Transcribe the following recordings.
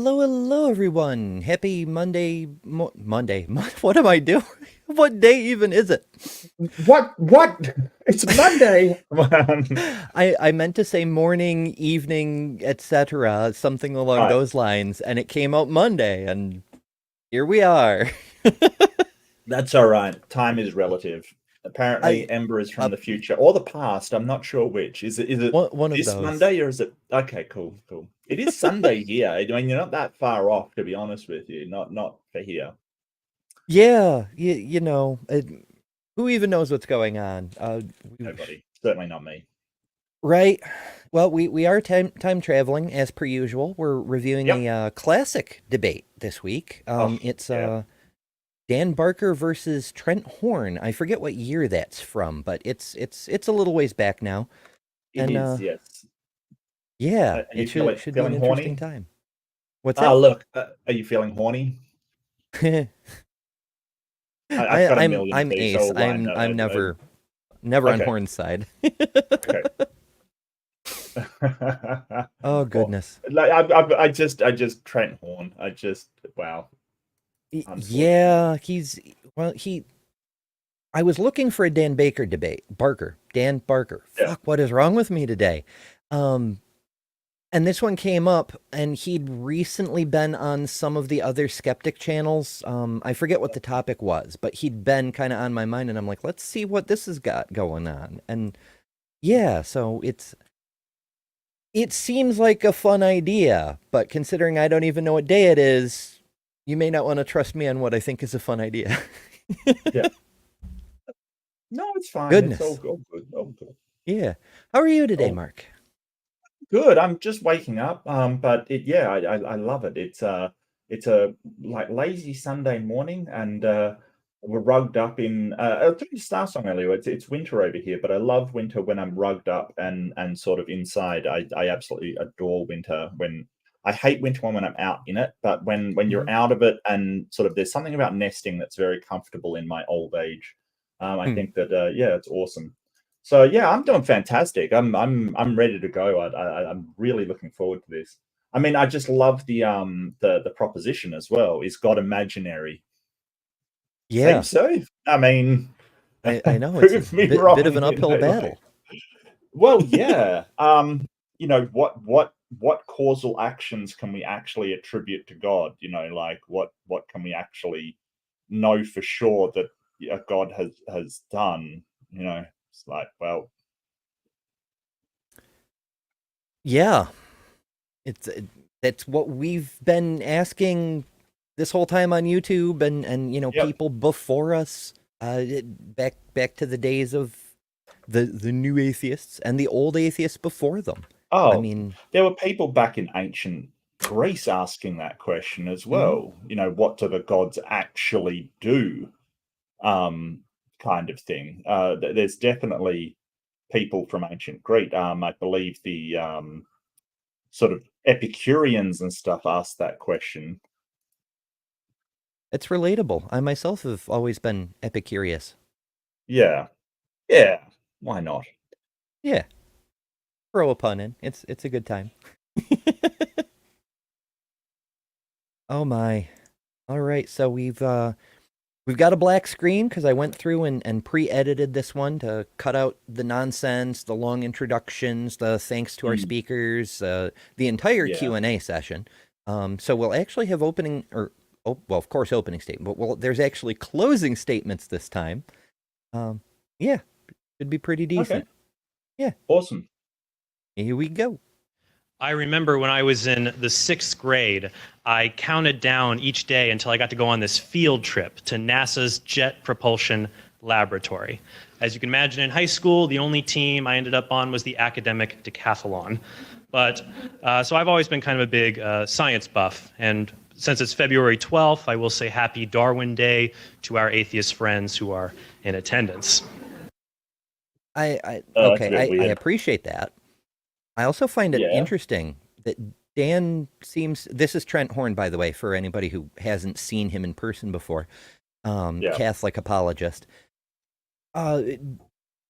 Hello, everyone. Happy Monday. Monday. What am I doing? What day even is it? What? It's Monday. I meant to say morning, evening, etc., something along Right. those lines, and it came out Monday, and here we are. That's all right. Time is relative. I Apparently, Ember is from uh, the future or the past. I'm not sure which. Is it one of this those. Monday or is it? Okay, cool, cool. It is Sunday here. I mean, you're not that far off, to be honest with you. Not for here. Yeah, who even knows what's going on? Nobody. Certainly not me. Right. Well, we are time traveling as per usual. We're reviewing Yep. a classic debate this week. Oh, It's yeah. Dan Barker versus Trent Horn. I forget what year that's from, but it's a little ways back now. It And is. Yes. yeah, Are it you should be an feeling interesting horny? time. What's Oh, that? look. Are you feeling horny? I've got a million of I'm these, ace. so line. I'm never on Okay. Horn's side. Okay. Oh Well, goodness. like I just Trent Horn. Wow. Unfortunately, Yeah, well, I was looking for a Dan Baker debate. Dan Barker. yeah. Fuck, what is wrong with me today? Um, and this one came up, and he'd recently been on some of the other skeptic channels. I forget what the topic was, but he'd been kind of on my mind, and I'm like, let's see what this has got going on. And yeah, so it seems like a fun idea, but considering I don't even know what day it is, you may not want to trust me on what I think is a fun idea. Yeah. No, it's fine. It's Goodness. all good. All good. Yeah. How are you today, All Mark? good. I'm just waking up. But yeah, I love it. It's a like lazy Sunday morning, and we're rugged up in. I'll tell you the Star Song earlier. It's winter over here, but I love winter when I'm rugged up and sort of inside. I absolutely adore winter when. I hate winter when I'm out in it, but when you're Mhm. out of it and sort of there's something about nesting that's very comfortable in my old age. I Hmm. think that yeah, it's awesome. So yeah, I'm doing fantastic. I'm ready to go. I'm really looking forward to this. I mean, I just love the proposition as well. Is God imaginary? Yeah, Seems so. I mean, I know it's a prove me bit of wrong, an uphill like, battle. well, yeah. What causal actions can we actually attribute to God? Like what can we actually know for sure that God has done? It's like, well, Yeah, it's that's what we've been asking this whole time on YouTube, and yep. people before us, back to the days of the new atheists and the old atheists before them. I Oh, mean, there were people back in ancient Greece asking that question as mhm. well. What do the gods actually do? Um, kind of thing. There's definitely people from ancient Greek. I believe the sort of Epicureans and stuff asked that question. It's relatable. I myself have always been Epicurious. Yeah, yeah. Why not? Yeah, throw a pun in. It's a good time. Oh my. All right, so we've got a black screen because I went through and pre-edited this one to cut out the nonsense, the long introductions, the thanks to our Mm, speakers, the entire yeah. Q&A session. So we'll actually have opening or well, of course, opening statement, but there's actually closing statements this time. Um, yeah, should be pretty Okay. decent. Yeah, Awesome. here we go. I remember when I was in the sixth grade, I counted down each day until I got to go on this field trip to NASA's Jet Propulsion Laboratory. As you can imagine, in high school, the only team I ended up on was the academic decathlon. But so I've always been kind of a big science buff. And since it's February 12th, I will say happy Darwin Day to our atheist friends who are in attendance. That's a Okay, bit I weird. appreciate that. I also find it Yeah. interesting that Dan seems. This is Trent Horn, by the way, for anybody who hasn't seen him in person before. Yeah. Catholic apologist. Uh,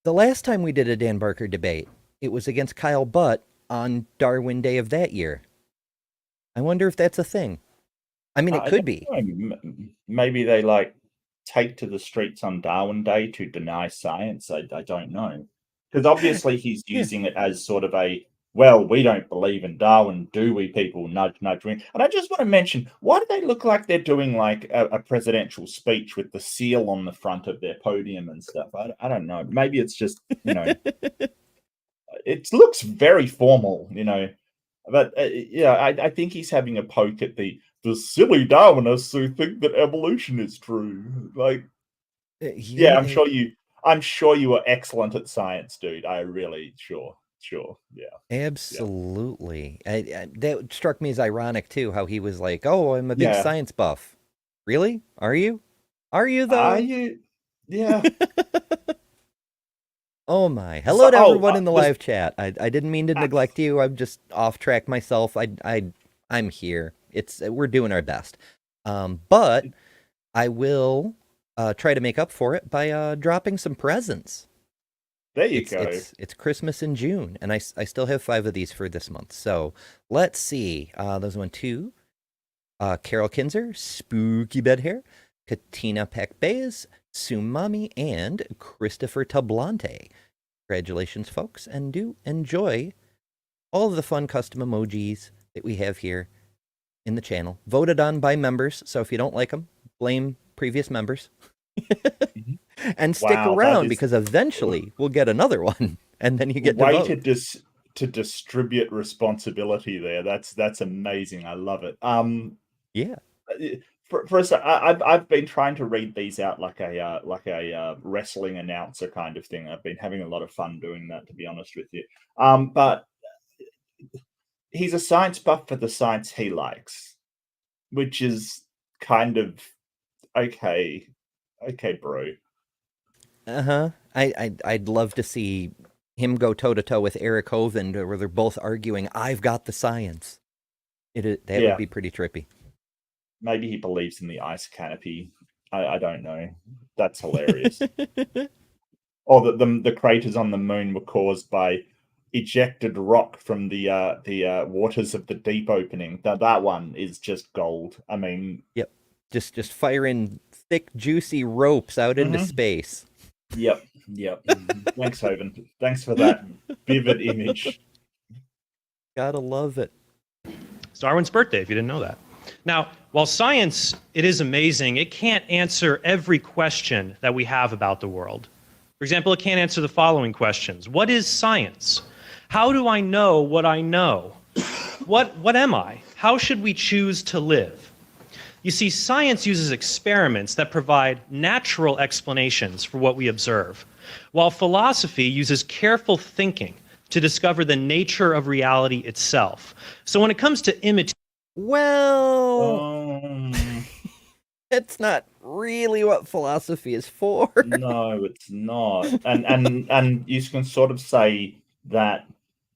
the last time we did a Dan Barker debate, it was against Kyle Butt on Darwin Day of that year. I wonder if that's a thing. I mean, it I could don't be. know. Maybe they like take to the streets on Darwin Day to deny science. I don't know. Because obviously he's Yeah. using it as sort of a, well, we don't believe in Darwin, do we, people? Nudge, nudge. Wink. And I just want to mention, why do they look like they're doing like a presidential speech with the seal on the front of their podium and stuff? I don't know. Maybe it's just, it looks very formal, But yeah, I think he's having a poke at the silly Darwinists who think that evolution is true. Like, yeah, I'm sure you were excellent at science, dude. I really sure, yeah. Absolutely. That struck me as ironic too, how he was like, "Oh, I'm a big Yeah. science buff." Really? Are you? Are you Are though? you? Yeah. Oh my. Hello to everyone in the this- live chat. I didn't mean to neglect you. I'm just off track myself. I'm here. We're doing our best. But I will try to make up for it by dropping some presents. There you go. It's Christmas in June, and I still have 5 of these for this month. So let's see. Those 1, 2. Carol Kinzer, Spooky Bed Hair, Katina Peck Bays, Sumami, and Christopher Tablante. Congratulations, folks, and do enjoy all of the fun custom emojis that we have here in the channel. Voted on by members, so if you don't like them, blame previous members. And stick around because eventually we'll get another one, and then you get to vote. To distribute responsibility there. That's amazing. I love it. Yeah. For us, I've been trying to read these out like a wrestling announcer kind of thing. I've been having a lot of fun doing that, to be honest with you. But he's a science buff for the science he likes, which is kind of okay, bro. I'd love to see him go toe to toe with Eric Hovind, where they're both arguing, "I've got the science." That would be pretty trippy. Maybe he believes in the ice canopy. I don't know. That's hilarious. Or that the craters on the moon were caused by ejected rock from the waters of the deep opening. That one is just gold. I mean, yep, just firing thick, juicy ropes out into space. Yep. Thanks, Hovind. Thanks for that vivid image. Gotta love it. It's Darwin's birthday, if you didn't know that. Now, while science, it is amazing, it can't answer every question that we have about the world. For example, it can't answer the following questions. What is science? How do I know what I know? What am I? How should we choose to live? You see, science uses experiments that provide natural explanations for what we observe, while philosophy uses careful thinking to discover the nature of reality itself. So when it comes to imitation, well, that's not really what philosophy is for. No, it's not. And you can sort of say that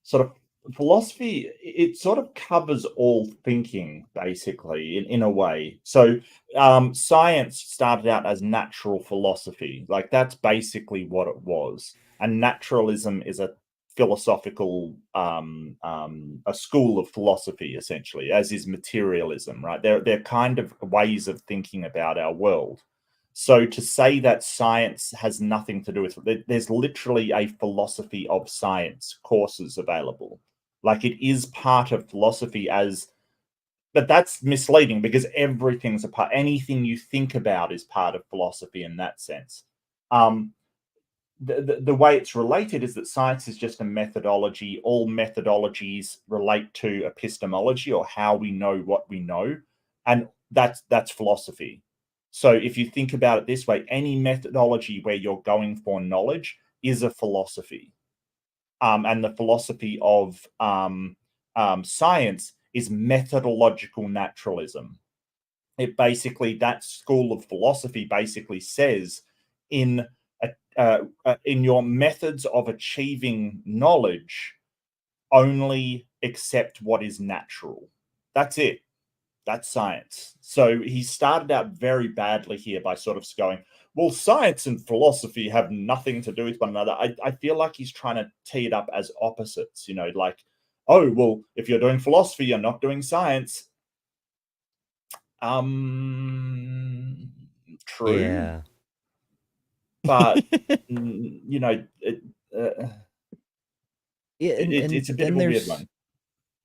sort of philosophy, it sort of covers all thinking, basically, in a way. So science started out as natural philosophy. Like, that's basically what it was. And naturalism is a philosophical a school of philosophy, essentially, as is materialism, right? They're kind of ways of thinking about our world. So to say that science has nothing to do with it, there's literally a philosophy of science courses available. Like, it is part of philosophy but that's misleading, because everything's a part. Anything you think about is part of philosophy in that sense. The way it's related is that science is just a methodology. All methodologies relate to epistemology, or how we know what we know, and that's philosophy. So if you think about it this way, any methodology where you're going for knowledge is a philosophy, and the philosophy of science is methodological naturalism. That school of philosophy basically says in your methods of achieving knowledge, only accept what is natural. That's it. That's science. So he started out very badly here by sort of going, well, science and philosophy have nothing to do with one another. I feel like he's trying to tee it up as opposites, like oh, well, if you're doing philosophy, you're not doing science. True, Yeah. but you know, uh, Yeah, and it's a bit then of a weird there's one.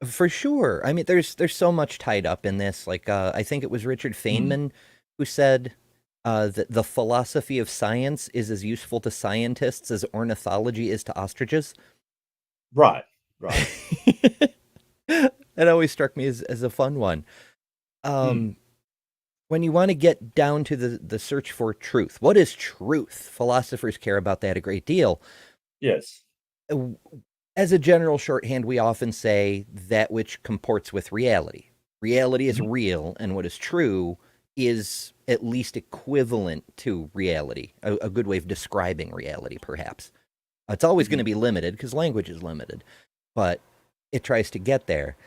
for sure. I mean, there's so much tied up in this. Like, I think it was Richard Feynman who said that the philosophy of science is as useful to scientists as ornithology is to ostriches. Right, right. That always struck me as a fun one. When you want to get down to the search for truth, what is truth? Philosophers care about that a great deal. Yes. As a general shorthand, we often say that which comports with reality. Reality is real, and what is true is at least equivalent to reality. A good way of describing reality, perhaps. It's always going to be limited because language is limited, but it tries to get there.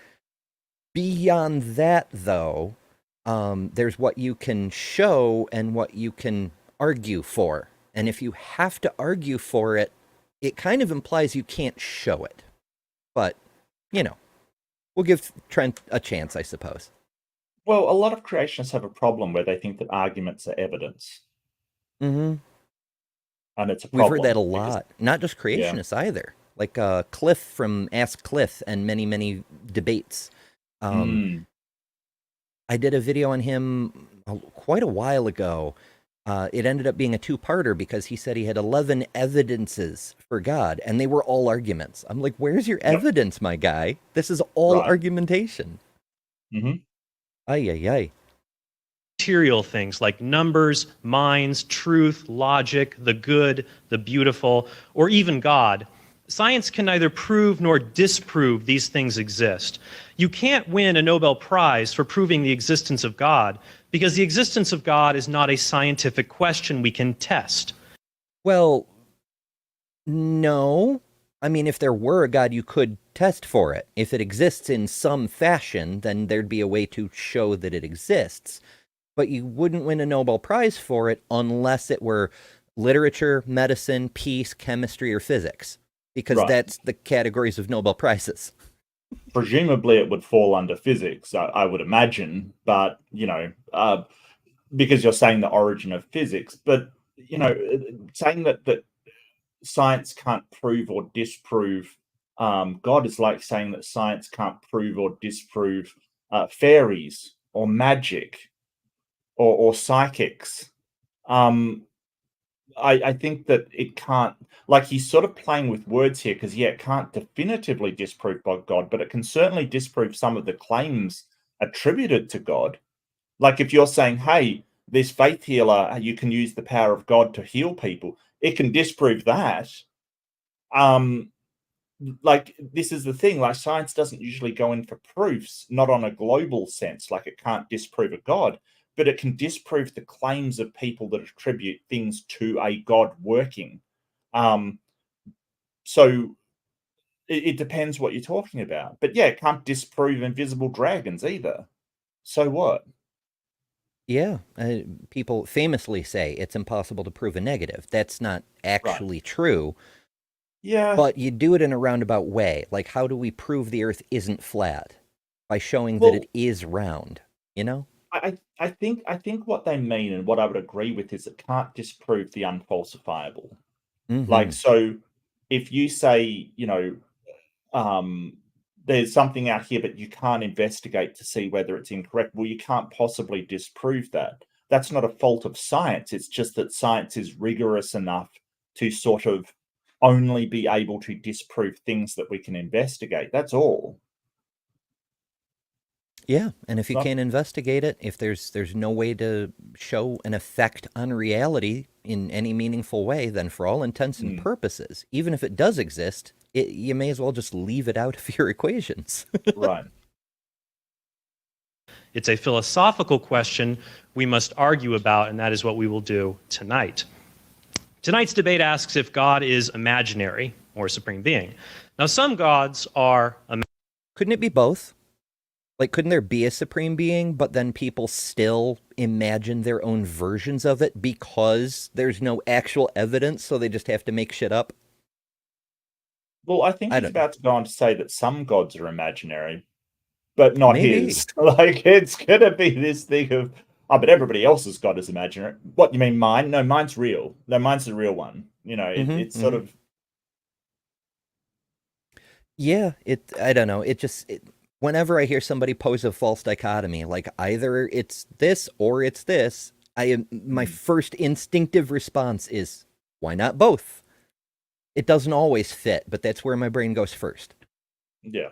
Beyond that, though, there's what you can show and what you can argue for. And if you have to argue for it, it kind of implies you can't show it. But, we'll give Trent a chance, I suppose. Well, a lot of creationists have a problem where they think that arguments are evidence. Mm-hmm. And it's a We've problem. heard that a lot. Not just creationists either. Like Cliff from Ask Cliff and many, many debates. I did a video on him quite a while ago. It ended up being a two-parter because he said he had 11 evidences for God, and they were all arguments. I'm like, where's your evidence, my guy? This is all argumentation. Ay, ay, ay. Material things like numbers, minds, truth, logic, the good, the beautiful, or even God. Science can neither prove nor disprove these things exist. You can't win a Nobel Prize for proving the existence of God because the existence of God is not a scientific question we can test. Well, no. I mean, if there were a God, you could test for it. If it exists in some fashion, then there'd be a way to show that it exists. But you wouldn't win a Nobel Prize for it unless it were literature, medicine, peace, chemistry, or physics. Because that's the categories of Nobel Prizes. Presumably it would fall under physics, I would imagine, but, because you're saying the origin of physics, but, saying that science can't prove or disprove God is like saying that science can't prove or disprove fairies or magic or psychics. I think that it can't, like, he's sort of playing with words here because, it can't definitively disprove by God, but it can certainly disprove some of the claims attributed to God. Like, if you're saying, hey, this faith healer, you can use the power of God to heal people, it can disprove that. Like, this is the thing, like, science doesn't usually go in for proofs, not on a global sense, like it can't disprove a God, but it can disprove the claims of people that attribute things to a God working. So it depends what you're talking about. But it can't disprove invisible dragons either. So what? Yeah, people famously say it's impossible to prove a negative. That's not actually true. Yeah. But you do it in a roundabout way. Like, how do we prove the Earth isn't flat? By showing that it is round, I think what they mean, and what I would agree with, is it can't disprove the unfalsifiable. Like, so if you say, there's something out here, but you can't investigate to see whether it's incorrect, well, you can't possibly disprove that. That's not a fault of science. It's just that science is rigorous enough to sort of only be able to disprove things that we can investigate. That's all. Yeah, and if you can't investigate it, if there's no way to show an effect on reality in any meaningful way, then for all intents and purposes, even if it does exist, you may as well just leave it out of your equations. Right. It's a philosophical question we must argue about, and that is what we will do tonight. Tonight's debate asks if God is imaginary or supreme being. Now, some gods are... Couldn't it be both? Like, couldn't there be a supreme being, but then people still imagine their own versions of it because there's no actual evidence, so they just have to make shit up? Well, I think I he's don't about to go on to say that some gods are imaginary, but not Maybe. his. Like, it's gonna be this thing of, oh, but everybody else's god is imaginary. What, you mean mine? No, mine's real. No, mine's the real one. You know, it's sort of, Yeah, I don't know. Whenever I hear somebody pose a false dichotomy, like either it's this or it's this, my first instinctive response is, why not both? It doesn't always fit, but that's where my brain goes first. yeah.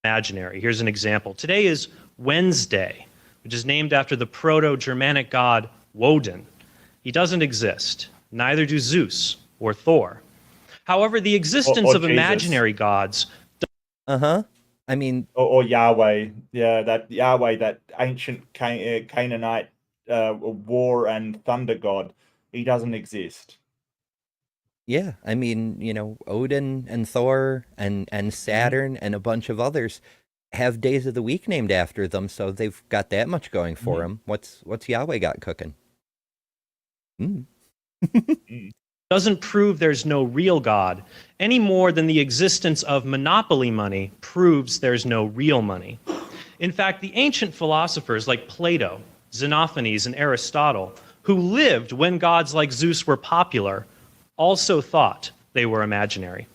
Imaginary. Here's an example. Today is Wednesday, which is named after the Proto-Germanic god Woden. He doesn't exist. Neither do Zeus or Thor. However, the existence Or of Jesus. imaginary gods. I mean, Or Yahweh. Yeah, that Yahweh, that ancient Canaanite war and thunder god, he doesn't exist. yeah, I mean, Odin and Thor and Saturn and a bunch of others have days of the week named after them, so they've got that much going for them. What's Yahweh got cooking? Doesn't prove there's no real God any more than the existence of monopoly money proves there's no real money. In fact, the ancient philosophers like Plato, Xenophanes, and Aristotle, who lived when gods like Zeus were popular, also thought they were imaginary.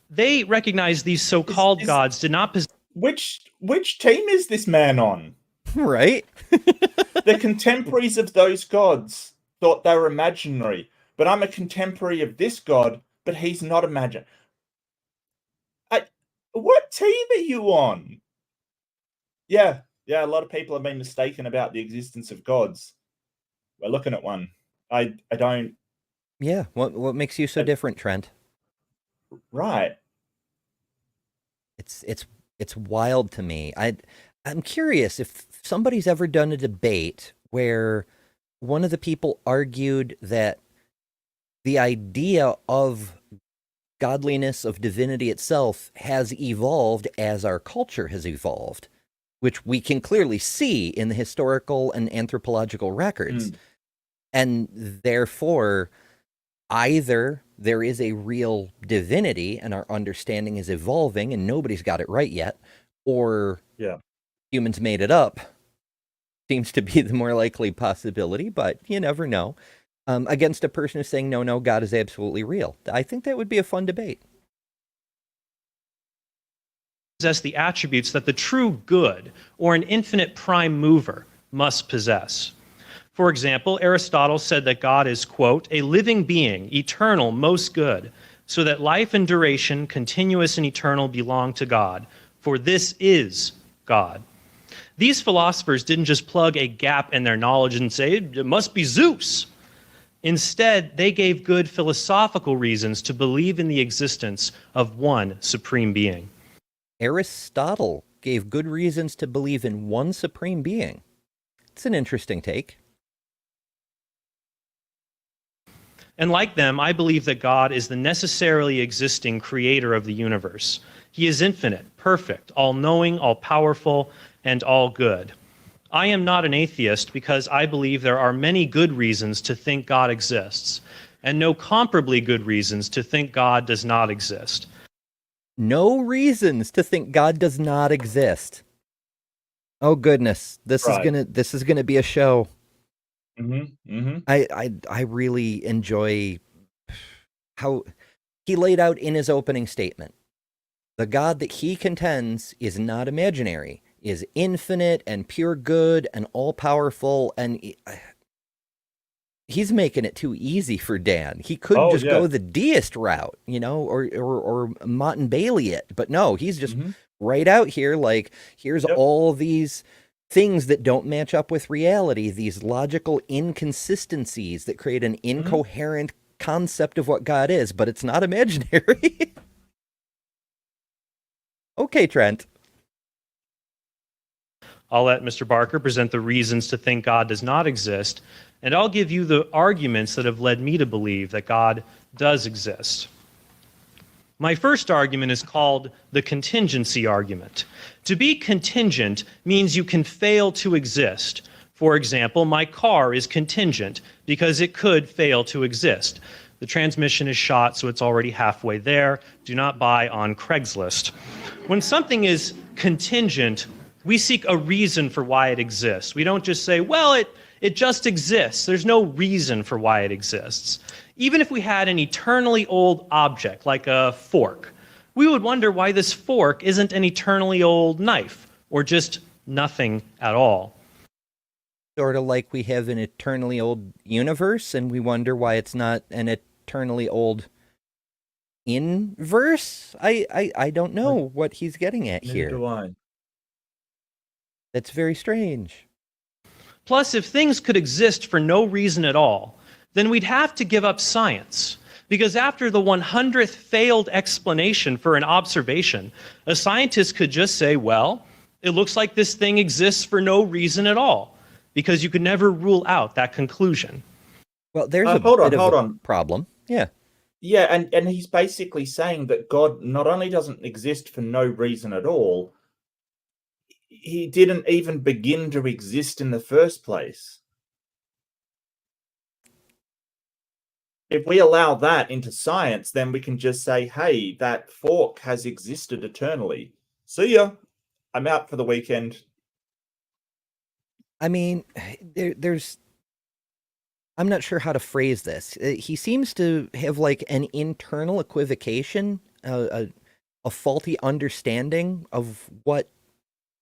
They recognized these so-called gods did not possess. Which team is this man on? Right? The contemporaries of those gods thought they were imaginary, but I'm a contemporary of this god, but he's not imaginary. What team are you on? Yeah, a lot of people have been mistaken about the existence of gods. We're looking at one. I don't. Yeah. What makes you so different, Trent? Right. It's wild to me. I'm curious if somebody's ever done a debate where one of the people argued that the idea of godliness, of divinity itself, has evolved as our culture has evolved, which we can clearly see in the historical and anthropological records. And therefore, either there is a real divinity and our understanding is evolving and nobody's got it right yet, or humans made it up. Seems to be the more likely possibility, but you never know. Against a person who's saying, no, God is absolutely real. I think that would be a fun debate. Possess the attributes that the true good or an infinite prime mover must possess. For example, Aristotle said that God is, quote, a living being, eternal, most good, so that life and duration, continuous and eternal, belong to God, for this is God. These philosophers didn't just plug a gap in their knowledge and say, it must be Zeus. Instead, they gave good philosophical reasons to believe in the existence of one supreme being. Aristotle gave good reasons to believe in one supreme being. It's an interesting take. And like them, I believe that God is the necessarily existing creator of the universe. He is infinite, perfect, all-knowing, all-powerful, and all good. I am not an atheist because I believe there are many good reasons to think God exists, and no comparably good reasons to think God does not exist. No reasons to think God does not exist. Oh goodness, this is gonna be a show. I really enjoy how he laid out in his opening statement. The God that he contends is not imaginary, is infinite and pure good and all-powerful, and he's making it too easy for Dan. He could go the deist route, or Mott and Bailey it, but no, he's just right out here like, here's all these things that don't match up with reality, these logical inconsistencies that create an incoherent concept of what God is, but it's not imaginary. Okay, Trent. I'll let Mr. Barker present the reasons to think God does not exist, and I'll give you the arguments that have led me to believe that God does exist. My first argument is called the contingency argument. To be contingent means you can fail to exist. For example, my car is contingent because it could fail to exist. The transmission is shot, so it's already halfway there. Do not buy on Craigslist. When something is contingent, we seek a reason for why it exists. We don't just say, well, it just exists. There's no reason for why it exists. Even if we had an eternally old object, like a fork, we would wonder why this fork isn't an eternally old knife, or just nothing at all. Sort of like we have an eternally old universe, and we wonder why it's not an eternally old inverse. I don't know what he's getting at Neither here. do I. That's very strange. Plus, if things could exist for no reason at all, then we'd have to give up science. Because after the 100th failed explanation for an observation, a scientist could just say, well, it looks like this thing exists for no reason at all. Because you could never rule out that conclusion. Well, there's a hold bit of a on. problem. Yeah. Yeah, and he's basically saying that God not only doesn't exist for no reason at all, he didn't even begin to exist in the first place. If we allow that into science, then we can just say, hey, that fork has existed eternally. See ya. I'm out for the weekend. I mean, I'm not sure how to phrase this. He seems to have like an internal equivocation, a faulty understanding of what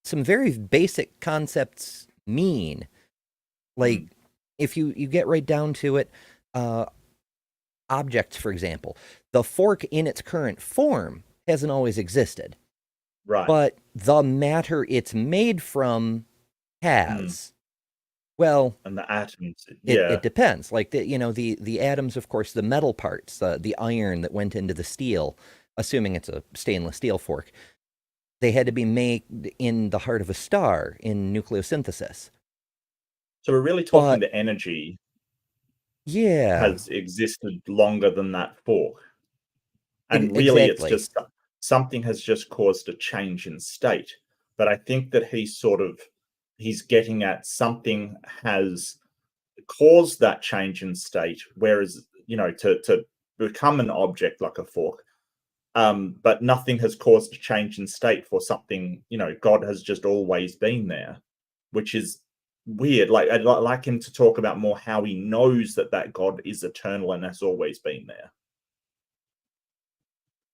some very basic concepts mean. Like, if you get right down to it, objects, for example, the fork in its current form hasn't always existed. Right. But the matter it's made from has. Well, and the atoms, it depends. Like the atoms, of course, the metal parts, the iron that went into the steel, assuming it's a stainless steel fork, they had to be made in the heart of a star in nucleosynthesis. So we're really talking the energy has existed longer than that fork. And really exactly. It's just something has just caused a change in state. But I think that he's getting at something has caused that change in state, whereas, to become an object like a fork, but nothing has caused a change in state for something, God has just always been there, which is weird. Like, I'd like him to talk about more how he knows that God is eternal and has always been there.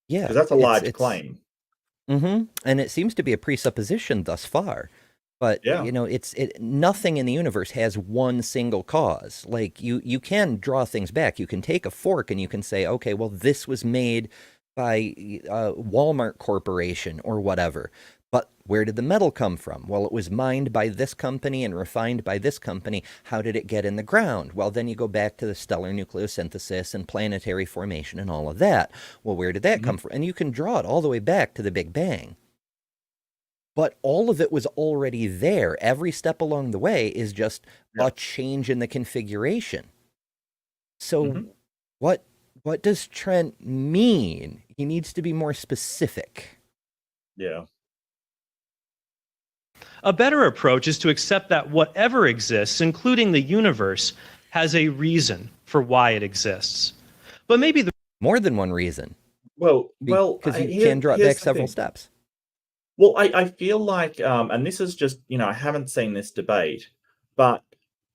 Yeah. Because that's a large claim. Mm-hmm. And it seems to be a presupposition thus far. But, nothing in the universe has one single cause. Like, you can draw things back. You can take a fork and you can say, okay, well, this was made by Walmart Corporation or whatever. But where did the metal come from? Well, it was mined by this company and refined by this company. How did it get in the ground? Well, then you go back to the stellar nucleosynthesis and planetary formation and all of that. Well, where did that come from? And you can draw it all the way back to the Big Bang. But all of it was already there. Every step along the way is just a change in the configuration. So what does Trent mean? He needs to be more specific. Yeah. A better approach is to accept that whatever exists, including the universe, has a reason for why it exists. But maybe more than one reason. Well, because you can draw it back several steps. Well, I feel like, and this is just, I haven't seen this debate, but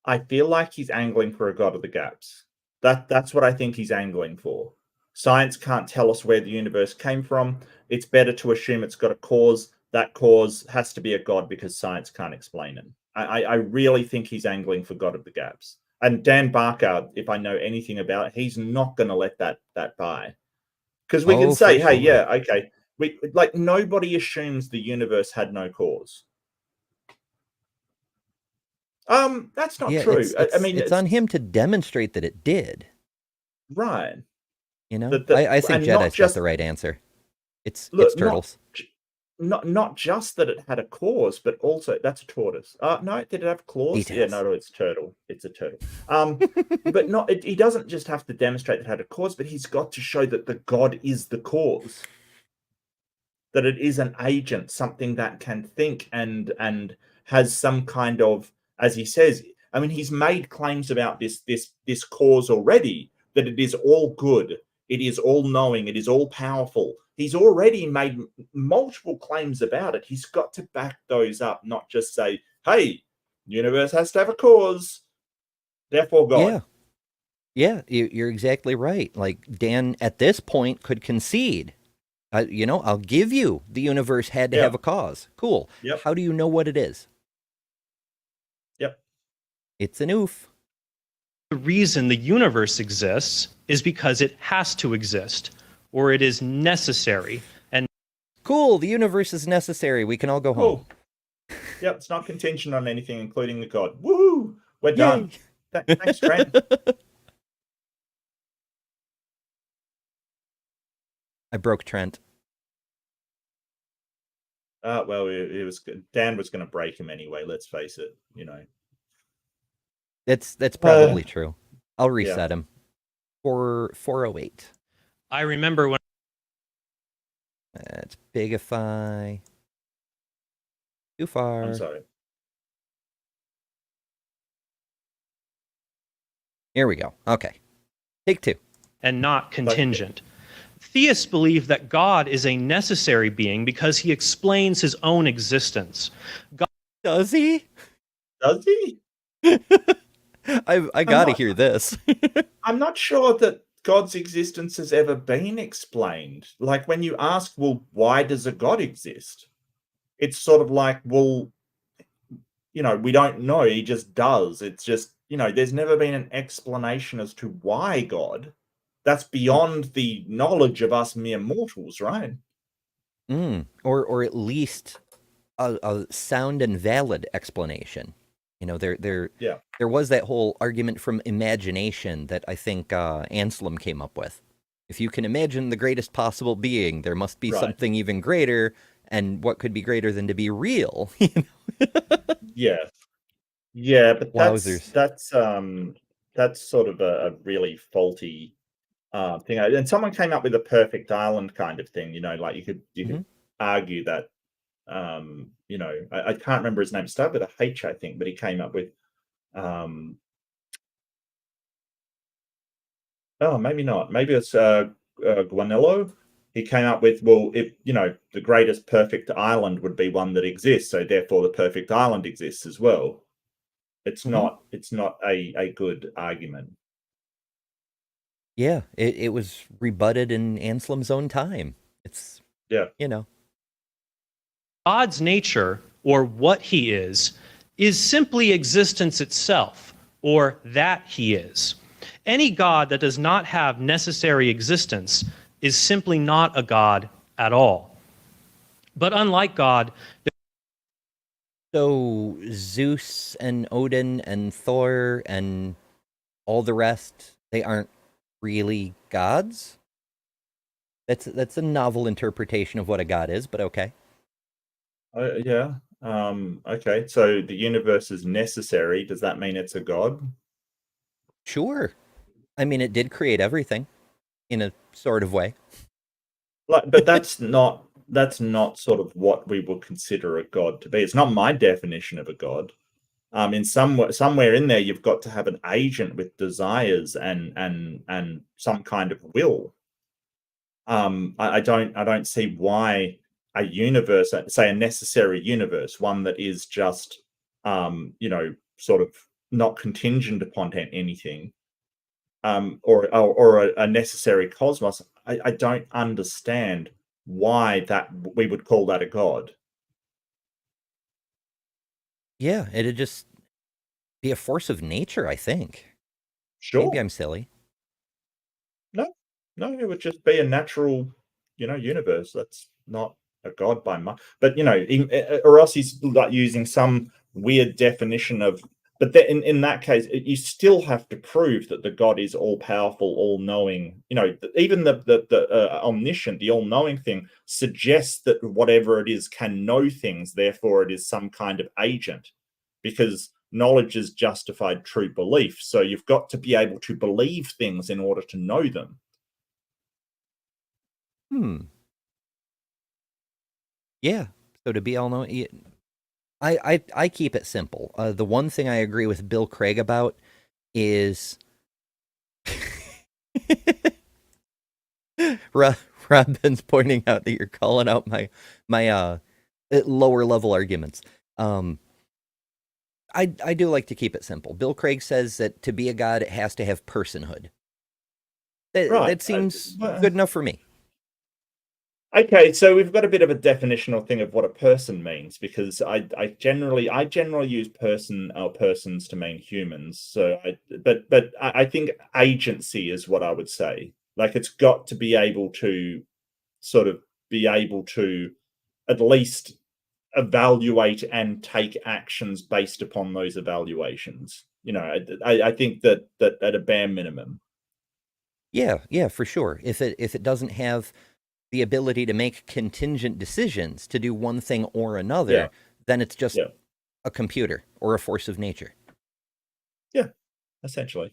I feel like he's angling for a God of the gaps. That's what I think he's angling for. Science can't tell us where the universe came from. It's better to assume it's got a cause. That cause has to be a God because science can't explain it. I really think he's angling for God of the gaps. And Dan Barker, if I know anything about it, he's not going to let that by. Because we can say, hey, yeah, okay. Nobody assumes the universe had no cause. That's not true. It's on him to demonstrate that it did. Right. I think Jedi's got the right answer. It's turtles. Not just that it had a cause, but also that's a tortoise. No, did it have claws? Details. Yeah, no, it's turtle. It's a turtle. But he doesn't just have to demonstrate that it had a cause, but he's got to show that the God is the cause. That it is an agent, something that can think and has some kind of, as he says, he's made claims about this cause already, that it is all good, it is all knowing, it is all powerful. He's already made multiple claims about it. He's got to back those up, not just say, hey, universe has to have a cause, therefore God. Yeah, you're exactly right. Like, Dan, at this point, could concede. I'll give you the universe had to have a cause. Cool. Yep. How do you know what it is? Yep. It's an oof. The reason the universe exists is because it has to exist, or it is necessary. And cool, the universe is necessary. We can all go home. Yep, it's not contingent on anything, including the God. Woo! We're done. Thanks, Trent. I broke Trent. Well, it was Dan was going to break him anyway. Let's face it. That's probably true. I'll reset him. 408. I remember when. Let's bigify. Too far. I'm sorry. Here we go. Okay. Take 2. And not contingent. Theists believe that God is a necessary being because he explains his own existence. God, does he? Does he? I gotta hear this. I'm not sure that God's existence has ever been explained. Like, when you ask, well, why does a God exist? It's sort of like, well, we don't know. He just does. It's just, there's never been an explanation as to why God. That's beyond the knowledge of us mere mortals, right? Or at least a sound and valid explanation. There was that whole argument from imagination that I think Anselm came up with. If you can imagine the greatest possible being, there must be something even greater, and what could be greater than to be real? Yeah, but Wowzers. that's sort of a really faulty thing. And someone came up with a perfect island kind of thing. Like you could argue that. I can't remember his name. It started with a H, I think, but he came up with. Maybe not. Maybe it's Guanello. He came up with, well, if the greatest perfect island would be one that exists, so therefore the perfect island exists as well. It's not a good argument. Yeah, it was rebutted in Anselm's own time. It's God's nature, or what he is simply existence itself, or that he is. Any God that does not have necessary existence is simply not a God at all. But unlike God... So Zeus and Odin and Thor and all the rest, they aren't really gods? That's a novel interpretation of what a god is, but okay. Yeah. Okay. So the universe is necessary. Does that mean it's a god? Sure. I mean, it did create everything in a sort of way. But that's not sort of what we would consider a god to be. It's not my definition of a god. In somewhere in there, you've got to have an agent with desires and some kind of will. I don't see why a universe, say a necessary universe, one that is just sort of not contingent upon anything, or a necessary cosmos. I don't understand why that we would call that a god. Yeah, it'd just be a force of nature, I think. Sure. Maybe I'm silly. No, it would just be a natural, universe. That's not a god by much. But or else he's like using some weird definition of. But in that case, you still have to prove that the God is all powerful, all knowing. Even the omniscient, the all knowing thing suggests that whatever it is can know things. Therefore, it is some kind of agent, because knowledge is justified true belief. So you've got to be able to believe things in order to know them. Yeah. So to be all knowing. I keep it simple. The one thing I agree with Bill Craig about is Robin's pointing out that you're calling out my lower level arguments. I do like to keep it simple. Bill Craig says that to be a god, it has to have personhood. That seems good enough for me. Okay, so we've got a bit of a definitional thing of what a person means, because I generally use person or persons to mean humans. So but I think agency is what I would say. Like, it's got to be able to sort of be able to at least evaluate and take actions based upon those evaluations. I think that at a bare minimum. Yeah, for sure. If it doesn't have the ability to make contingent decisions to do one thing or another, then it's just a computer or a force of nature. Yeah, essentially.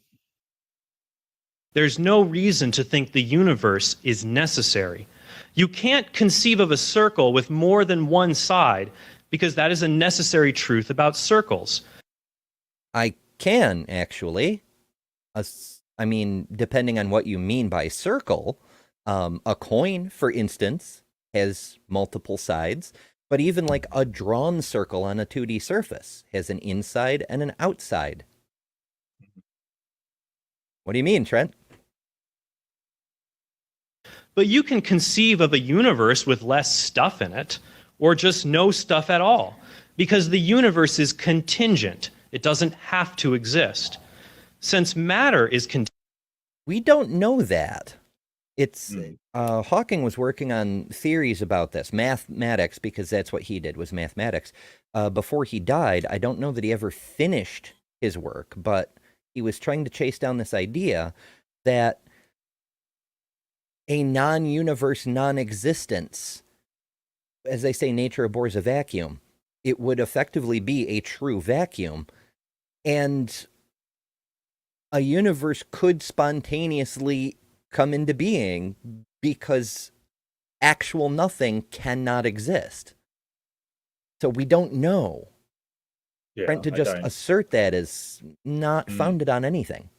There's no reason to think the universe is necessary. You can't conceive of a circle with more than one side, because that is a necessary truth about circles. I can, actually. I mean, depending on what you mean by circle, a coin, for instance, has multiple sides, but even like a drawn circle on a 2D surface has an inside and an outside. What do you mean, Trent? But you can conceive of a universe with less stuff in it, or just no stuff at all, because the universe is contingent. It doesn't have to exist. Since matter is contingent. We don't know that. It's Hawking was working on theories about this, mathematics, because that's what he did, was mathematics. Before he died, I don't know that he ever finished his work, but he was trying to chase down this idea that a non-universe non-existence, as they say, nature abhors a vacuum, it would effectively be a true vacuum, and a universe could spontaneously come into being because actual nothing cannot exist. So we don't know. Yeah, To just assert that is not founded on anything.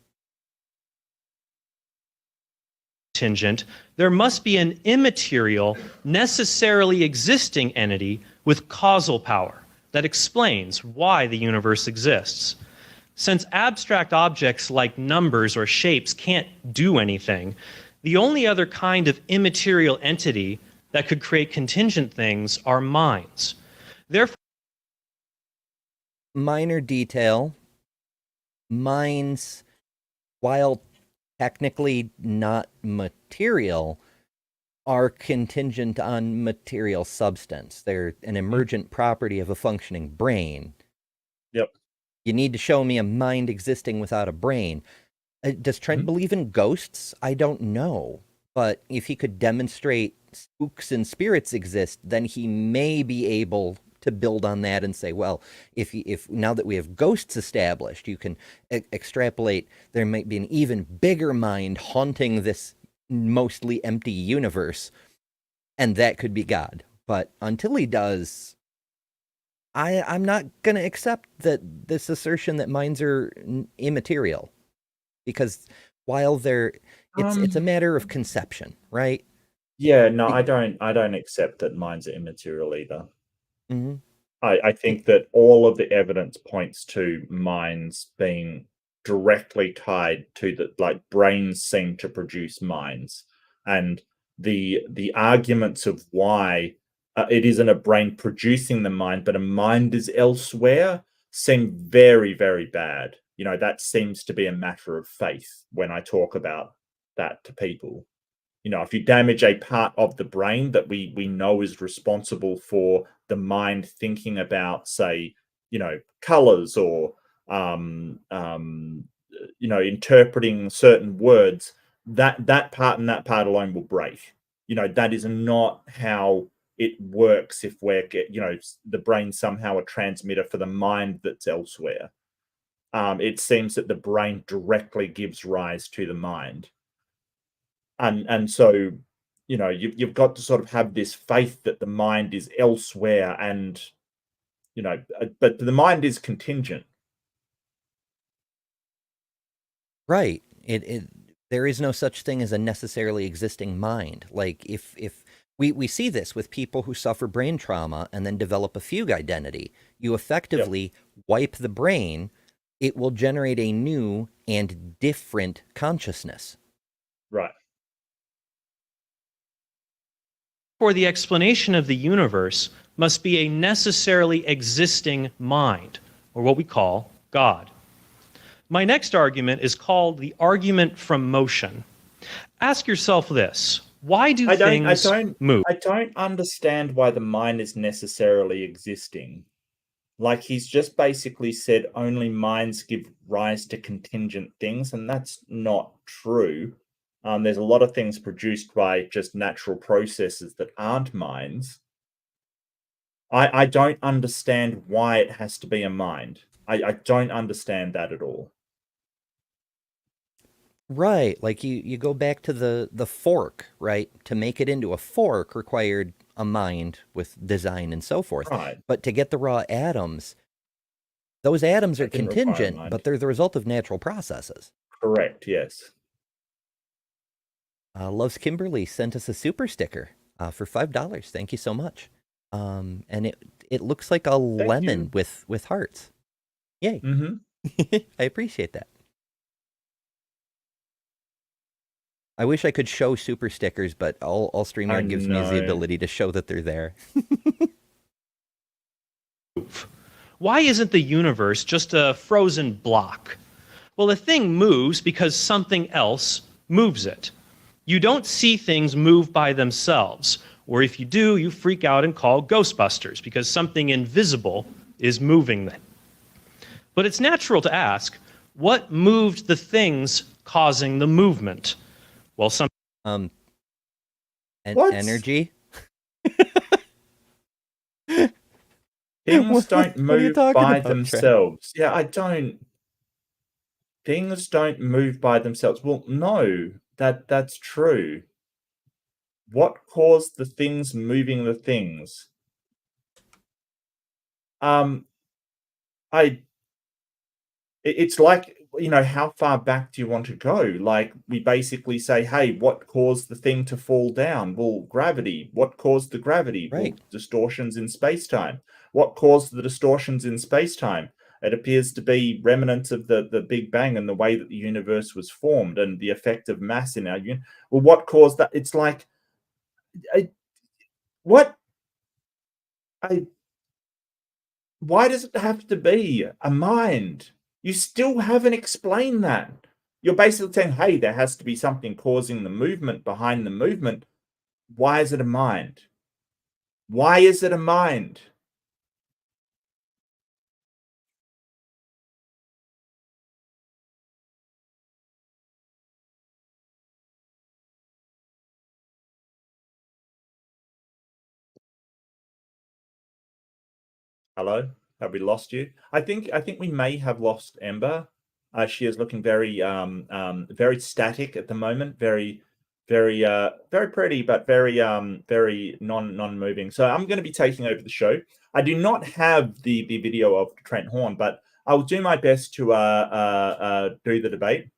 Contingent, there must be an immaterial, necessarily existing entity with causal power that explains why the universe exists. Since abstract objects like numbers or shapes can't do anything, the only other kind of immaterial entity that could create contingent things are minds. Therefore, minor detail, minds, while technically not material, are contingent on material substance. They're an emergent property of a functioning brain. Yep. You need to show me a mind existing without a brain. Does Trent believe in ghosts? I don't know. But if he could demonstrate spooks and spirits exist, then he may be able to build on that and say, well, if now that we have ghosts established, you can extrapolate, there might be an even bigger mind haunting this mostly empty universe, and that could be God. But until he does, I'm not going to accept that this assertion that minds are immaterial, because while it's a matter of conception, right? Yeah, no, I don't accept that minds are immaterial either. Mm-hmm. I think that all of the evidence points to minds being directly tied to brains seem to produce minds, and the arguments of why it isn't a brain producing the mind, but a mind is elsewhere, seem very, very bad. That seems to be a matter of faith when I talk about that to people. If you damage a part of the brain that we know is responsible for the mind thinking about, say, colors or interpreting certain words, that part and that part alone will break. That is not how it works. If the brain somehow a transmitter for the mind that's elsewhere. It seems that the brain directly gives rise to the mind. And so, you've got to sort of have this faith that the mind is elsewhere, and but the mind is contingent. Right. It There is no such thing as a necessarily existing mind. Like if we see this with people who suffer brain trauma and then develop a fugue identity. You effectively wipe the brain, it will generate a new and different consciousness. Right. For the explanation of the universe must be a necessarily existing mind, or what we call God. My next argument is called the argument from motion. Ask yourself this: why do things move? I don't understand why the mind is necessarily existing. Like, he's just basically said only minds give rise to contingent things, and that's not true. There's a lot of things produced by just natural processes that aren't minds. I don't understand why it has to be a mind. I don't understand that at all. Right. Like you go back to the fork, right? To make it into a fork required a mind with design and so forth. Right. But to get the raw atoms, those atoms are That didn't require a contingent, mind. but they're the result of natural processes. Correct, yes. Loves Kimberly sent us a super sticker for $5. Thank you so much. And it looks like a lemon with hearts. Yay. Mm-hmm. I appreciate that. I wish I could show super stickers, but all StreamYard gives me is the ability to show that they're there. Why isn't the universe just a frozen block? Well, a thing moves because something else moves it. You don't see things move by themselves, or if you do, you freak out and call Ghostbusters because something invisible is moving them. But it's natural to ask, what moved the things causing the movement? Well, energy. Things don't move by themselves. Trent? Yeah, I don't. Things don't move by themselves. Well, no, that's true. What caused the things moving the things? It's like, how far back do you want to go? Like, we basically say, hey, what caused the thing to fall down? Well, gravity. What caused the gravity? Right. Well, distortions in space-time. What caused the distortions in space-time? It appears to be remnants of the Big Bang and the way that the universe was formed and the effect of mass in our universe. Well, what caused that? It's like, why does it have to be a mind? You still haven't explained that. You're basically saying, hey, there has to be something causing the movement behind the movement. Why is it a mind? Why is it a mind? Hello? Have we lost you? I think we may have lost Ember. She is looking very very static at the moment, very pretty, but very non-moving. So I'm going to be taking over the show. I do not have the video of Trent Horn, but I'll do my best to do the debate.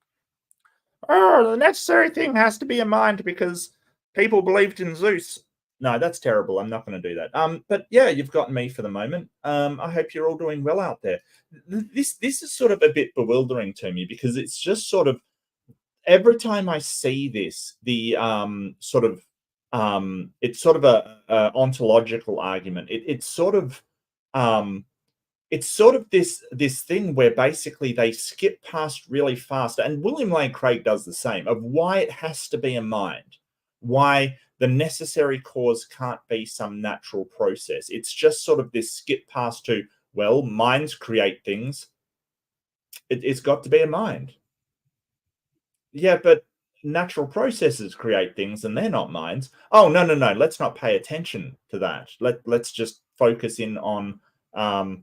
Oh, the necessary thing has to be a mind because people believed in Zeus. No, that's terrible. I'm not going to do that. But yeah, you've got me for the moment. I hope you're all doing well out there. This is sort of a bit bewildering to me because it's just sort of every time I see this, the it's sort of a ontological argument. It's sort of this thing where basically they skip past really fast, and William Lane Craig does the same, of why it has to be a mind, why the necessary cause can't be some natural process. It's just sort of this skip past to, well, minds create things. It's got to be a mind. Yeah, but natural processes create things and they're not minds. Oh, no. Let's not pay attention to that. Let's just focus in on the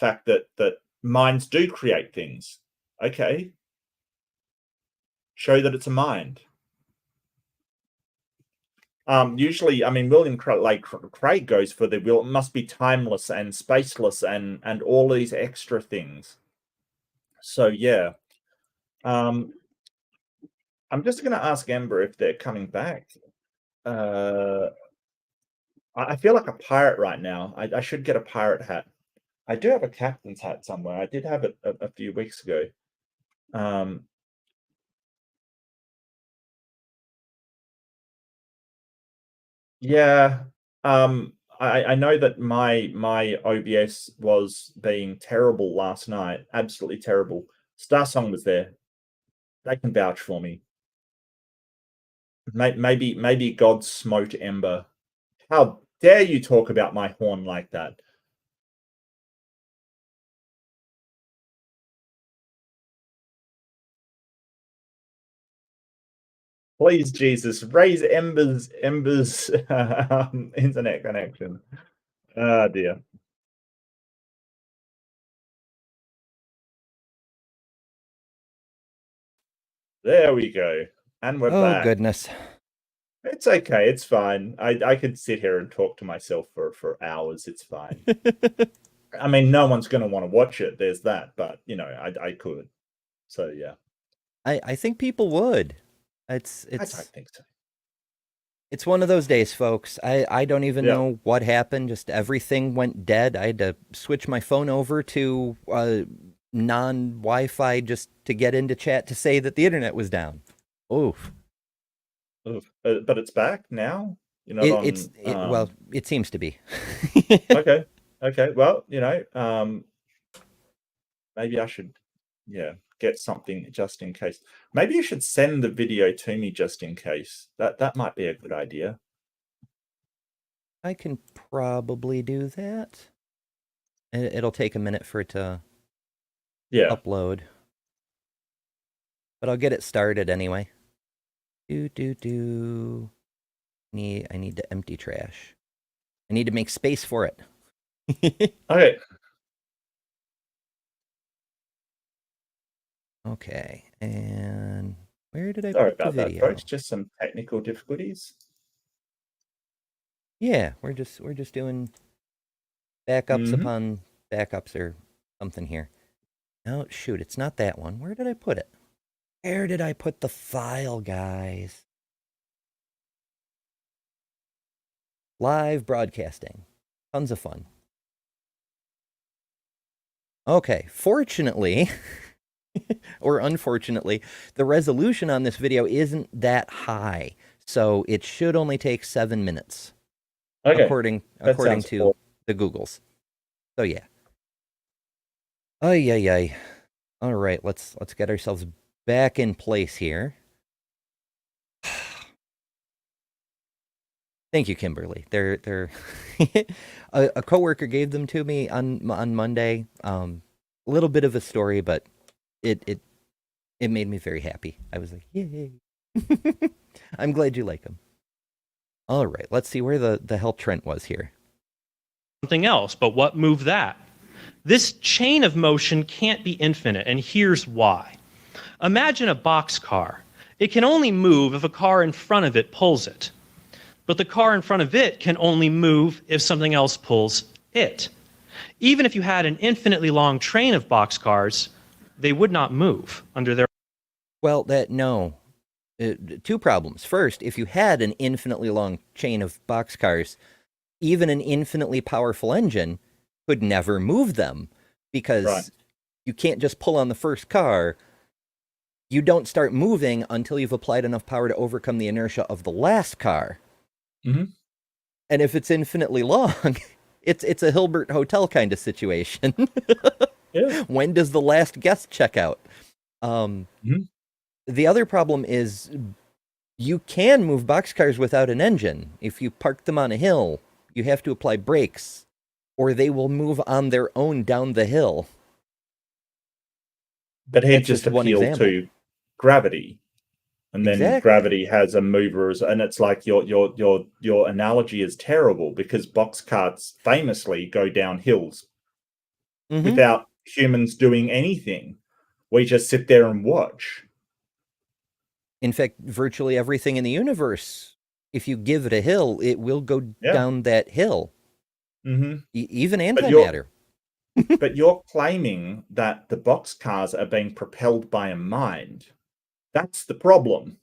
fact that minds do create things. Okay. Show that it's a mind. Usually, I mean, William Craig goes for it must be timeless and spaceless and all these extra things. So yeah. I'm just going to ask Ember if they're coming back. I feel like a pirate right now. I should get a pirate hat. I do have a captain's hat somewhere. I did have it a few weeks ago. Yeah. I know that my OBS was being terrible last night. Absolutely terrible. Starsong was there. They can vouch for me. Maybe God smote Ember. How dare you talk about my horn like that? Please, Jesus, raise Ember's internet connection. Oh dear. There we go. And we're Oh, back. goodness. It's okay. It's fine. I could sit here and talk to myself for hours. It's fine. I mean, no one's going to want to watch it. There's that. But, you know, I could. So, yeah. I think people would. I don't think so. It's one of those days, folks. I don't even Yeah. know what happened. Just everything went dead. I had to switch my phone over to non-Wi-Fi just to get into chat to say that the internet was down. Oof. Oof. But it's back now? You're not Well, it seems to be. Okay. Okay. Well, you know, maybe I should, yeah, get something just in case. Maybe you should send the video to me just in case. That might be a good idea. I can probably do that. It'll take a minute for it to upload. But I'll get it started anyway. I need to empty trash. I need to make space for it. Okay. Okay, and where did I Sorry put the about that, video? folks. Just some technical difficulties. Yeah, we're just doing backups upon backups or something here. Oh shoot, it's not that one. Where did I put it? Where did I put the file, guys? Live broadcasting. Tons of fun. Okay, fortunately, or unfortunately, the resolution on this video isn't that high, so it should only take 7 minutes. Okay. According to the Googles. So yeah. Ay. All right, let's get ourselves back in place here. Thank you, Kimberly. They're a coworker gave them to me on Monday. A little bit of a story, but it made me very happy. I was like, yay! I'm glad you like them. All right, let's see where the hell Trent was here. Something else, but what moved that? This chain of motion can't be infinite, and here's why. Imagine a boxcar. It can only move if a car in front of it pulls it. But the car in front of it can only move if something else pulls it. Even if you had an infinitely long train of boxcars, they would not move under their... Well, no. Two problems. First, if you had an infinitely long chain of boxcars, even an infinitely powerful engine could never move them because you can't just pull on the first car. You don't start moving until you've applied enough power to overcome the inertia of the last car. Mm-hmm. And if it's infinitely long, it's a Hilbert Hotel kind of situation. Yeah. When does the last guest check out? The other problem is you can move boxcars without an engine. If you park them on a hill, you have to apply brakes, or they will move on their own down the hill. But he'd just appeal to gravity. And then gravity has a mover, and it's like your analogy is terrible because box carts famously go down hills without humans doing anything. We just sit there and watch. In fact, virtually everything in the universe, if you give it a hill, it will go down that hill. Even antimatter. But you're claiming that the boxcars are being propelled by a mind. That's the problem.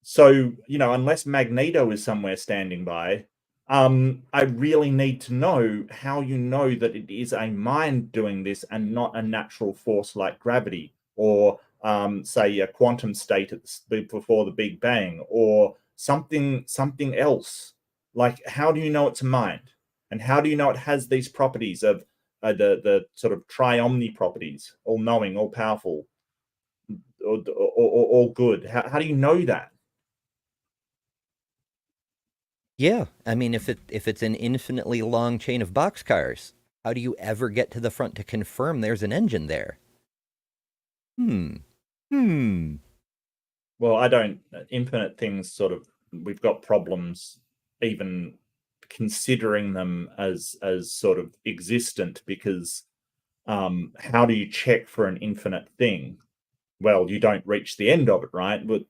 So, unless Magneto is somewhere standing by, I really need to know how you know that it is a mind doing this and not a natural force like gravity, or say a quantum state before the Big Bang, or something else. Like, how do you know it's a mind, and how do you know it has these properties of the sort of tri-omni properties, all knowing, all powerful, or all good? How do you know that? Yeah, I mean, if it's an infinitely long chain of boxcars, how do you ever get to the front to confirm there's an engine there? Well, I don't. Infinite things sort of, we've got problems even considering them as sort of existent, because how do you check for an infinite thing? Well, you don't reach the end of it, right? But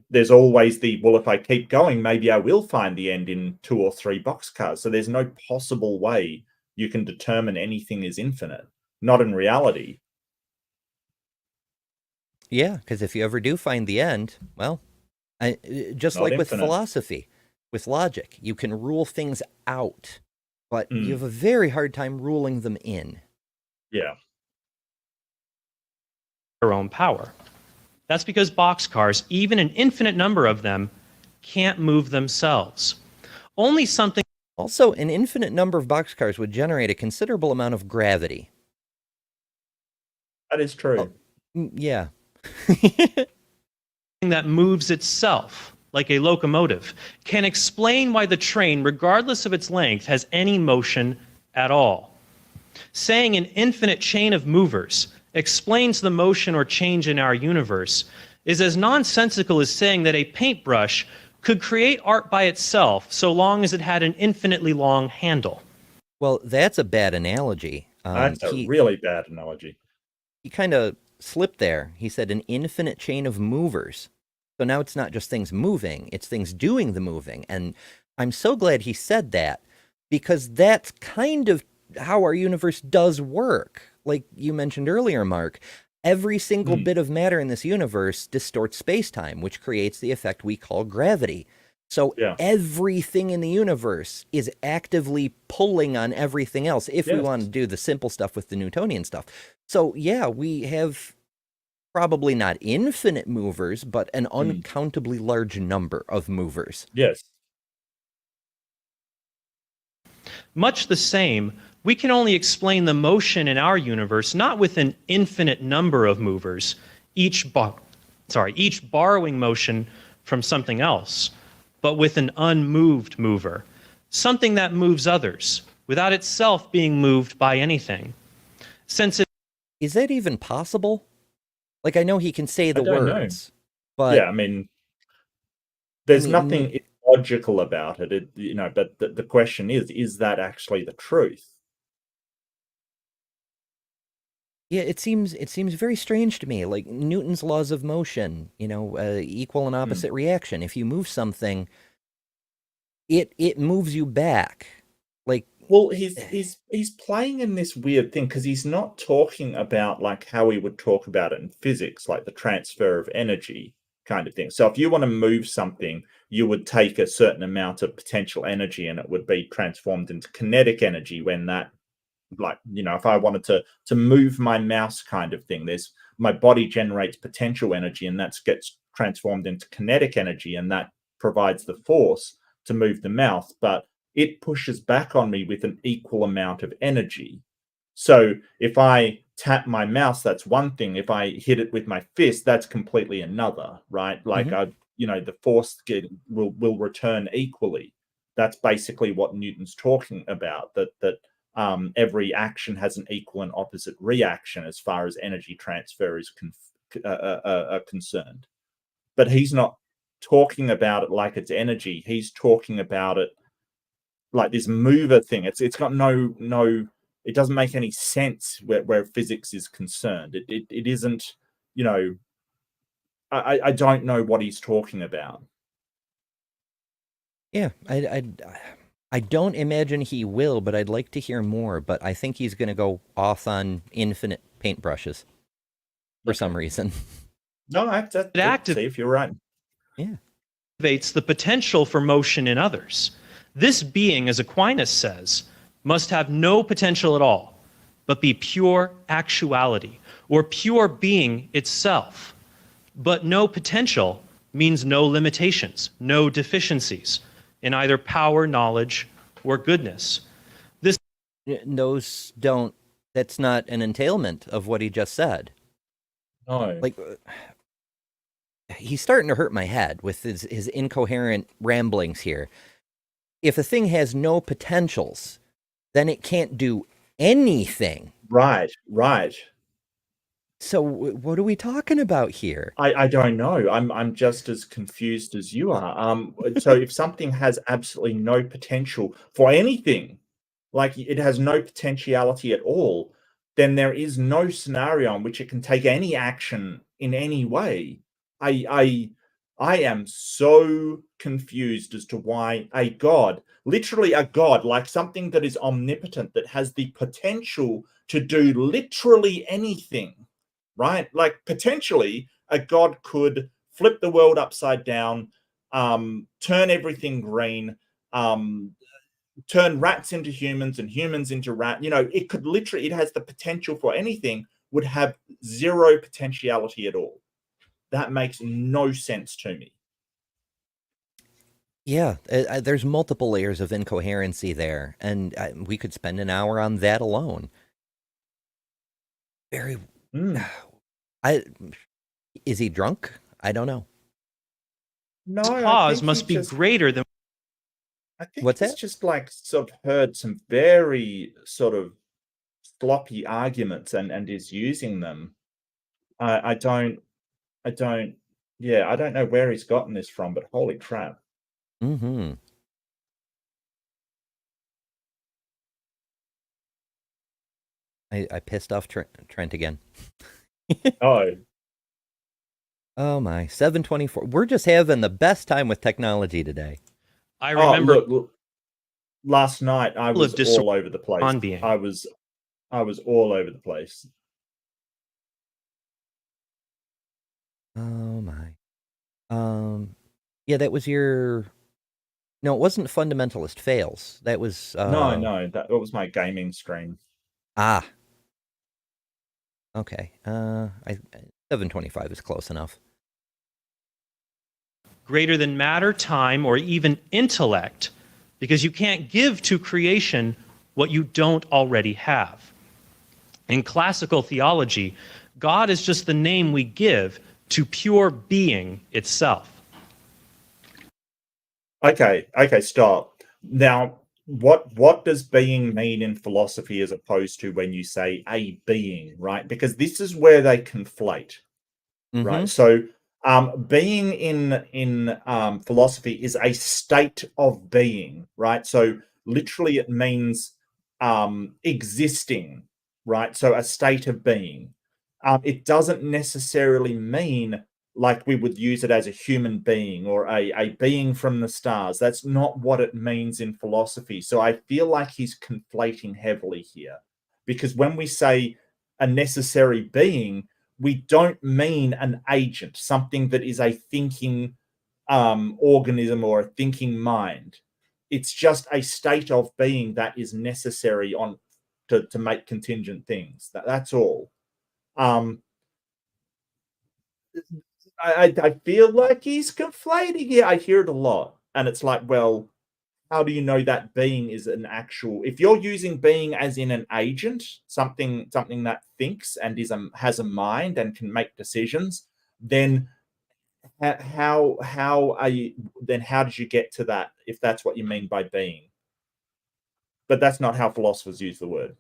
there's always well, if I keep going, maybe I will find the end in 2 or 3 boxcars. So there's no possible way you can determine anything is infinite. Not in reality. Yeah, because if you ever do find the end, well, just Not like with infinite. philosophy, with logic, you can rule things out, but you have Mm, a very hard time ruling them in. yeah. Their own power. That's because boxcars, even an infinite number of them, can't move themselves. Only something Also, an infinite number of boxcars would generate a considerable amount of gravity. That is true. Yeah. that moves itself, like a locomotive, can explain why the train, regardless of its length, has any motion at all. Saying an infinite chain of movers explains the motion or change in our universe is as nonsensical as saying that a paintbrush could create art by itself so long as it had an infinitely long handle. Well, that's a bad analogy. That's a really bad analogy. He kind of slipped there. He said an infinite chain of movers. So now it's not just things moving, it's things doing the moving. And I'm so glad he said that, because that's kind of how our universe does work. Like you mentioned earlier, Mark, every single bit of matter in this universe distorts space-time, which creates the effect we call gravity. So Yeah. everything in the universe is actively pulling on everything else, if we want to do the simple stuff with the Newtonian stuff. So yeah, we have probably not infinite movers, but an uncountably large number of movers. Yes. Much the same, we can only explain the motion in our universe not with an infinite number of movers, each borrowing motion from something else, but with an unmoved mover, something that moves others, without itself being moved by anything. Since it Is that even possible? Like, I know he can say the don't know. words, but Yeah, I mean, there's nothing illogical about it. But the question is that actually the truth? yeah, it seems very strange to me. Like Newton's laws of motion, equal and opposite reaction. If you move something, it moves you back. Like, well, he's playing in this weird thing, because he's not talking about like how we would talk about it in physics, like the transfer of energy kind of thing. So if you want to move something, you would take a certain amount of potential energy and it would be transformed into kinetic energy when that, like, if I wanted to move my mouse kind of thing, there's my body generates potential energy, and that gets transformed into kinetic energy, and that provides the force to move the mouse, but it pushes back on me with an equal amount of energy. So if I tap my mouse, that's one thing. If I hit it with my fist, that's completely another, right? Like the force will return equally. That's basically what Newton's talking about. That every action has an equal and opposite reaction as far as energy transfer is concerned. But he's not talking about it like it's energy. He's talking about it like this mover thing. It's got no. It doesn't make any sense where physics is concerned. It isn't. I don't know what he's talking about. yeah, I don't imagine he will, but I'd like to hear more. But I think he's going to go off on infinite paintbrushes for some reason. No, that's It see if you're right. Yeah. activates the potential for motion in others. This being, as Aquinas says, must have no potential at all, but be pure actuality, or pure being itself. But no potential means no limitations, no deficiencies in either power, knowledge, or goodness. Those don't, that's not an entailment of what he just said. No. Like, he's starting to hurt my head with his incoherent ramblings here. If a thing has no potentials, then it can't do anything. Right, right. So what are we talking about here? I don't know. I'm just as confused as you are. So if something has absolutely no potential for anything, like it has no potentiality at all, then there is no scenario in which it can take any action in any way. I am so confused as to why a god, literally a god, like something that is omnipotent, that has the potential to do literally anything, right? Like potentially a god could flip the world upside down, turn everything green, turn rats into humans and humans into rat. It could literally, it has the potential for anything, would have zero potentiality at all. That makes no sense to me. Yeah, there's multiple layers of incoherency there, and we could spend an hour on that alone. Very. Is he drunk? I don't know. No, cause must be greater than. I think What's he's that? just like sort of heard some very sort of sloppy arguments and is using them. I don't, yeah, I don't know where he's gotten this from, but holy crap. Mm-hmm. I pissed off Trent again. Oh, Oh my, 7:24. We're just having the best time with technology today. I remember look, last night I was all over the place. being. I was all over the place. Oh my. Yeah, that was your. No, it wasn't fundamentalist fails. That was No, that was my gaming screen. Ah. Okay. 7:25 is close enough. Greater than matter, time, or even intellect, because you can't give to creation what you don't already have. In classical theology, God is just the name we give to pure being itself. Okay, stop. Now, what does being mean in philosophy as opposed to when you say a being, right? Because this is where they conflate, right? So being in philosophy is a state of being, right? So literally it means existing, right? So a state of being. It doesn't necessarily mean like we would use it as a human being or a being from the stars. That's not what it means in philosophy. So I feel like he's conflating heavily here, because when we say a necessary being, we don't mean an agent, something that is a thinking organism or a thinking mind. It's just a state of being that is necessary to make contingent things. That's all. I feel like he's conflating here. I hear it a lot, and it's like, well, how do you know that being is an actual? If you're using being as in an agent, something that thinks and has a mind and can make decisions, then how are you? Then how did you get to that? If that's what you mean by being, but that's not how philosophers use the word.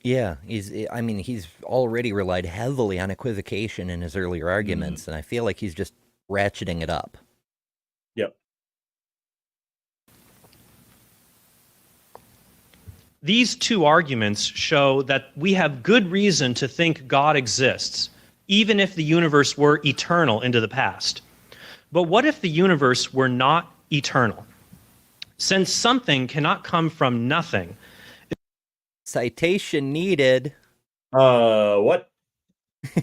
Yeah, he's already relied heavily on equivocation in his earlier arguments, and I feel like he's just ratcheting it up. Yep. These two arguments show that we have good reason to think God exists, even if the universe were eternal into the past. But what if the universe were not eternal? Since something cannot come from nothing, Citation needed. What?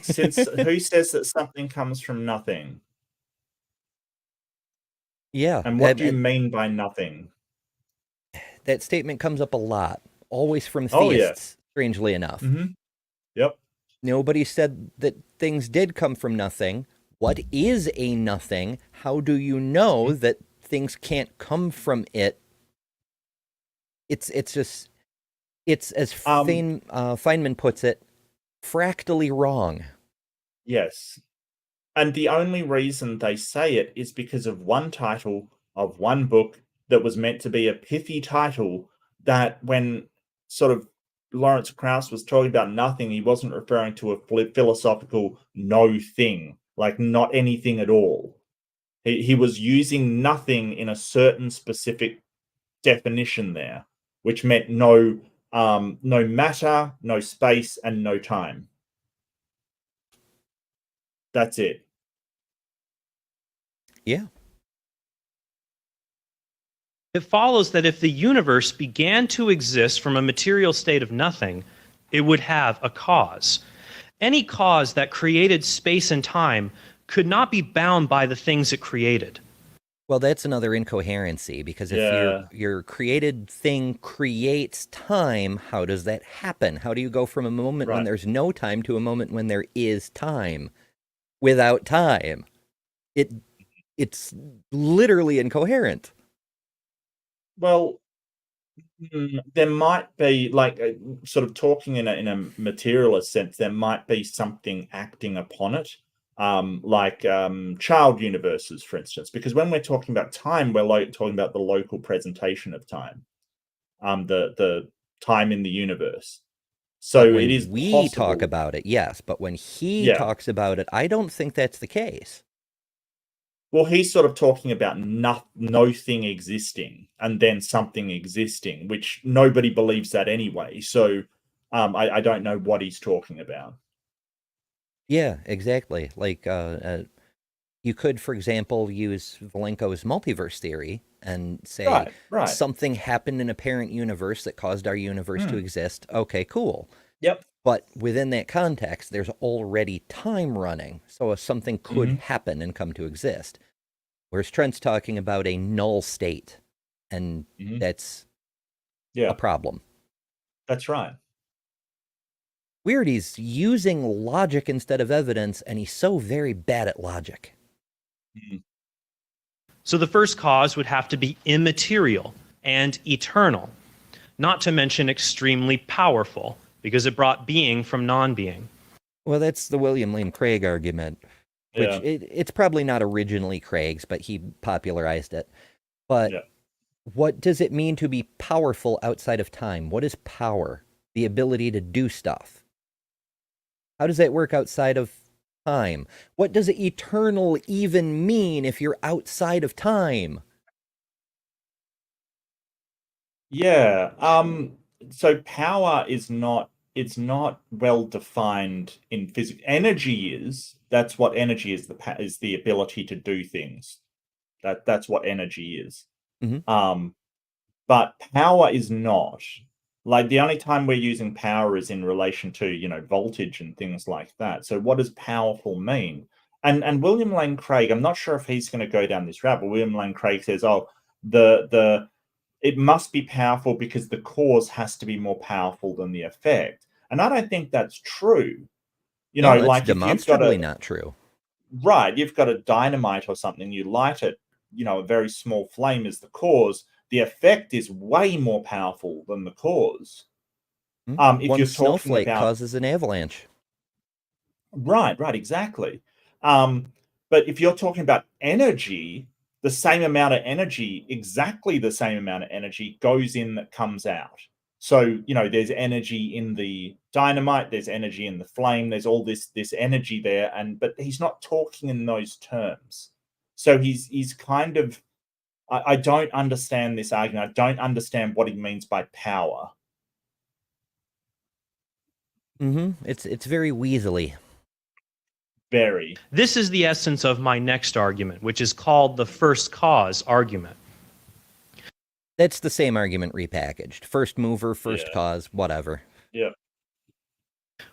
Since who says that something comes from nothing? Yeah. And what do you mean by nothing? That statement comes up a lot, always from Oh, yeah. theists, strangely enough. Mm-hmm. Yep. Nobody said that things did come from nothing. What is a nothing? How do you know that things can't come from it? It's just, it's as Feynman puts it, fractally wrong. Yes. And the only reason they say it is because of one title of one book that was meant to be a pithy title, that when sort of Lawrence Krauss was talking about nothing, he wasn't referring to a philosophical no thing, like not anything at all. He was using nothing in a certain specific definition there, which meant no matter, no space, and no time. That's it. Yeah. it follows that if the universe began to exist from a material state of nothing, it would have a cause. Any cause that created space and time could not be bound by the things it created. Well, that's another incoherency, because if your created thing creates time, how does that happen? How do you go from a moment when there's no time to a moment when there is time without time? It's literally incoherent. Well, there might be, like, sort of talking in a materialist sense, there might be something acting upon it, like child universes, for instance, because when we're talking about time, we're talking about the local presentation of time, the time in the universe. So when it is we possible. talk about it, yes, but when he talks about it, I don't think that's the case. Well, he's sort of talking about no thing existing and then something existing, which nobody believes that anyway. So I don't know what he's talking about. Yeah, exactly. Like, you could, for example, use Valenko's multiverse theory and say something happened in a parent universe that caused our universe to exist. Okay, cool. Yep. But within that context, there's already time running. So something could happen and come to exist. Whereas Trent's talking about a null state, and that's a problem. That's right. Weird, he's using logic instead of evidence, and he's so very bad at logic. So the first cause would have to be immaterial and eternal, not to mention extremely powerful, because it brought being from non-being. Well, that's the William Lane Craig argument, which it's probably not originally Craig's, but he popularized it. But what does it mean to be powerful outside of time? What is power? The ability to do stuff. How does that work outside of time? What does eternal even mean if you're outside of time? Yeah. So power is not, it's not well defined in physics. Energy is. That's what energy is. Is the ability to do things. That's what energy is. But power is not. Like, the only time we're using power is in relation to, voltage and things like that. So what does powerful mean? And William Lane Craig, I'm not sure if he's going to go down this route, but William Lane Craig says, it must be powerful because the cause has to be more powerful than the effect. And I don't think that's true. No, that's like, demonstrably not true. Right. You've got a dynamite or something, you light it, a very small flame is the cause. The effect is way more powerful than the cause. If One you're snowflake causes an avalanche. Right, exactly. But if you're talking about energy, the same amount of energy, exactly the same amount of energy goes in that comes out. So, there's energy in the dynamite, there's energy in the flame, there's all this energy there, but he's not talking in those terms. So he's kind of, I don't understand this argument. I don't understand what he means by power. It's very weaselly. Very. This is the essence of my next argument, which is called the first cause argument. That's the same argument repackaged. First mover, first Yeah. cause, whatever. Yeah.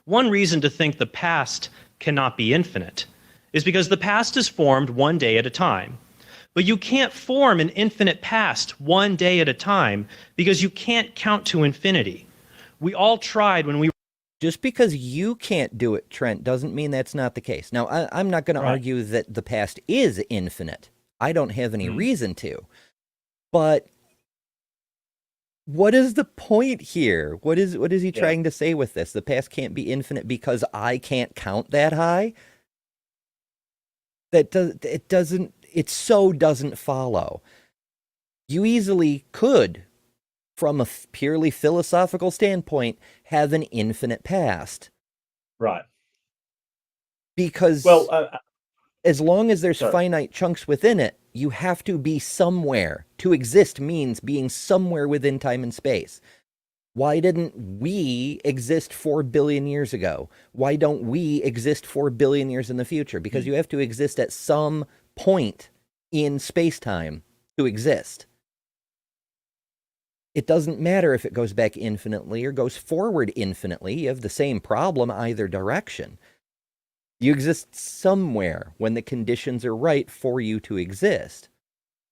One reason to think the past cannot be infinite is because the past is formed one day at a time. But you can't form an infinite past one day at a time because you can't count to infinity. We all tried when we Just because you can't do it, Trent, doesn't mean that's not the case. Now, I'm not going to argue that the past is infinite. I don't have any reason to. But what is the point here? What is he trying to say with this? The past can't be infinite because I can't count that high? It doesn't follow. You easily could, from a purely philosophical standpoint, have an infinite past. Right. Because as long as there's finite chunks within it, you have to be somewhere. To exist means being somewhere within time and space. Why didn't we exist 4 billion years ago? Why don't we exist 4 billion years in the future? Because you have to exist at some point in space-time to exist. It doesn't matter if it goes back infinitely or goes forward infinitely. You have the same problem either direction. You exist somewhere when the conditions are right for you to exist.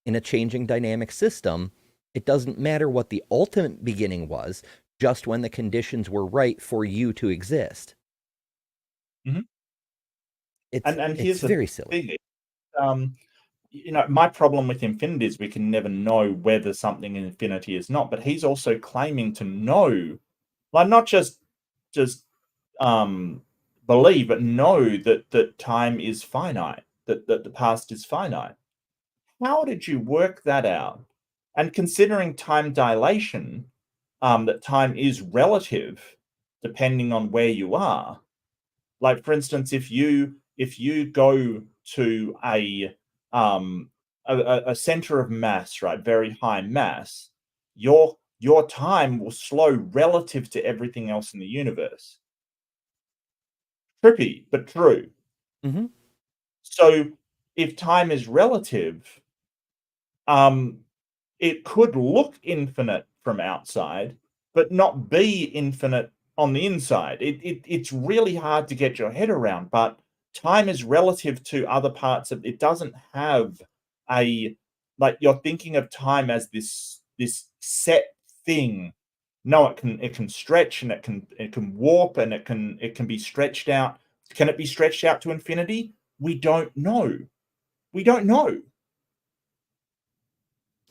In a changing dynamic system, it doesn't matter what the ultimate beginning was, just when the conditions were right for you to exist. It's very silly. My problem with infinity is we can never know whether something in infinity is not, but he's also claiming to know, like not just believe, but know that time is finite, that the past is finite. How did you work that out? And considering time dilation, that time is relative depending on where you are. Like for instance, if you go to a center of mass, right, very high mass, your time will slow relative to everything else in the universe. Trippy, but true. So if time is relative, it could look infinite from outside, but not be infinite on the inside. It's really hard to get your head around, but time is relative to other parts of it. Doesn't have like you're thinking of time as this set thing. No, it can stretch and it can warp and it can be stretched out. Can it be stretched out to infinity? We don't know. We don't know.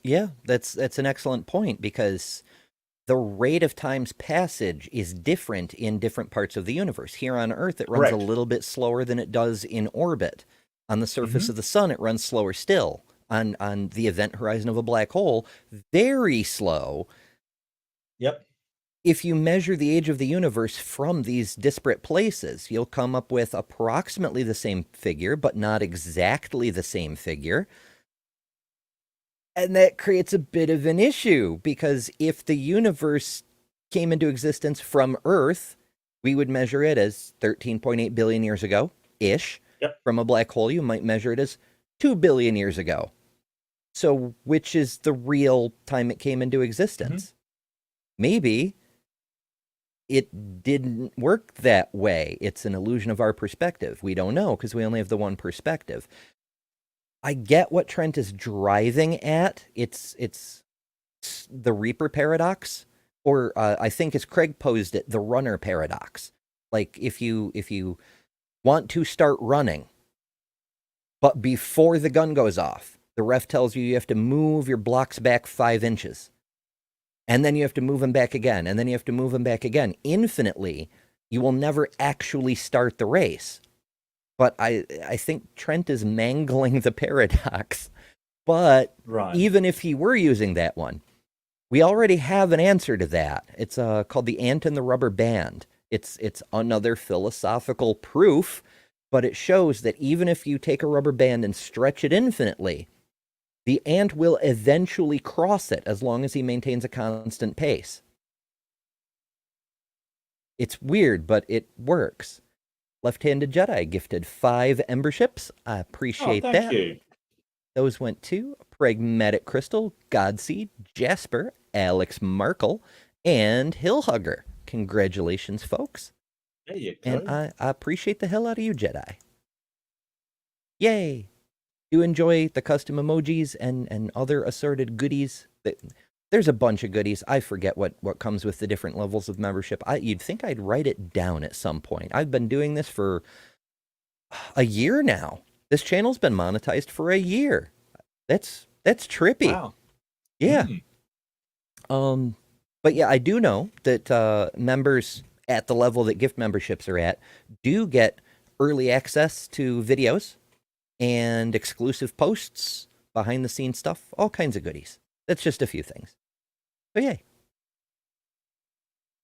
Yeah, that's an excellent point, because the rate of time's passage is different in different parts of the universe. Here on Earth, it runs a little bit slower than it does in orbit. On the surface of the sun, it runs slower still. On the event horizon of a black hole, very slow. Yep. If you measure the age of the universe from these disparate places, you'll come up with approximately the same figure, but not exactly the same figure. And that creates a bit of an issue, because if the universe came into existence from Earth, we would measure it as 13.8 billion years ago-ish. Yep. From a black hole, you might measure it as 2 billion years ago. So which is the real time it came into existence? Maybe it didn't work that way. It's an illusion of our perspective. We don't know, because we only have the one perspective. I get what Trent is driving at. It's the Reaper paradox, or I think as Craig posed it, the runner paradox. Like if you want to start running, but before the gun goes off, the ref tells you have to move your blocks back 5 inches. And then you have to move them back again, and then you have to move them back again. Infinitely, you will never actually start the race. But I think Trent is mangling the paradox. But even if he were using that one, we already have an answer to that. It's called the ant and the rubber band. It's another philosophical proof, but it shows that even if you take a rubber band and stretch it infinitely, the ant will eventually cross it as long as he maintains a constant pace. It's weird, but it works. Left-Handed Jedi gifted 5 Emberships. I appreciate that. Thank you. Those went to Pragmatic Crystal, Godseed, Jasper, Alex Markle, and Hillhugger. Congratulations, folks. There you go. And I appreciate the hell out of you, Jedi. Yay! Do enjoy the custom emojis and other assorted goodies. There's a bunch of goodies. I forget what comes with the different levels of membership. You'd think I'd write it down at some point. I've been doing this for a year now. This channel's been monetized for a year. That's trippy. Wow. Yeah. But yeah, I do know that members at the level that gift memberships are at do get early access to videos and exclusive posts, behind the scenes stuff, all kinds of goodies. That's just a few things. So yay.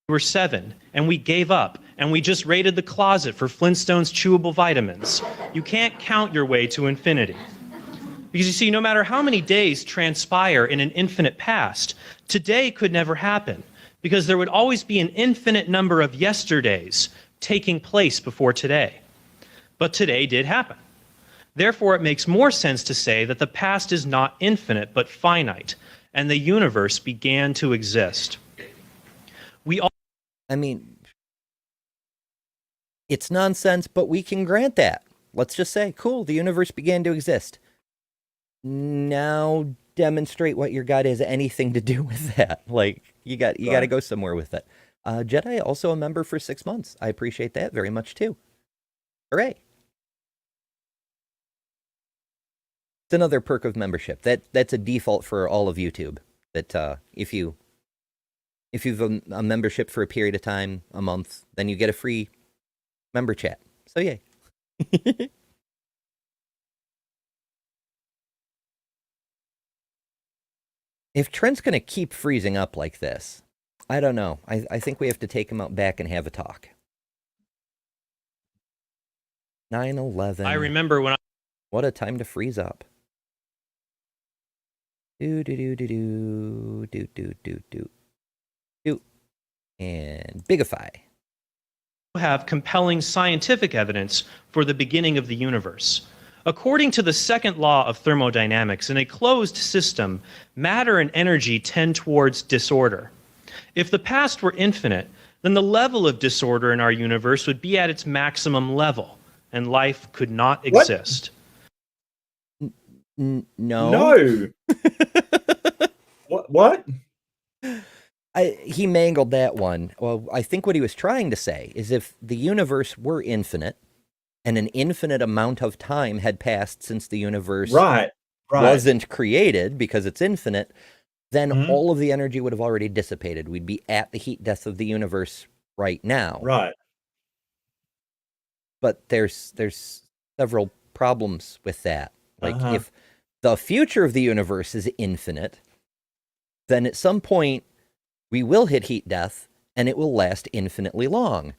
We were 7, and we gave up, and we just raided the closet for Flintstone's chewable vitamins. You can't count your way to infinity. Because you see, no matter how many days transpire in an infinite past, today could never happen, because there would always be an infinite number of yesterdays taking place before today. But today did happen. Therefore, it makes more sense to say that the past is not infinite, but finite, and the universe began to exist. I mean, it's nonsense, but we can grant that. Let's just say, cool, the universe began to exist. Now demonstrate what your God has anything to do with that. Like, you got to go somewhere with it. Jedi, also a member for 6 months. I appreciate that very much too. Hooray. It's another perk of membership. That's a default for all of YouTube. That if you've a membership for a period of time, a month, then you get a free member chat. So yay. If Trent's going to keep freezing up like this, I don't know. I think we have to take him out back and have a talk. 9/11. I remember when What a time to freeze up. Do. And Bigify. have compelling scientific evidence for the beginning of the universe. According to the second law of thermodynamics, in a closed system, matter and energy tend towards disorder. If the past were infinite, then the level of disorder in our universe would be at its maximum level, and life could not exist. No. No. What? He mangled that one. Well, I think what he was trying to say is if the universe were infinite and an infinite amount of time had passed since the universe wasn't created because it's infinite, then all of the energy would have already dissipated. We'd be at the heat death of the universe right now. Right. But there's several problems with that. Like if the future of the universe is infinite, then at some point we will hit heat death and it will last infinitely long.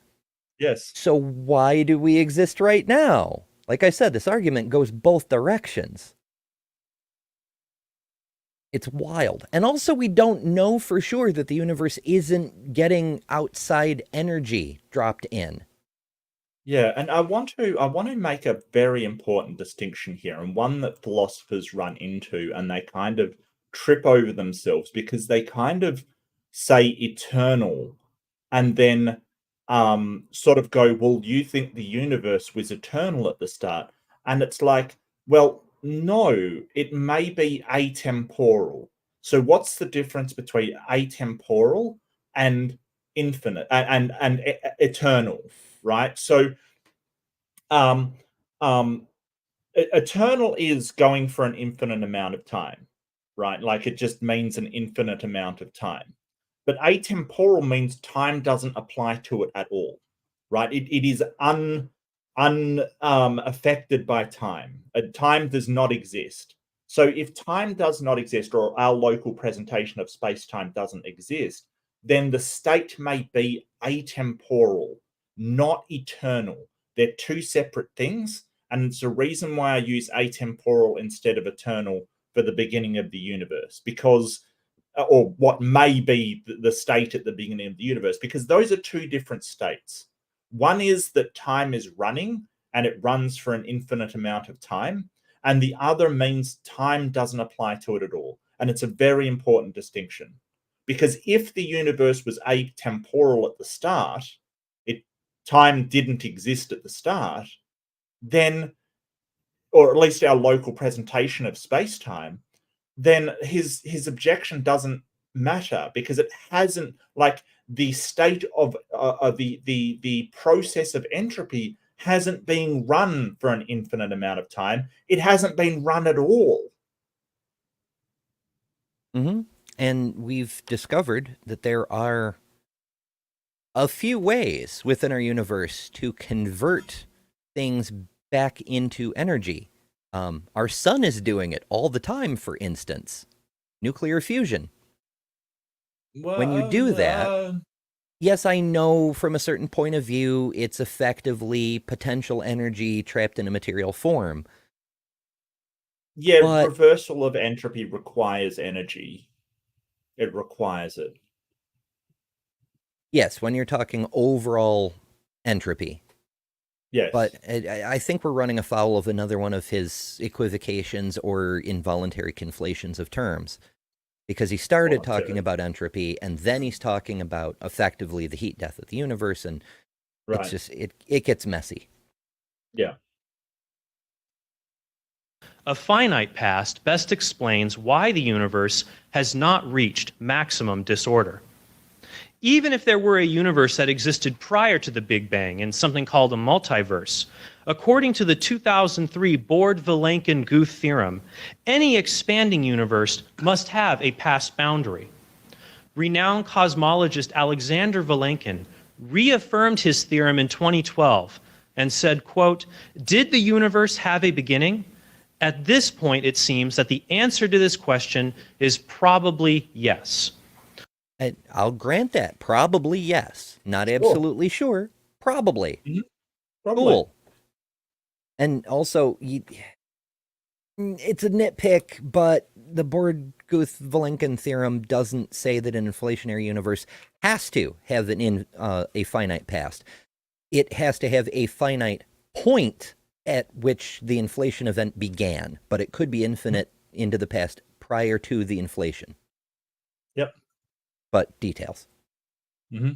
Yes. So why do we exist right now? Like I said, this argument goes both directions. It's wild. And also we don't know for sure that the universe isn't getting outside energy dropped in. Yeah, and I want to make a very important distinction here, and one that philosophers run into, and they kind of trip over themselves because they kind of say eternal and then sort of go, well, you think the universe was eternal at the start. And it's like, well, no, it may be atemporal. So what's the difference between atemporal and infinite and eternal, right? So eternal is going for an infinite amount of time, right? Like it just means an infinite amount of time. But atemporal means time doesn't apply to it at all, right? It is unaffected by time. Time does not exist. So if time does not exist, or our local presentation of space-time doesn't exist, then the state may be atemporal, not eternal. They're two separate things, and it's the reason why I use atemporal instead of eternal for the beginning of the universe, because or what may be the state at the beginning of the universe, because those are two different states. One is that time is running and it runs for an infinite amount of time. and the other means time doesn't apply to it at all. And it's a very important distinction, because if the universe was atemporal at the start, time didn't exist at the start, then, or at least our local presentation of space-time, then his objection doesn't matter, because it hasn't, like, the state of the process of entropy hasn't been run for an infinite amount of time. It hasn't been run at all. Mm-hmm. And we've discovered that there are a few ways within our universe to convert things back into energy. Our sun is doing it all the time, for instance. Nuclear fusion. When you do that, yes, I know from a certain point of view, it's effectively potential energy trapped in a material form. Yeah, But reversal of entropy requires energy. It requires it. yes, when you're talking overall entropy. Yes. But I think we're running afoul of another one of his equivocations or involuntary conflations of terms. Because he started talking about entropy, and then he's talking about effectively the heat death of the universe, and it's just, it gets messy. Yeah. A finite past best explains why the universe has not reached maximum disorder. Even if there were a universe that existed prior to the Big Bang in something called a multiverse, according to the 2003 Borde-Vilenkin-Guth theorem, any expanding universe must have a past boundary. Renowned cosmologist Alexander Vilenkin reaffirmed his theorem in 2012 and said, quote, "Did the universe have a beginning? At this point, it seems that the answer to this question is probably yes." And I'll grant that. Probably yes. Not absolutely sure. Probably. Mm-hmm. Probably. Cool. And also, it's a nitpick, but the Borde-Guth-Vilenkin theorem doesn't say that an inflationary universe has to have a finite past. It has to have a finite point at which the inflation event began, but it could be infinite into the past prior to the inflation. Yep. But details. Mm-hmm.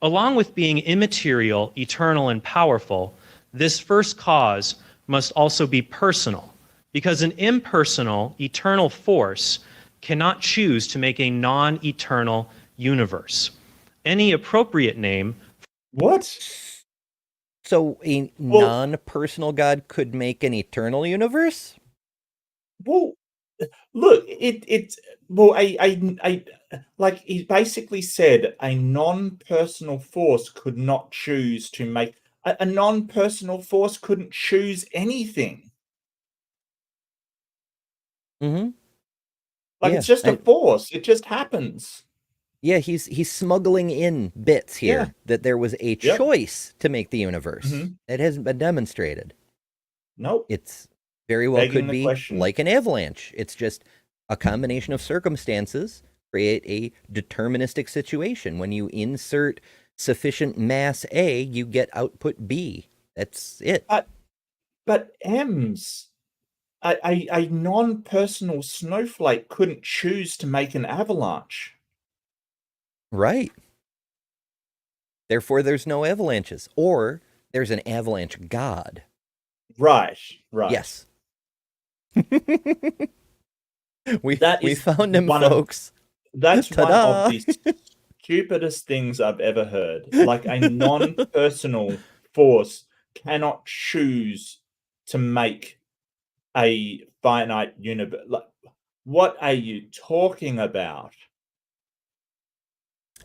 Along with being immaterial, eternal, and powerful, this first cause must also be personal, because an impersonal, eternal force cannot choose to make a non-eternal universe. Any appropriate name... What? So a non-personal God could make an eternal universe? Well, look, like he basically said, a non-personal force could not choose to make a non-personal force couldn't choose anything. Mm-hmm. Like, it's just a force. It just happens. Yeah, he's smuggling in bits here that there was a choice to make the universe. It hasn't been demonstrated. Nope. It's very well Begging could be like an avalanche. It's just a combination of circumstances create a deterministic situation. When you insert sufficient mass A, you get output B. That's it. But M's, a non-personal snowflake couldn't choose to make an avalanche. Right. Therefore, there's no avalanches. Or there's an avalanche god. Right. Yes. we found him, folks. That's one of the stupidest things I've ever heard. Like, a non-personal force cannot choose to make a finite universe. Like, what are you talking about?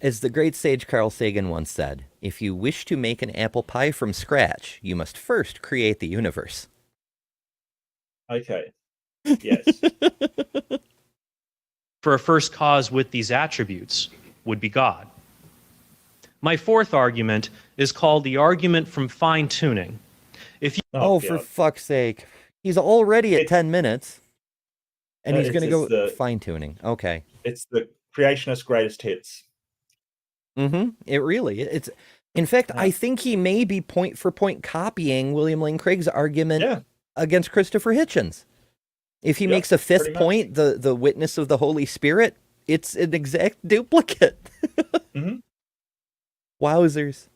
As the great sage Carl Sagan once said, if you wish to make an apple pie from scratch, you must first create the universe. Okay. Yes. For a first cause with these attributes would be God. My fourth argument is called the argument from fine-tuning. For fuck's sake. He's already at 10 minutes. And he's going to go fine-tuning. Okay. It's the creationist greatest hits. Mm-hmm. It really it's. In fact, I think he may be point for point copying William Lane Craig's argument against Christopher Hitchens. If he Yep, makes a fifth pretty much. point, the witness of the Holy Spirit, it's an exact duplicate. hmm Wowzers.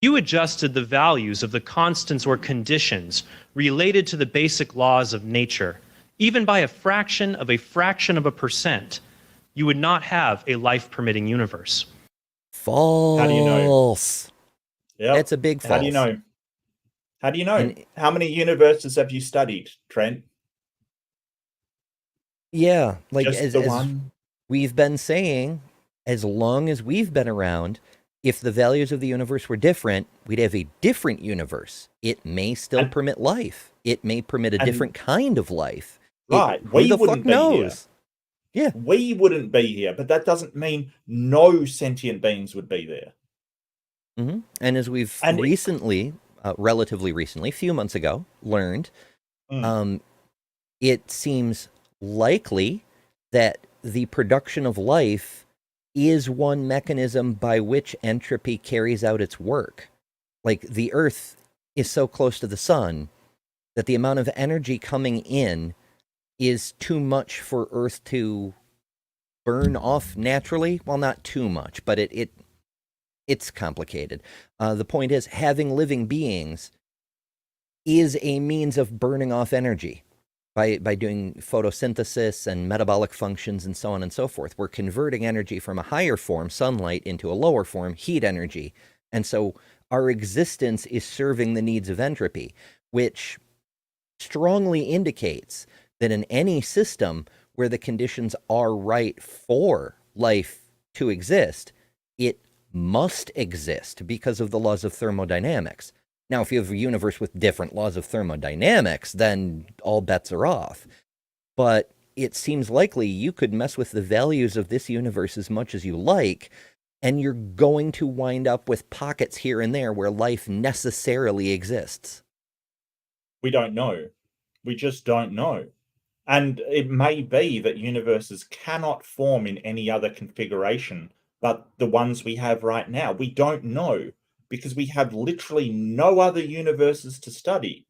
You adjusted the values of the constants or conditions related to the basic laws of nature, even by a fraction of a percent, you would not have a life-permitting universe. False. How do you know? Yep. That's a big false. How do you know? How do you know? And- How many universes have you studied, Trent? Yeah, like Just as the one? we've been saying, as long as we've been around, if the values of the universe were different, we'd have a different universe. It may still And- permit life. It may permit a and- different kind of life. Right, Who we the wouldn't fuck be here. knows? Yeah. We wouldn't be here, but that doesn't mean no sentient beings would be there. hmm And as we've And- recently, relatively recently, a few months ago, learned, Mm. it seems likely that the production of life is one mechanism by which entropy carries out its work. Like the Earth is so close to the sun that the amount of energy coming in is too much for Earth to burn off naturally. Well, not too much, but it's complicated. The point is, having living beings is a means of burning off energy by doing photosynthesis and metabolic functions and so on and so forth. We're converting energy from a higher form, sunlight, into a lower form, heat energy. And so our existence is serving the needs of entropy, which strongly indicates that in any system where the conditions are right for life to exist, it must exist because of the laws of thermodynamics. Now, if you have a universe with different laws of thermodynamics, then all bets are off. But it seems likely you could mess with the values of this universe as much as you like, and you're going to wind up with pockets here and there where life necessarily exists. We don't know. We just don't know. And it may be that universes cannot form in any other configuration but the ones we have right now. We don't know because we have literally no other universes to study.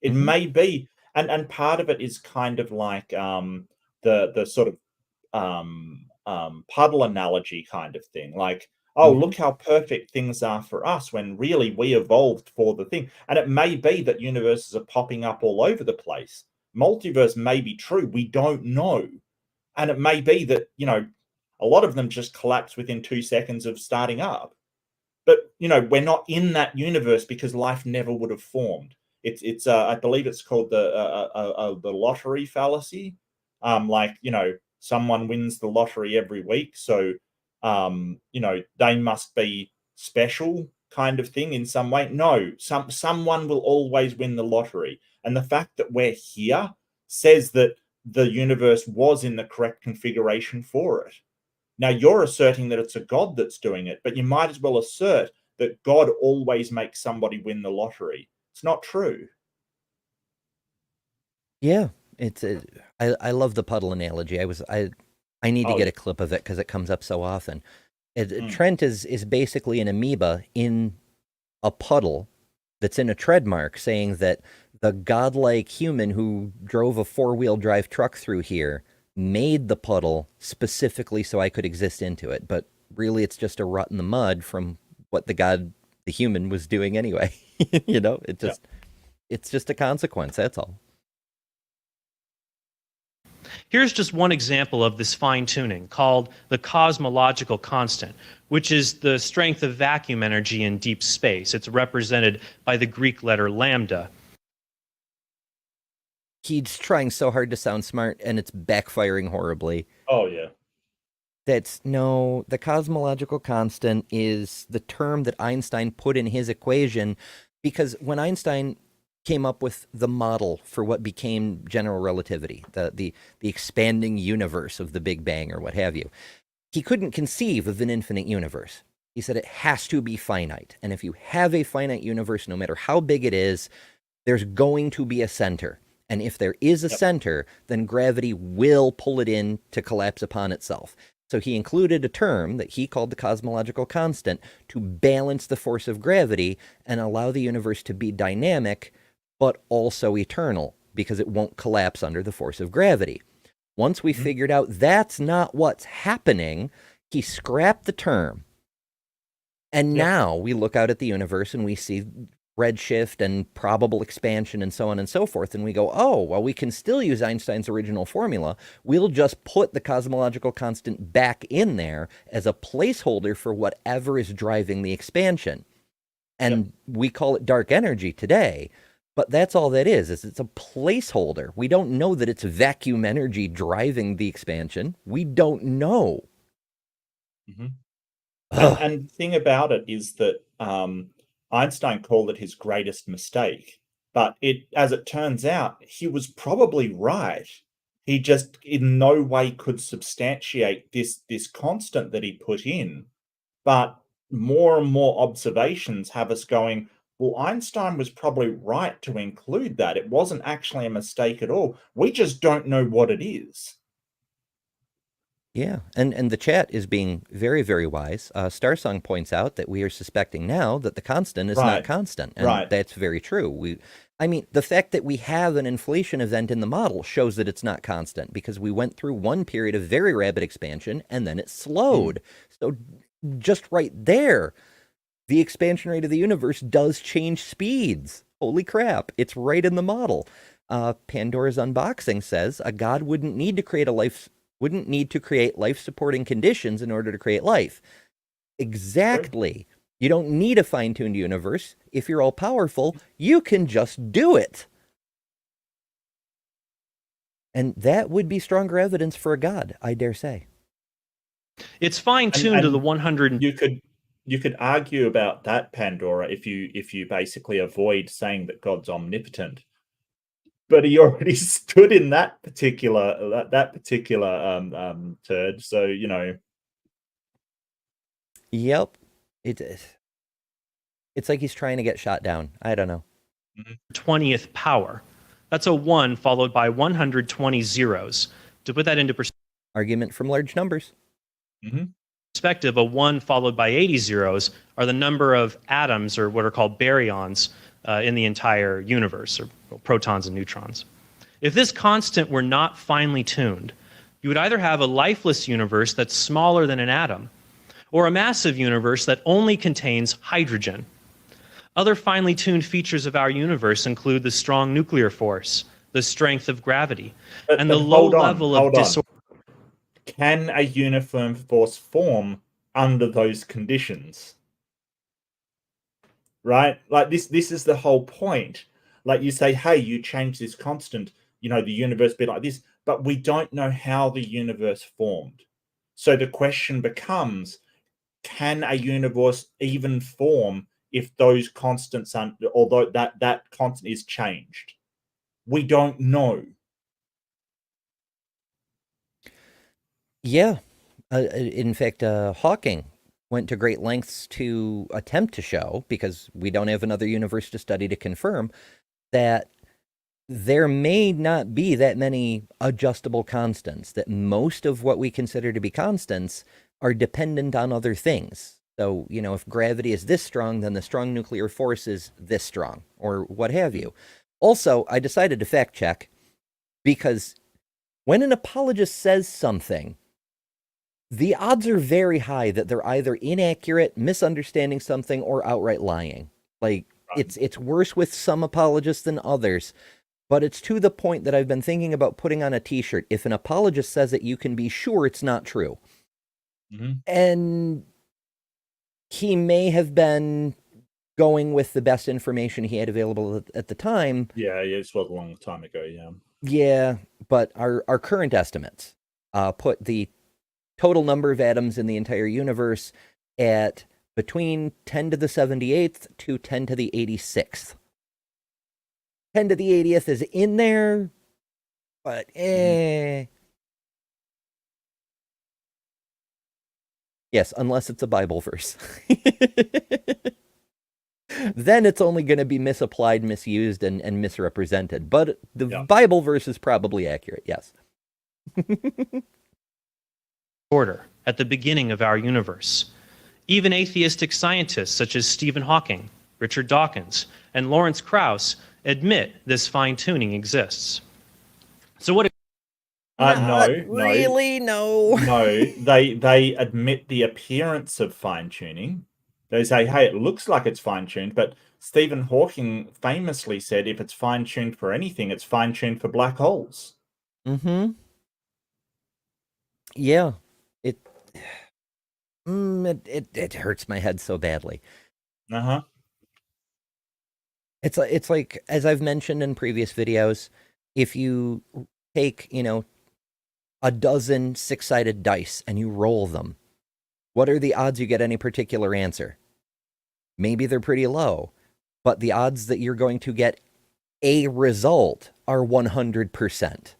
It Mhm. may be, and part of it is kind of like the sort of puddle analogy kind of thing. Like, oh, Mhm. look how perfect things are for us when really we evolved for the thing. And it may be that universes are popping up all over the place. Multiverse may be true. We don't know. And it may be that, a lot of them just collapse within 2 seconds of starting up. But, we're not in that universe because life never would have formed. It's I believe it's called the lottery fallacy. Like, someone wins the lottery every week, so they must be special kind of thing in some way. No, someone will always win the lottery. And the fact that we're here says that the universe was in the correct configuration for it. Now, you're asserting that it's a God that's doing it, but you might as well assert that God always makes somebody win the lottery. It's not true. Yeah, I love the puddle analogy. I need to Oh, get a clip of it because it comes up so often. Mm. Trent is basically an amoeba in a puddle that's in a tread mark, saying that the godlike human who drove a 4-wheel drive truck through here made the puddle specifically so I could exist into it. But really, it's just a rut in the mud from what the human was doing anyway. It's just a consequence. That's all. Here's just one example of this fine-tuning called the cosmological constant, which is the strength of vacuum energy in deep space. It's represented by the Greek letter lambda. He's trying so hard to sound smart, and it's backfiring horribly. Oh, yeah. The cosmological constant is the term that Einstein put in his equation, because when Einstein came up with the model for what became general relativity, the expanding universe of the Big Bang or what have you, he couldn't conceive of an infinite universe. He said it has to be finite. And if you have a finite universe, no matter how big it is, there's going to be a center. And if there is a center, then gravity will pull it in to collapse upon itself. So he included a term that he called the cosmological constant to balance the force of gravity and allow the universe to be dynamic but also eternal because it won't collapse under the force of gravity. Once we figured out that's not what's happening, he scrapped the term. And now we look out at the universe and we see redshift and probable expansion and so on and so forth. And we go, oh, well, we can still use Einstein's original formula. We'll just put the cosmological constant back in there as a placeholder for whatever is driving the expansion. And we call it dark energy today. But that's all that is it's a placeholder. We don't know that it's vacuum energy driving the expansion. We don't know. And the thing about it is that Einstein called it his greatest mistake. But as it turns out, he was probably right. He just in no way could substantiate this constant that he put in. But more and more observations have us going, well, Einstein was probably right to include that. It wasn't actually a mistake at all. We just don't know what it is. Yeah, and the chat is being very, very wise. Starsong points out that we are suspecting now that the constant is not constant, and that's very true. I mean, the fact that we have an inflation event in the model shows that it's not constant because we went through one period of very rapid expansion and then it slowed. So just right there, the expansion rate of the universe does change speeds. Holy crap, it's right in the model. Pandora's Unboxing says a god wouldn't need to create life-supporting conditions in order to create life. Exactly. You don't need a fine-tuned universe. If you're all-powerful, you can just do it. And that would be stronger evidence for a god, I dare say. It's fine-tuned to the 100. You could argue about that, Pandora, if you basically avoid saying that God's omnipotent. But he already stood in that particular turd. So, you know. Yep. It's like he's trying to get shot down. I don't know. 20th power. That's a 1 followed by 120 zeros. To put that into argument from large numbers. Perspective, a 1 followed by 80 zeros are the number of atoms, or what are called baryons, in the entire universe, or protons and neutrons. If this constant were not finely tuned, you would either have a lifeless universe that's smaller than an atom, or a massive universe that only contains hydrogen. Other finely tuned features of our universe include the strong nuclear force, the strength of gravity, and the low level of disorder. Can a uniform force form under those conditions? Right? Like this is the whole point. Like you say, hey, you change this constant, you know, the universe be like this, but we don't know how the universe formed. So the question becomes, can a universe even form if those constants are, although that constant is changed? We don't know. Yeah. In fact, Hawking went to great lengths to attempt to show, because we don't have another universe to study to confirm, that there may not be that many adjustable constants, that most of what we consider to be constants are dependent on other things. So, you know, if gravity is this strong, then the strong nuclear force is this strong, or what have you. Also, I decided to fact check, because when an apologist says something, the odds are very high that they're either inaccurate, misunderstanding something, or outright lying. Like, it's worse with some apologists than others, but it's to the point that I've been thinking about putting on a t-shirt. If an apologist says it, you can be sure it's not true. And he may have been going with the best information he had available at the time. Yeah, this was a long time ago, Yeah, but our current estimates put the total number of atoms in the entire universe at between 10 to the 78th to 10 to the 86th. 10 to the 80th is in there, but Yes, unless it's a Bible verse. Then it's only going to be misapplied, misused, and misrepresented. But the Bible verse is probably accurate, yes. Order at the beginning of our universe. Even atheistic scientists such as Stephen Hawking, Richard Dawkins, and Lawrence Krauss admit this fine-tuning exists. So what Not No. really, no. No, they admit the appearance of fine-tuning. They say, hey, it looks like it's fine-tuned, but Stephen Hawking famously said if it's fine-tuned for anything, it's fine-tuned for black holes. Mm-hmm. Yeah. It hurts my head so badly. Uh-huh. It's like, as I've mentioned in previous videos, if you take, a dozen 6-sided dice and you roll them, what are the odds you get any particular answer? Maybe they're pretty low, but the odds that you're going to get a result are 100%.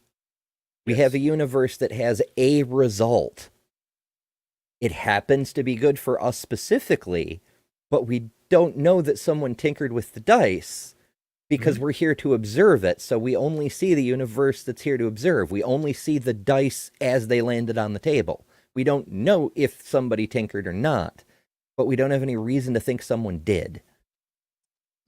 We have a universe that has a result. It happens to be good for us specifically, but we don't know that someone tinkered with the dice because we're here to observe it. So we only see the universe that's here to observe. We only see the dice as they landed on the table. We don't know if somebody tinkered or not, but we don't have any reason to think someone did.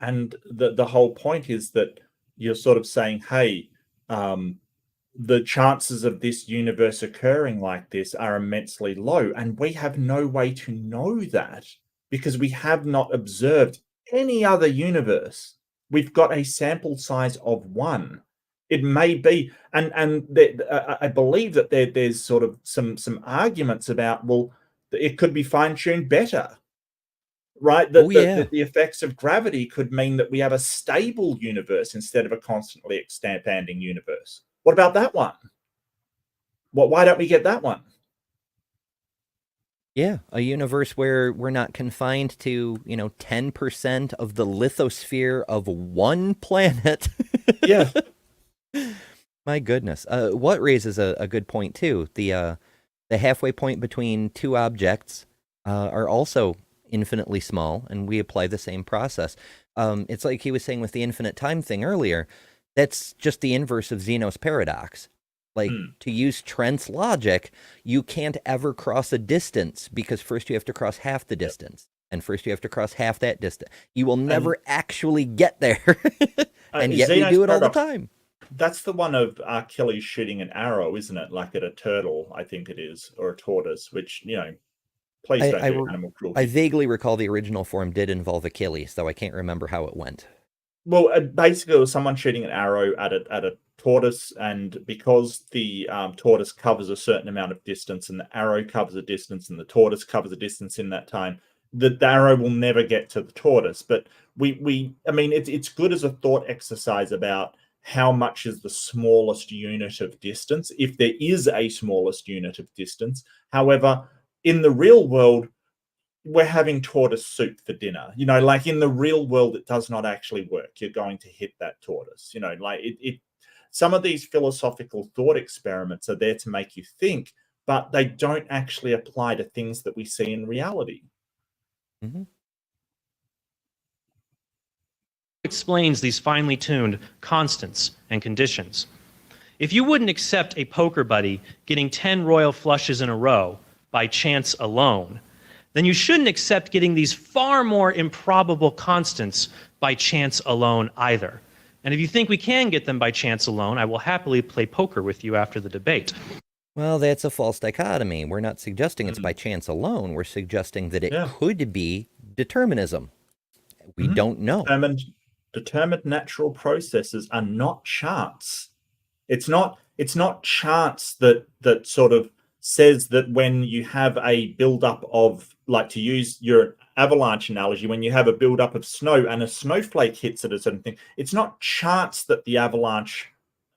And the whole point is that you're sort of saying, hey, the chances of this universe occurring like this are immensely low. And we have no way to know that because we have not observed any other universe. We've got a sample size of 1. It may be, and I believe that there's sort of some arguments about, well, it could be fine-tuned better, right? The effects of gravity could mean that we have a stable universe instead of a constantly expanding universe. What about that one? Why don't we get that one? Yeah, a universe where we're not confined to, 10% of the lithosphere of one planet. Yeah. My goodness. What raises a good point, too. The halfway point between two objects are also infinitely small, and we apply the same process. It's like he was saying with the infinite time thing earlier. That's just the inverse of Zeno's paradox. Like, to use Trent's logic, you can't ever cross a distance because first you have to cross half the distance. And first you have to cross half that distance. You will never actually get there. And yet we do it all the time. That's the one of Achilles shooting an arrow, isn't it? Like at a turtle, I think it is, or a tortoise, which, please don't do animal cruelty. I vaguely recall the original form did involve Achilles, though I can't remember how it went. Well, basically, it was someone shooting an arrow at a tortoise, and because the tortoise covers a certain amount of distance, and the arrow covers a distance, and the tortoise covers a distance in that time, the arrow will never get to the tortoise. But I mean, it's good as a thought exercise about how much is the smallest unit of distance, if there is a smallest unit of distance. However, in the real world, we're having tortoise soup for dinner. Like in the real world, it does not actually work. You're going to hit that tortoise. Like some of these philosophical thought experiments are there to make you think, but they don't actually apply to things that we see in reality. Explains these finely tuned constants and conditions. If you wouldn't accept a poker buddy getting 10 royal flushes in a row by chance alone, then you shouldn't accept getting these far more improbable constants by chance alone either. And if you think we can get them by chance alone, I will happily play poker with you after the debate. Well, that's a false dichotomy. We're not suggesting it's by chance alone. We're suggesting that it could be determinism. We don't know. Determined natural processes are not chance. It's not chance that sort of says that when you have a buildup of, like, to use your avalanche analogy, when you have a buildup of snow and a snowflake hits at a certain thing, it's not chance that the avalanche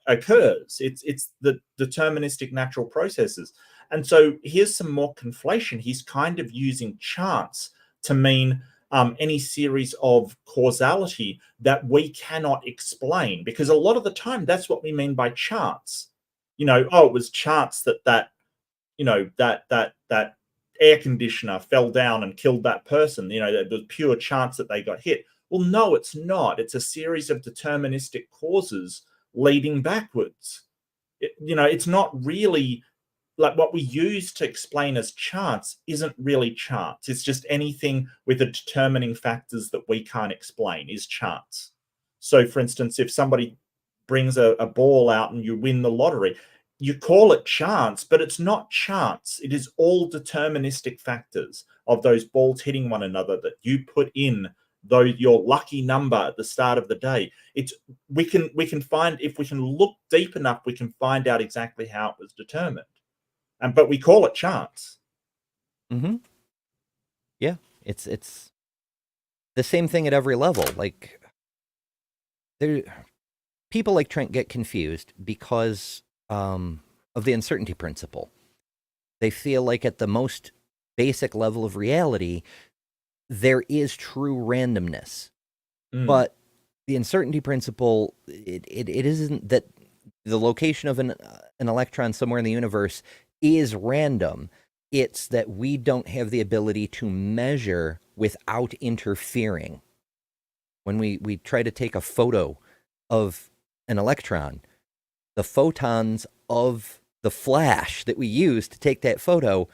occurs. It's the deterministic natural processes. And so here's some more conflation. He's kind of using chance to mean any series of causality that we cannot explain, because a lot of the time that's what we mean by chance. It was chance that air conditioner fell down and killed that person. It was pure chance that they got hit. Well, no, it's not. It's a series of deterministic causes leading backwards. It's not really like what we use to explain as chance isn't really chance. It's just anything with the determining factors that we can't explain is chance. So, for instance, if somebody brings a ball out and you win the lottery, you call it chance, but it's not chance. It is all deterministic factors of those balls hitting one another that you put in your lucky number at the start of the day. We can find, if we can look deep enough, we can find out exactly how it was determined. But we call it chance. Mm-hmm. Yeah, it's the same thing at every level. Like, people like Trent get confused because of the uncertainty principle. They feel like at the most basic level of reality, there is true randomness. But the uncertainty principle, it isn't that the location of an electron somewhere in the universe is random. It's that we don't have the ability to measure without interfering. When we try to take a photo of an electron, the photons of the flash that we use to take that photo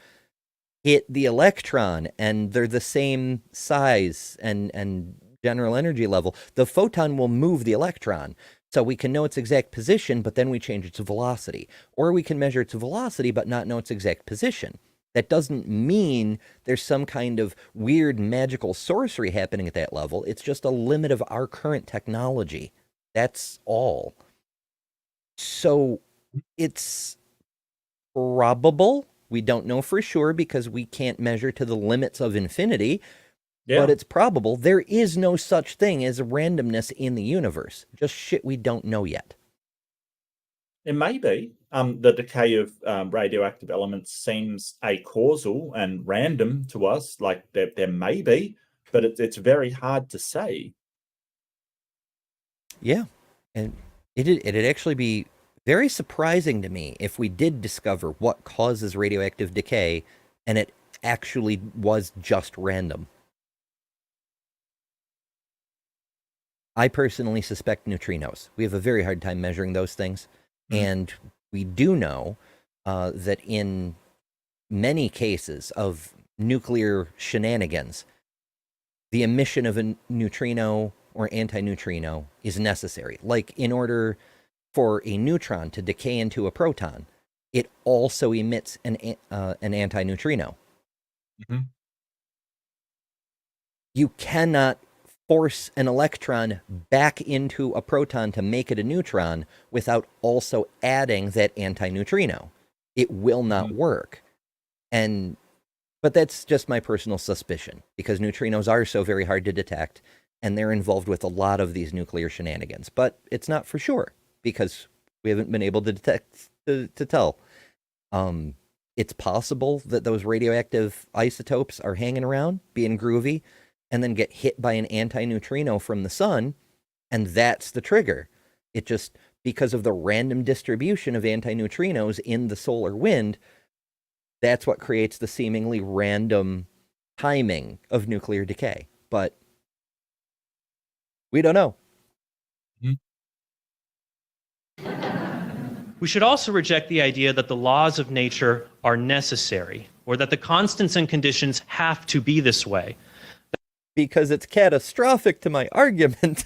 hit the electron, and they're the same size and general energy level. The photon will move the electron, so we can know its exact position, but then we change its velocity. Or we can measure its velocity but not know its exact position. That doesn't mean there's some kind of weird magical sorcery happening at that level. It's just a limit of our current technology. That's all. So it's probable. We don't know for sure because we can't measure to the limits of infinity. Yeah. But it's probable there is no such thing as randomness in the universe. Just shit we don't know yet. It may be. The decay of radioactive elements seems acausal and random to us. Like there may be, but it's very hard to say. Yeah, and it'd actually be very surprising to me if we did discover what causes radioactive decay, and it actually was just random. I personally suspect neutrinos. We have a very hard time measuring those things. And we do know that in many cases of nuclear shenanigans, the emission of a neutrino or antineutrino is necessary. Like, in order for a neutron to decay into a proton, it also emits an antineutrino. Mm-hmm. You cannot force an electron back into a proton to make it a neutron without also adding that antineutrino. It will not work. But that's just my personal suspicion, because neutrinos are so very hard to detect, and they're involved with a lot of these nuclear shenanigans. But it's not for sure, because we haven't been able to detect to tell. It's possible that those radioactive isotopes are hanging around, being groovy, and then get hit by an antineutrino from the sun, and that's the trigger. It just, because of the random distribution of antineutrinos in the solar wind, that's what creates the seemingly random timing of nuclear decay. But we don't know. We should also reject the idea that the laws of nature are necessary, or that the constants and conditions have to be this way. Because it's catastrophic to my argument.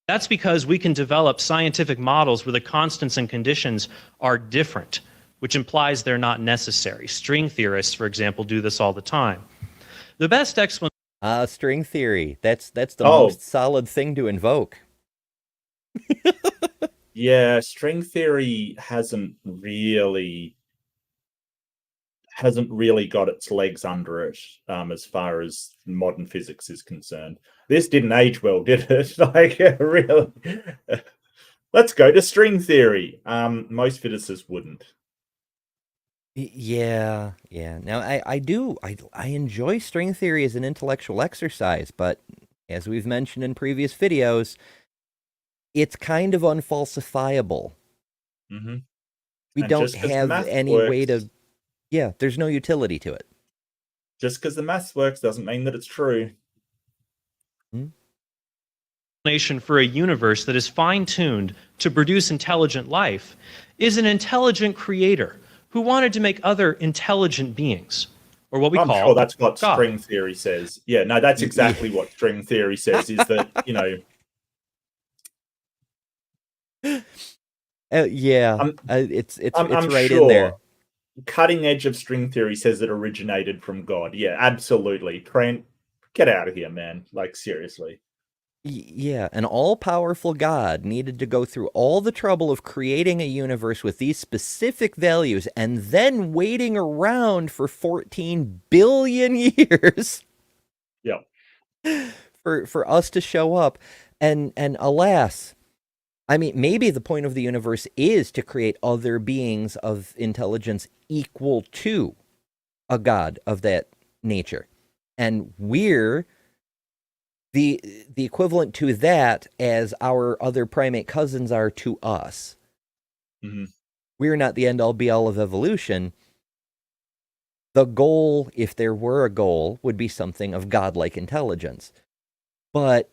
That's because we can develop scientific models where the constants and conditions are different, which implies they're not necessary. String theorists, for example, do this all the time. The best explanation... String theory. That's the most solid thing to invoke. Yeah, string theory hasn't really got its legs under it as far as modern physics is concerned. This didn't age well, did it? Like, really? Let's go to string theory. Most physicists wouldn't. Yeah. Now, I enjoy string theory as an intellectual exercise, but as we've mentioned in previous videos, it's kind of unfalsifiable. Mm-hmm. We don't have any way to... Yeah, there's no utility to it. Just because the maths works doesn't mean that it's true. Explanation for a universe that is fine-tuned to produce intelligent life is an intelligent creator who wanted to make other intelligent beings. or what we I'm call sure that's what God. string theory says. Yeah, no, that's exactly what string theory says, is that, you know, it's I'm right in there. sure cutting edge of string theory says it originated from God. Yeah, absolutely. Trent, get out of here, man. Like, seriously. Yeah, an all-powerful God needed to go through all the trouble of creating a universe with these specific values and then waiting around for 14 billion years Yeah. for us to show up. And alas, I mean, maybe the point of the universe is to create other beings of intelligence equal to a God of that nature. And we're the equivalent to that as our other primate cousins are to us. Mm-hmm. We're not the end all be all of evolution. The goal, if there were a goal, would be something of godlike intelligence. But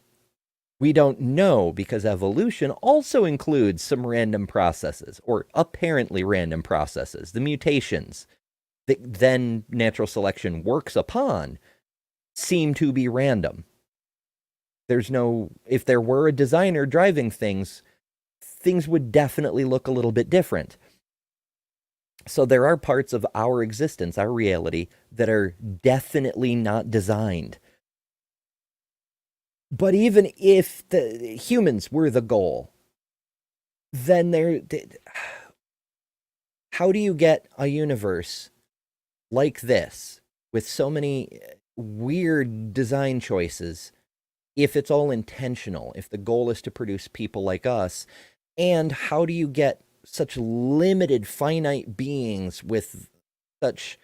we don't know, because evolution also includes some random processes, or apparently random processes, the mutations that then natural selection works upon seem to be random. There's no, if there were a designer driving things, things would definitely look a little bit different. So there are parts of our existence, our reality, that are definitely not designed. But even if the humans were the goal, then how do you get a universe like this with so many weird design choices if it's all intentional, if the goal is to produce people like us? And how do you get such limited, finite beings with such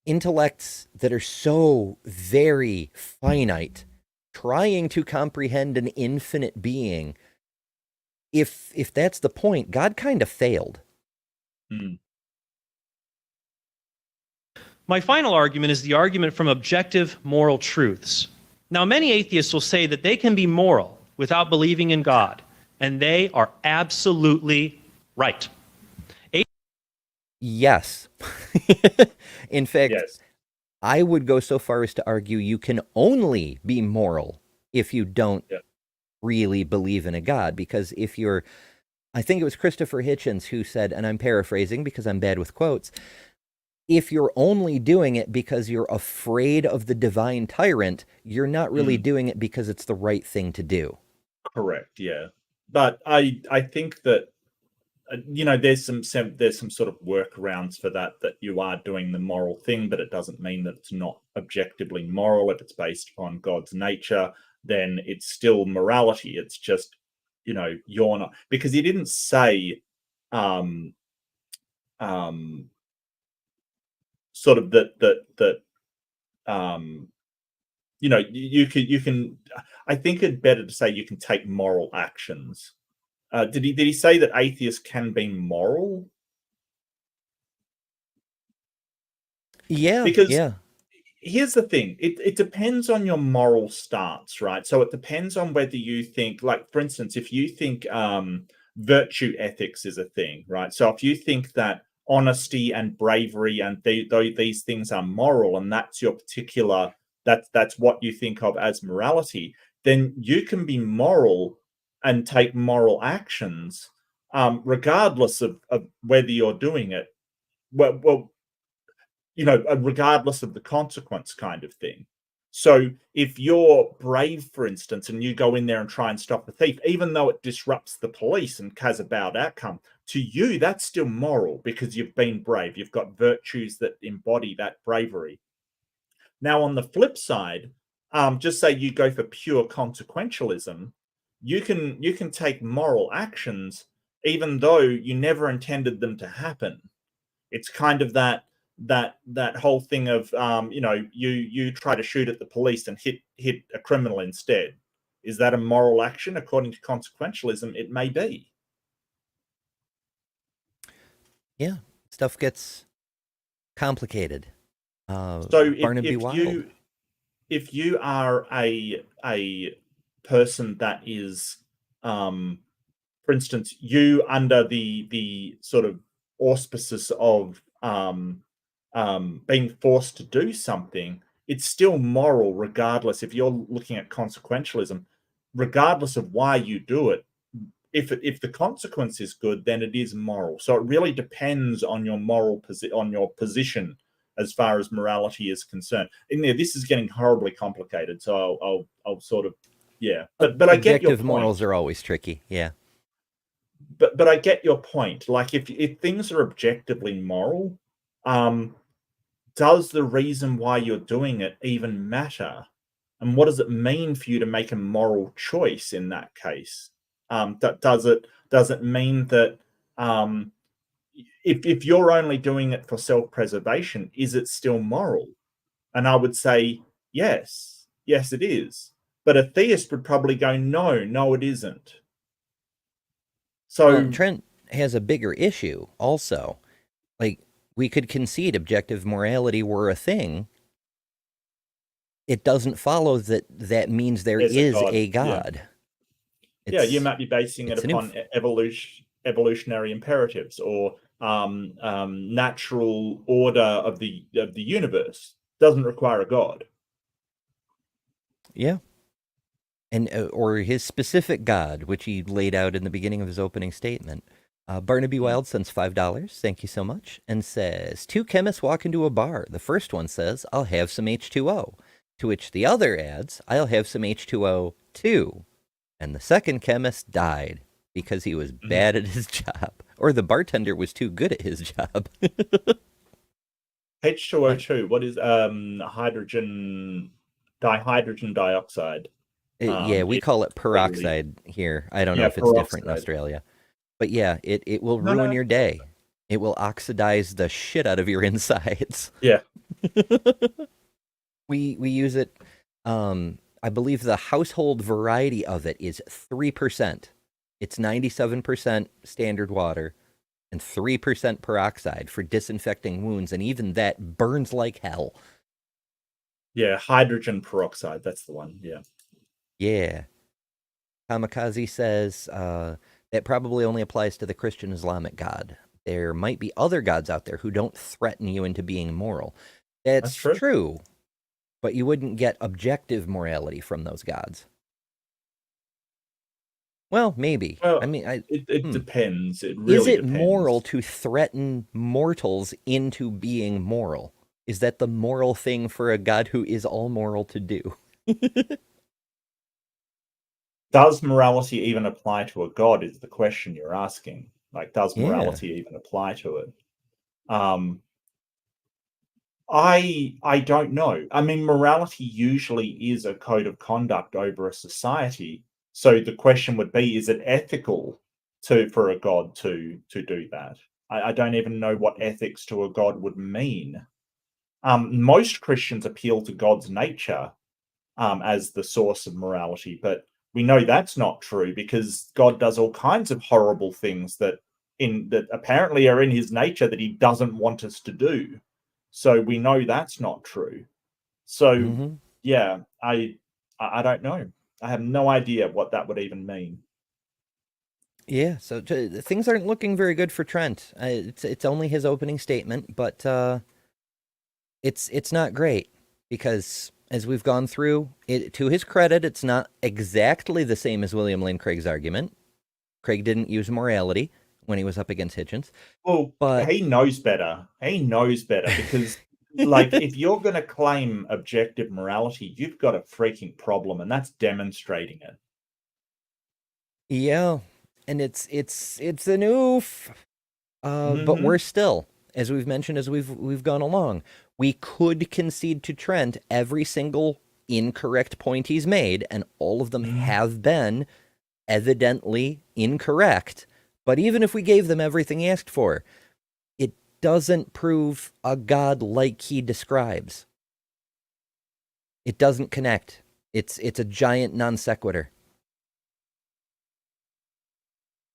intellects that are so very finite, trying to comprehend an infinite being? If that's the point, God kind of failed. Mm. My final argument is the argument from objective moral truths. Now, many atheists will say that they can be moral without believing in God, and they are absolutely right. Yes. In fact, Yes. I would go so far as to argue you can only be moral if you don't really believe in a God. Because if you're, I think it was Christopher Hitchens who said, and I'm paraphrasing because I'm bad with quotes, if you're only doing it because you're afraid of the divine tyrant, you're not really doing it because it's the right thing to do. Correct. Yeah. But I think that, you know, there's some sort of workarounds for that you are doing the moral thing, but it doesn't mean that it's not objectively moral. If it's based upon God's nature, then it's still morality. It's just, you know, you're not, because he didn't say um sort of that you know, you can I think it's better to say you can take moral actions. Did he say that atheists can be moral? Yeah, Because yeah. here's the thing, it depends on your moral stance, right? So it depends on whether you think, like, for instance, if you think virtue ethics is a thing, right? So if you think that honesty and bravery and these things are moral, and that's your particular, that's what you think of as morality, then you can be moral and take moral actions, regardless of whether you're doing it well, you know, regardless of the consequence, kind of thing. So if you're brave, for instance, and you go in there and try and stop a thief, even though it disrupts the police and has a bad outcome, to you, that's still moral because you've been brave. You've got virtues that embody that bravery. Now, on the flip side, just say you go for pure consequentialism, you can take moral actions even though you never intended them to happen. It's kind of that whole thing of, you know, you try to shoot at the police and hit a criminal instead. Is that a moral action? According to consequentialism, it may be. Yeah. Stuff gets complicated. So Barnaby Wild. if you are a person that is, for instance, you under the sort of auspices of being forced to do something, it's still moral regardless. If you're looking at consequentialism, regardless of why you do it, if the consequence is good, then it is moral. So it really depends on your on your position as far as morality is concerned. And yeah, this is getting horribly complicated. So I'll sort of, yeah. But I get your Objective point. morals are always tricky. Yeah. But I get your point. Like if things are objectively moral, does the reason why you're doing it even matter? And what does it mean for you to make a moral choice in that case? Does it mean that if you're only doing it for self-preservation, is it still moral? And I would say yes, it is. But a theist would probably go, no, it isn't. So Well, Trent has a bigger issue also. Like, we could concede objective morality were a thing. It doesn't follow that that means there there's is God. a God. Yeah, you might be basing it it's an upon evolutionary imperatives or natural order of the universe. Doesn't require a God. Yeah. And or his specific God, which he laid out in the beginning of his opening statement. Barnaby Wild sends $5. Thank you so much. And says, 2 chemists walk into a bar. The first one says, I'll have some H2O. To which the other adds, I'll have some H2O too. And the second chemist died because he was bad at his job. Or the bartender was too good at his job. H2O2, what is hydrogen dihydrogen dioxide? Yeah, we call it peroxide here. I don't know if it's different in Australia. But yeah, it will ruin your day. It will oxidize the shit out of your insides. Yeah. We use it, I believe the household variety of it is 3%. It's 97% standard water and 3% peroxide for disinfecting wounds, and even that burns like hell. Yeah, hydrogen peroxide, that's the one, yeah. Yeah. Kamikaze says that probably only applies to the Christian Islamic God. There might be other gods out there who don't threaten you into being moral. That's true. But you wouldn't get objective morality from those gods. Well, maybe. Well, I mean, it depends. It really is it depends. moral to threaten mortals into being moral? Is that the moral thing for a god who is all moral to do? Does morality even apply to a god is the question you're asking. Like, does morality even apply to it? I don't know. I mean, morality usually is a code of conduct over a society. So the question would be, is it ethical for a god to do that? I don't even know what ethics to a god would mean. Most Christians appeal to God's nature as the source of morality, but we know that's not true because God does all kinds of horrible things that apparently are in his nature that he doesn't want us to do. So we know that's not true. So yeah, I don't know. I have no idea what that would even mean. Yeah, so things aren't looking very good for Trent. It's only his opening statement, but it's not great because as we've gone through, to his credit, it's not exactly the same as William Lane Craig's argument. Craig didn't use morality when he was up against Hitchens. Well, but he knows better. He knows better because, like, if you're going to claim objective morality, you've got a freaking problem, and that's demonstrating it. Yeah, and it's an oof. But we're still, as we've mentioned, as we've gone along, we could concede to Trent every single incorrect point he's made, and all of them have been evidently incorrect. But even if we gave them everything he asked for, it doesn't prove a god like he describes. It doesn't connect. It's a giant non sequitur.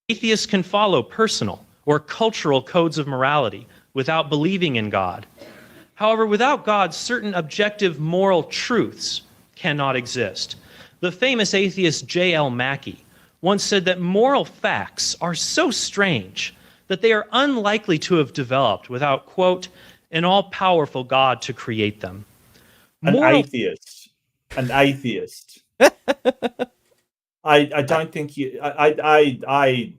Atheists can follow personal or cultural codes of morality without believing in God. However, without God, certain objective moral truths cannot exist. The famous atheist J.L. Mackie once said that moral facts are so strange that they are unlikely to have developed without, quote, an all-powerful God to create them. An atheist. I don't think you. I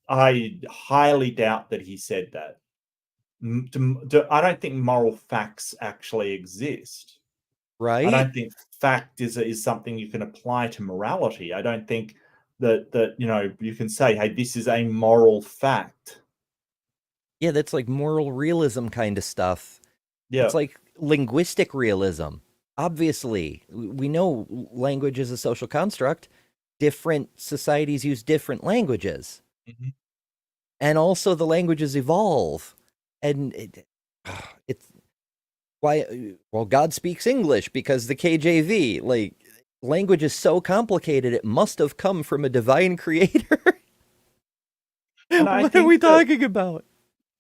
highly doubt that he said that. I don't think moral facts actually exist. Right? I don't think fact is something you can apply to morality. I don't think that you can say, hey, this is a moral fact. Yeah, that's like moral realism kind of stuff. Yeah. It's like linguistic realism. Obviously, we know language is a social construct. Different societies use different languages. Mhm. And also the languages evolve. And it's why, well, God speaks English because the KJV, like, language is so complicated, it must have come from a divine creator. And I What are think we that- talking about?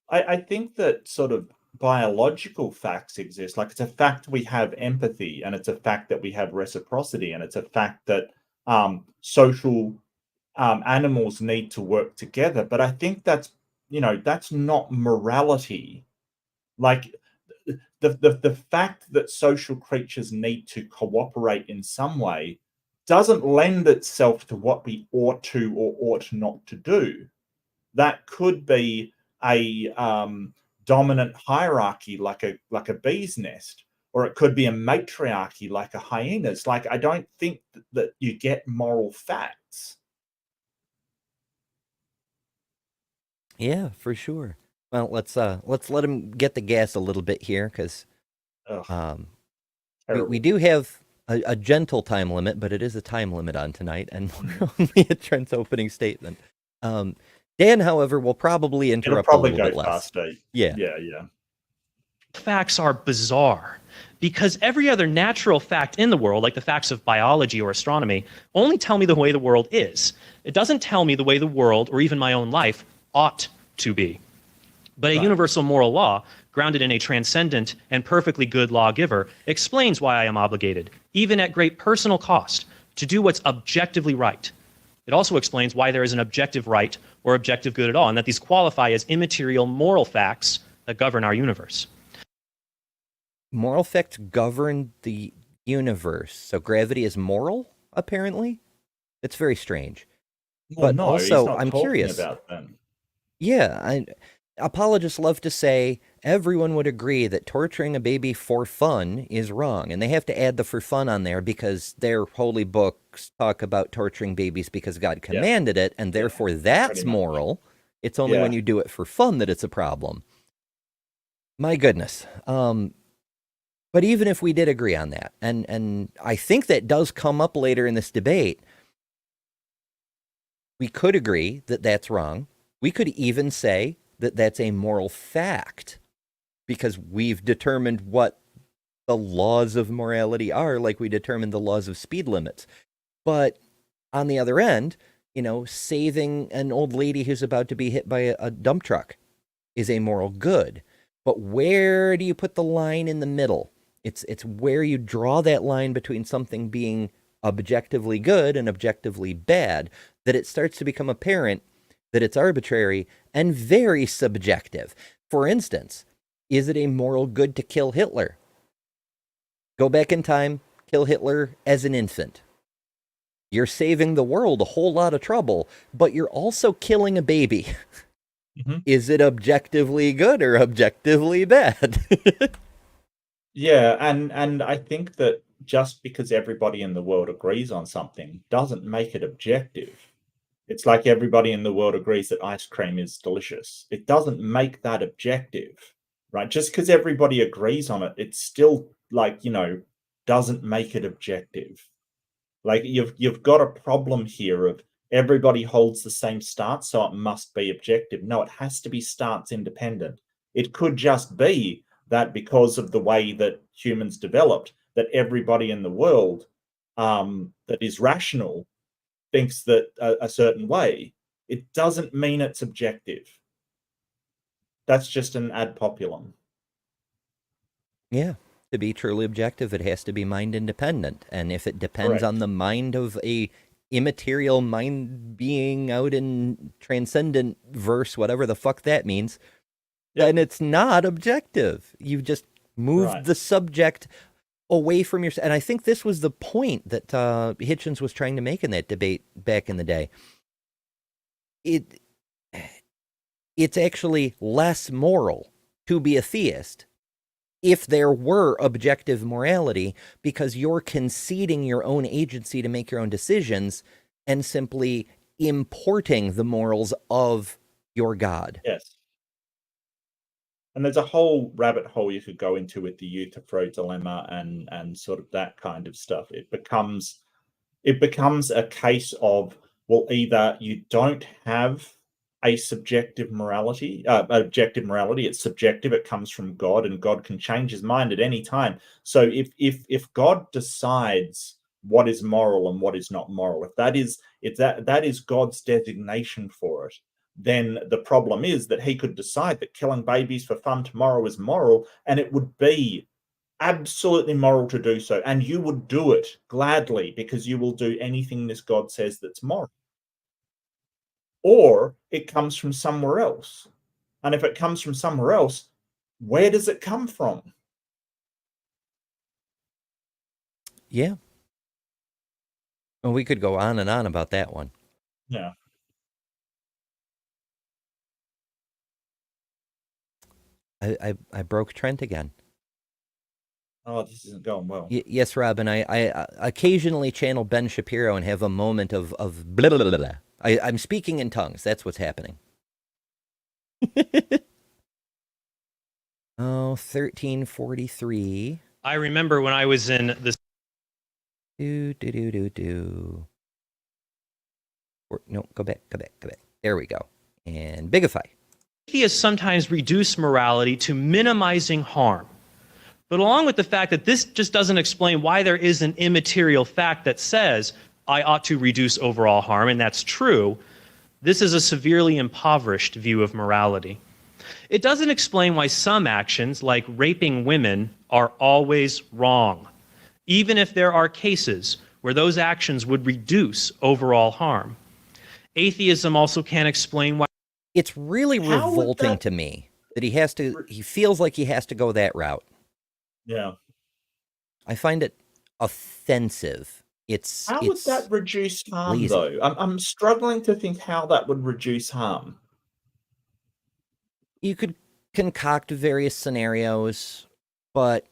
I think that sort of biological facts exist. Like, it's a fact we have empathy, and it's a fact that we have reciprocity, and it's a fact that social animals need to work together. But I think that's not morality. Like, the fact that social creatures need to cooperate in some way doesn't lend itself to what we ought to or ought not to do. That could be a dominant hierarchy like a bee's nest, or it could be a matriarchy like a hyena's. Like, I don't think that you get moral facts. Yeah, for sure. Well, let's let him get the gas a little bit here, because we do have a gentle time limit, but it is a time limit on tonight, and we're only at Trent's opening statement. Dan, however, will probably interrupt a little bit less. Faster. Yeah. Facts are bizarre because every other natural fact in the world, like the facts of biology or astronomy, only tell me the way the world is. It doesn't tell me the way the world, or even my own life, ought to be. But a universal moral law, grounded in a transcendent and perfectly good lawgiver, explains why I am obligated, even at great personal cost, to do what's objectively right. It also explains why there is an objective right or objective good at all, and that these qualify as immaterial moral facts that govern our universe. Moral facts govern the universe. So gravity is moral, apparently? It's very strange. Well, But no, also, he's not I'm talking curious. about them. Yeah, apologists love to say everyone would agree that torturing a baby for fun is wrong, and they have to add the for fun on there because their holy books talk about torturing babies because God commanded it, and therefore that's moral. It's only when you do it for fun that it's a problem. My goodness. But even if we did agree on that, and I think that does come up later in this debate, we could agree that that's wrong. We could even say that that's a moral fact because we've determined what the laws of morality are, like we determined the laws of speed limits. But on the other end, saving an old lady who's about to be hit by a dump truck is a moral good. But where do you put the line in the middle? It's where you draw that line between something being objectively good and objectively bad that it starts to become apparent that it's arbitrary and very subjective. For instance, is it a moral good to kill Hitler? Go back in time, kill Hitler as an infant. You're saving the world a whole lot of trouble, but you're also killing a baby. Mm-hmm. Is it objectively good or objectively bad? Yeah, and I think that just because everybody in the world agrees on something doesn't make it objective. It's like everybody in the world agrees that ice cream is delicious. It doesn't make that objective, right? Just because everybody agrees on it, it's still doesn't make it objective. Like, you've got a problem here of everybody holds the same stance, so it must be objective. No, it has to be stance independent. It could just be that because of the way that humans developed, that everybody in the world that is rational thinks that a certain way. It doesn't mean it's objective. That's just an ad populum. Yeah. To be truly objective, it has to be mind independent. And if it depends on the mind of a immaterial mind being out in transcendent verse, whatever the fuck that means, then it's not objective. You've just moved Right. the subject away from your. And I think this was the point that Hitchens was trying to make in that debate back in the day. It's actually less moral to be a theist if there were objective morality, because you're conceding your own agency to make your own decisions and simply importing the morals of your God. Yes. And there's a whole rabbit hole you could go into with the Euthyphro dilemma and sort of that kind of stuff. It becomes a case of, well, either you don't have a objective morality, it's subjective, it comes from God, and God can change his mind at any time. So if God decides what is moral and what is not moral, if that is God's designation for it, then the problem is that he could decide that killing babies for fun tomorrow is moral, and it would be absolutely moral to do so, and you would do it gladly because you will do anything this God says that's moral. Or it comes from somewhere else. And if it comes from somewhere else, where does it come from? Yeah. Well, we could go on and on about that one. Yeah. I broke Trent again. Oh, this isn't going well. Yes, Robin. I occasionally channel Ben Shapiro and have a moment of blah, blah, blah, blah. I'm speaking in tongues. That's what's happening. Oh, 1343. I remember when I was in the No, go back. There we go. And bigify. atheists sometimes reduce morality to minimizing harm. But along with the fact that this just doesn't explain why there is an immaterial fact that says I ought to reduce overall harm, and that's true, this is a severely impoverished view of morality. It doesn't explain why some actions, like raping women, are always wrong, even if there are cases where those actions would reduce overall harm. Atheism also can't explain why. It's really revolting to me that he feels like he has to go that route. Yeah. I find it offensive. How would that reduce harm, lazy. though? I'm struggling to think how that would reduce harm. You could concoct various scenarios, but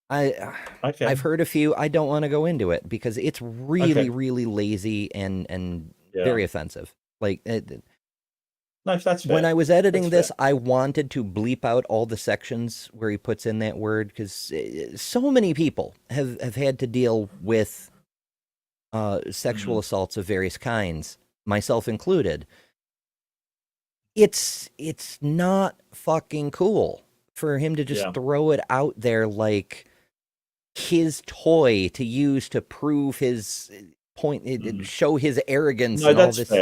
I've heard a few. I don't want to go into it because it's really, really lazy and very offensive. Like, no, that's fair. When I was editing this, I wanted to bleep out all the sections where he puts in that word, because so many people have had to deal with sexual assaults of various kinds, myself included. It's not fucking cool for him to just throw it out there like his toy to use to prove his point, show his arrogance and all this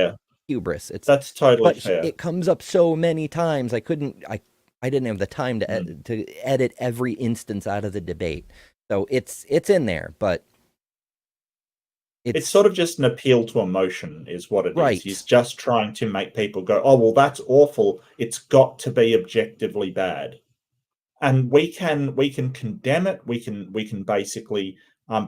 hubris. That's totally fair. But it comes up so many times. I didn't have the time to edit every instance out of the debate. So it's in there, but it's sort of just an appeal to emotion is what it right. is. He's just trying to make people go, oh, well, that's awful. It's got to be objectively bad. And we can condemn it. We can basically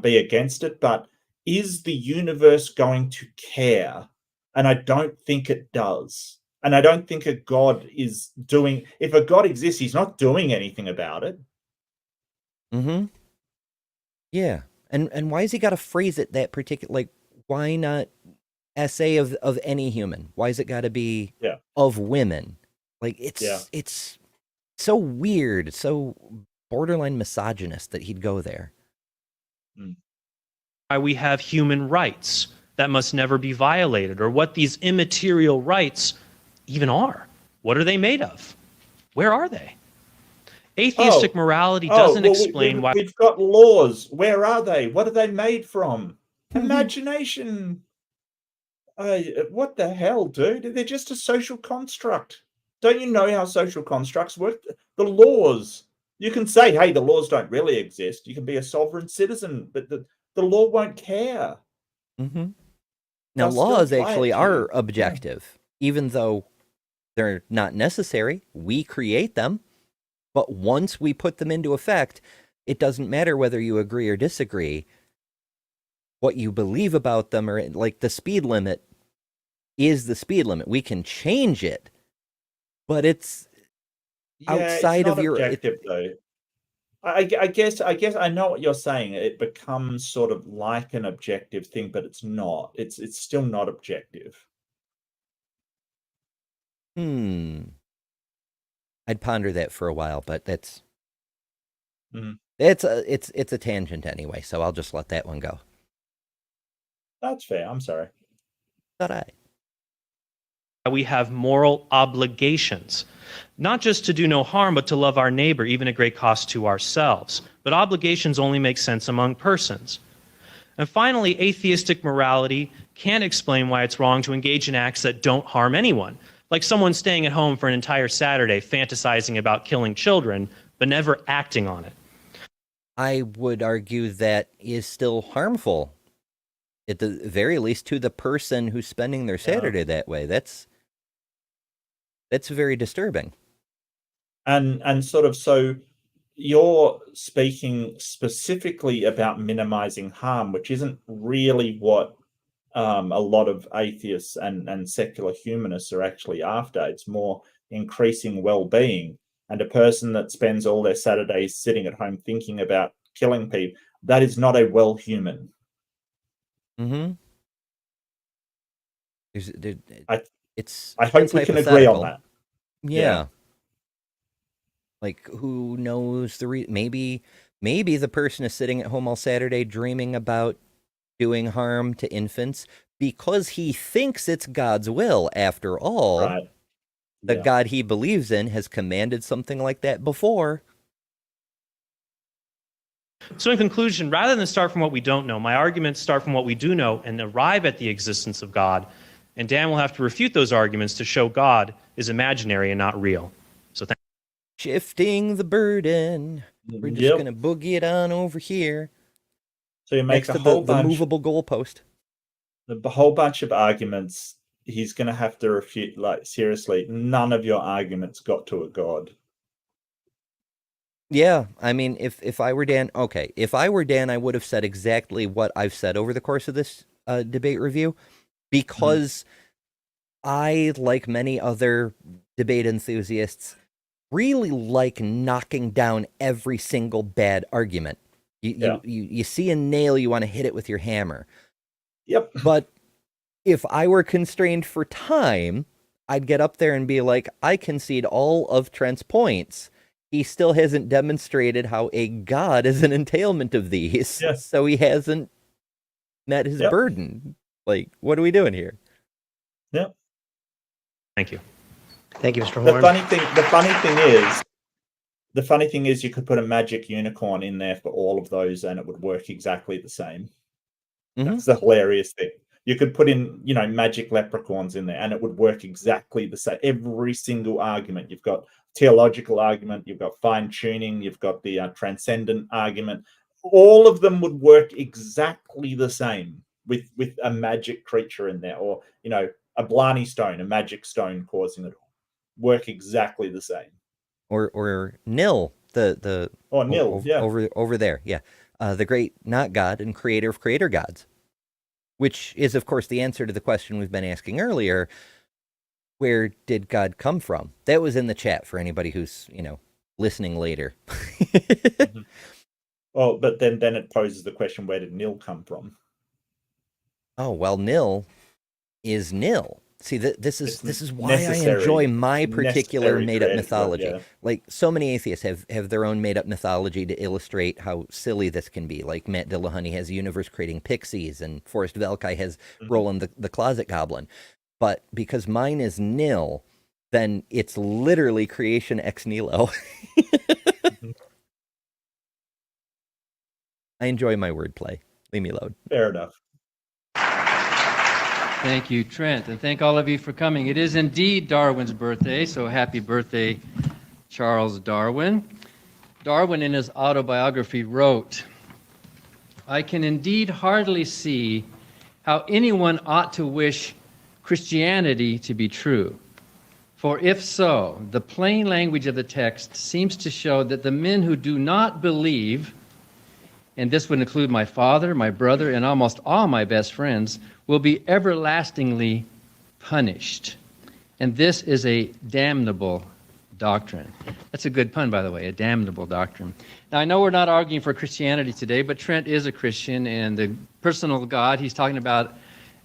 be against it. But is the universe going to care? And I don't think it does. And I don't think a God is doing... If a God exists, he's not doing anything about it. Mm-hmm. Yeah. And why has he got to phrase it that particular... Like, why not essay of any human? Why has it got to be of women? Like, it's so weird, so borderline misogynist that he'd go there. Why we have human rights that must never be violated, or what these immaterial rights even are. What are they made of? Where are they? Atheistic morality doesn't explain why... We've got laws. Where are they? What are they made from? Imagination. What the hell, dude? They're just a social construct. Don't you know how social constructs work? The laws. You can say, hey, the laws don't really exist. You can be a sovereign citizen, but the law won't care. Mm-hmm. Now, laws actually are objective, even though They're not necessary. We create them. But once we put them into effect, it doesn't matter whether you agree or disagree. What you believe about them, or like the speed limit is the speed limit. We can change it, but it's It's outside not of your... objective though. I guess I know what you're saying. It becomes sort of like an objective thing, but it's not. It's still not objective. I'd ponder that for a while, but that's... Mhm. It's a tangent anyway, so I'll just let that one go. That's fair. I'm sorry. Thought I... We have moral obligations, not just to do no harm, but to love our neighbor, even at great cost to ourselves. But obligations only make sense among persons. And finally, atheistic morality can't explain why it's wrong to engage in acts that don't harm anyone, like someone staying at home for an entire Saturday fantasizing about killing children, but never acting on it. I would argue that is still harmful, at the very least, to the person who's spending their Saturday that way. That's very disturbing. And sort of, so you're speaking specifically about minimizing harm, which isn't really what a lot of atheists and secular humanists are actually after. It's more increasing well-being. And a person that spends all their Saturdays sitting at home thinking about killing people, that is not a well human. Mm-hmm. I hope we can agree on that. Yeah. Like, who knows maybe the person is sitting at home all Saturday dreaming about doing harm to infants because he thinks it's God's will. After all, Right. The God he believes in has commanded something like that before. So in conclusion, rather than start from what we don't know, my arguments start from what we do know and arrive at the existence of God. And Dan will have to refute those arguments to show God is imaginary and not real. So thank you. Shifting the burden. We're just going to boogie it on over here. So you make next to the movable goalpost. The whole bunch of arguments he's going to have to refute. Like, seriously, none of your arguments got to a God. Yeah, I mean, if I were Dan, okay, if I were Dan, I would have said exactly what I've said over the course of this debate review, because I, like many other debate enthusiasts, really like knocking down every single bad argument. You see a nail, you want to hit it with your hammer. Yep. But if I were constrained for time, I'd get up there and be like, I concede all of Trent's points. He still hasn't demonstrated how a God is an entailment of these. Yes. So he hasn't met his burden. Like, what are we doing here? Yep. Thank you. Thank you, Mr. Horn. The funny thing is you could put a magic unicorn in there for all of those and it would work exactly the same. That's the hilarious thing. You could put in, magic leprechauns in there and it would work exactly the same. Every single argument. You've got theological argument, you've got fine tuning, you've got the transcendent argument. All of them would work exactly the same with a magic creature in there, or, a Blarney stone, a magic stone causing it all. Work exactly the same. Or Nil, over there, the great not God and creator of creator gods, which is, of course, the answer to the question we've been asking earlier. Where did God come from? That was in the chat for anybody who's, listening later. Well, but then it poses the question, where did Nil come from? Oh, well, Nil is nil. See, this is why I enjoy my particular made-up mythology. Yeah. Like, so many atheists have their own made-up mythology to illustrate how silly this can be. Like, Matt Dillahunty has universe-creating pixies, and Forrest Velkai has Roland the Closet Goblin. But because mine is nil, then it's literally creation ex nihilo. I enjoy my wordplay. Leave me alone. Fair enough. Thank you, Trent, and thank all of you for coming. It is indeed Darwin's birthday, so happy birthday, Charles Darwin. Darwin, in his autobiography, wrote, "I can indeed hardly see how anyone ought to wish Christianity to be true. For if so, the plain language of the text seems to show that the men who do not believe, and this would include my father, my brother, and almost all my best friends, will be everlastingly punished. And this is a damnable doctrine. That's a good pun, by the way, a damnable doctrine. Now, I know we're not arguing for Christianity today, but Trent is a Christian, and the personal God he's talking about,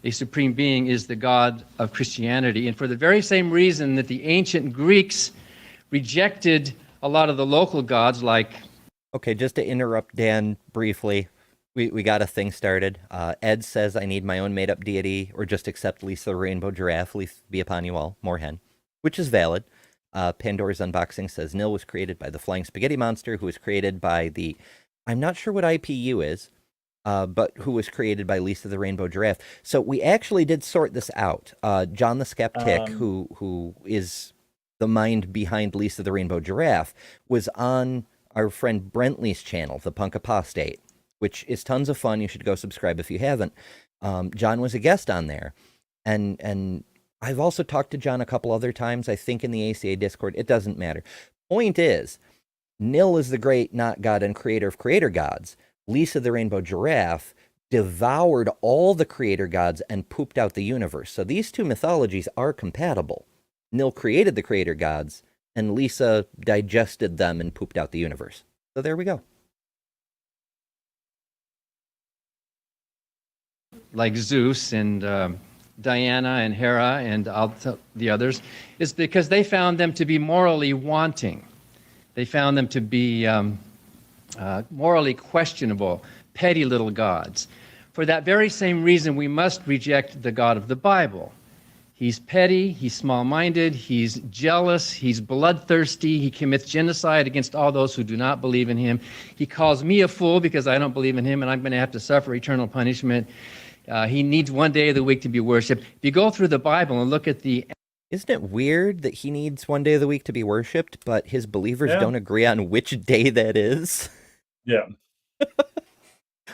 a supreme being, is the God of Christianity. And for the very same reason that the ancient Greeks rejected a lot of the local gods like... Okay, just to interrupt Dan briefly, we got a thing started. Ed says, I need my own made-up deity, or just accept Lisa the Rainbow Giraffe, Leaf be upon you all, Moorhen, which is valid. Pandora's Unboxing says, Nil was created by the Flying Spaghetti Monster, who was created by the... I'm not sure what IPU is, but who was created by Lisa the Rainbow Giraffe. So we actually did sort this out. John the Skeptic, who is the mind behind Lisa the Rainbow Giraffe, was on our friend Brentley's channel, The Punk Apostate, which is tons of fun. You should go subscribe if you haven't. John was a guest on there. And I've also talked to John a couple other times, I think in the ACA Discord. It doesn't matter. Point is, Nil is the great not God and creator of creator gods. Lisa the Rainbow Giraffe devoured all the creator gods and pooped out the universe. So these two mythologies are compatible. Nil created the creator gods, and Lisa digested them and pooped out the universe. So there we go. Like Zeus and Diana and Hera and the others, is because they found them to be morally wanting. They found them to be morally questionable, petty little gods. For that very same reason, we must reject the God of the Bible. He's petty, he's small-minded, he's jealous, he's bloodthirsty, he commits genocide against all those who do not believe in him. He calls me a fool because I don't believe in him, and I'm going to have to suffer eternal punishment. He needs one day of the week to be worshipped. If you go through the Bible and look at the... Isn't it weird that he needs one day of the week to be worshipped, but his believers don't agree on which day that is? Yeah.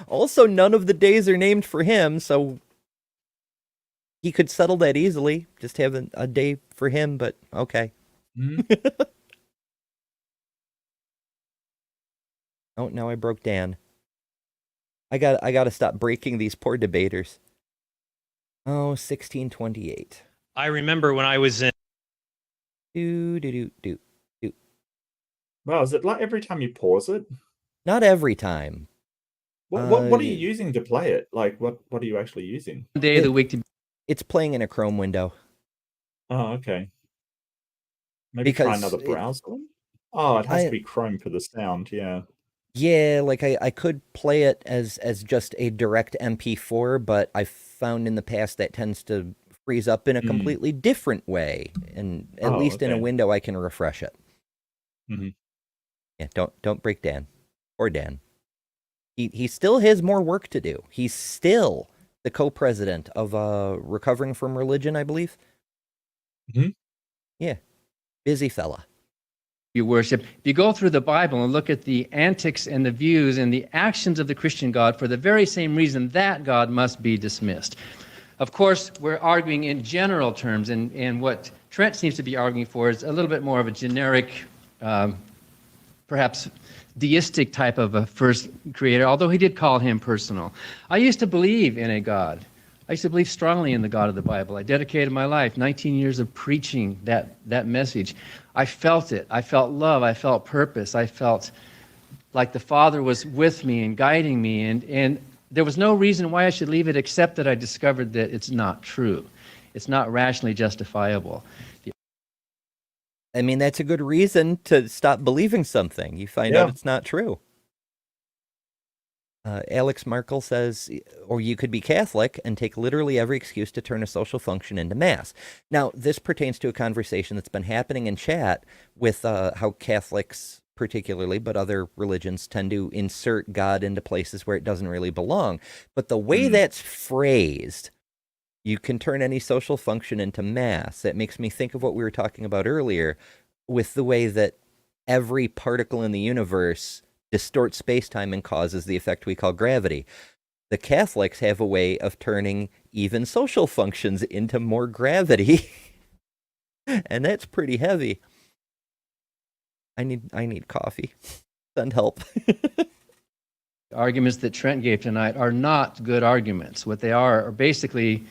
Also, none of the days are named for him, so he could settle that easily. Just have a day for him, but okay. Mm-hmm. Oh, now I broke Dan. I got to stop breaking these poor debaters. Oh, 1628. I remember when I was in... Do. Wow, is it like every time you pause it? Not every time. What are you using to play it? Like, what are you actually using? day of the week to... It's playing in a Chrome window. Oh, okay. Maybe try another browser. Oh, it has to be Chrome for the sound, yeah. Yeah, like I could play it as just a direct MP4, but I've found in the past that tends to freeze up in a completely different way. And at least in a window I can refresh it. Mm-hmm. Yeah, don't break Dan. Or Dan. He still has more work to do. He's still the co-president of Recovering from Religion, I believe. Mm-hmm. Yeah. Busy fella. You worship. If you go through the Bible and look at the antics and the views and the actions of the Christian God, for the very same reason, that God must be dismissed. Of course, we're arguing in general terms, and what Trent seems to be arguing for is a little bit more of a generic, perhaps deistic type of a first creator, although he did call him personal. I used to believe in a God. I used to believe strongly in the God of the Bible. I dedicated my life, 19 years of preaching that message. I felt it. I felt love. I felt purpose. I felt like the Father was with me and guiding me, and there was no reason why I should leave it except that I discovered that it's not true. It's not rationally justifiable. I mean, that's a good reason to stop believing something. You find out it's not true. Alex Markle says, or you could be Catholic and take literally every excuse to turn a social function into mass. Now, this pertains to a conversation that's been happening in chat with how Catholics particularly, but other religions tend to insert God into places where it doesn't really belong. But the way that's phrased, you can turn any social function into mass. That makes me think of what we were talking about earlier with the way that every particle in the universe distorts space-time and causes the effect we call gravity. The Catholics have a way of turning even social functions into more gravity. And that's pretty heavy. I need coffee. Send help. Arguments that Trent gave tonight are not good arguments. What they are basically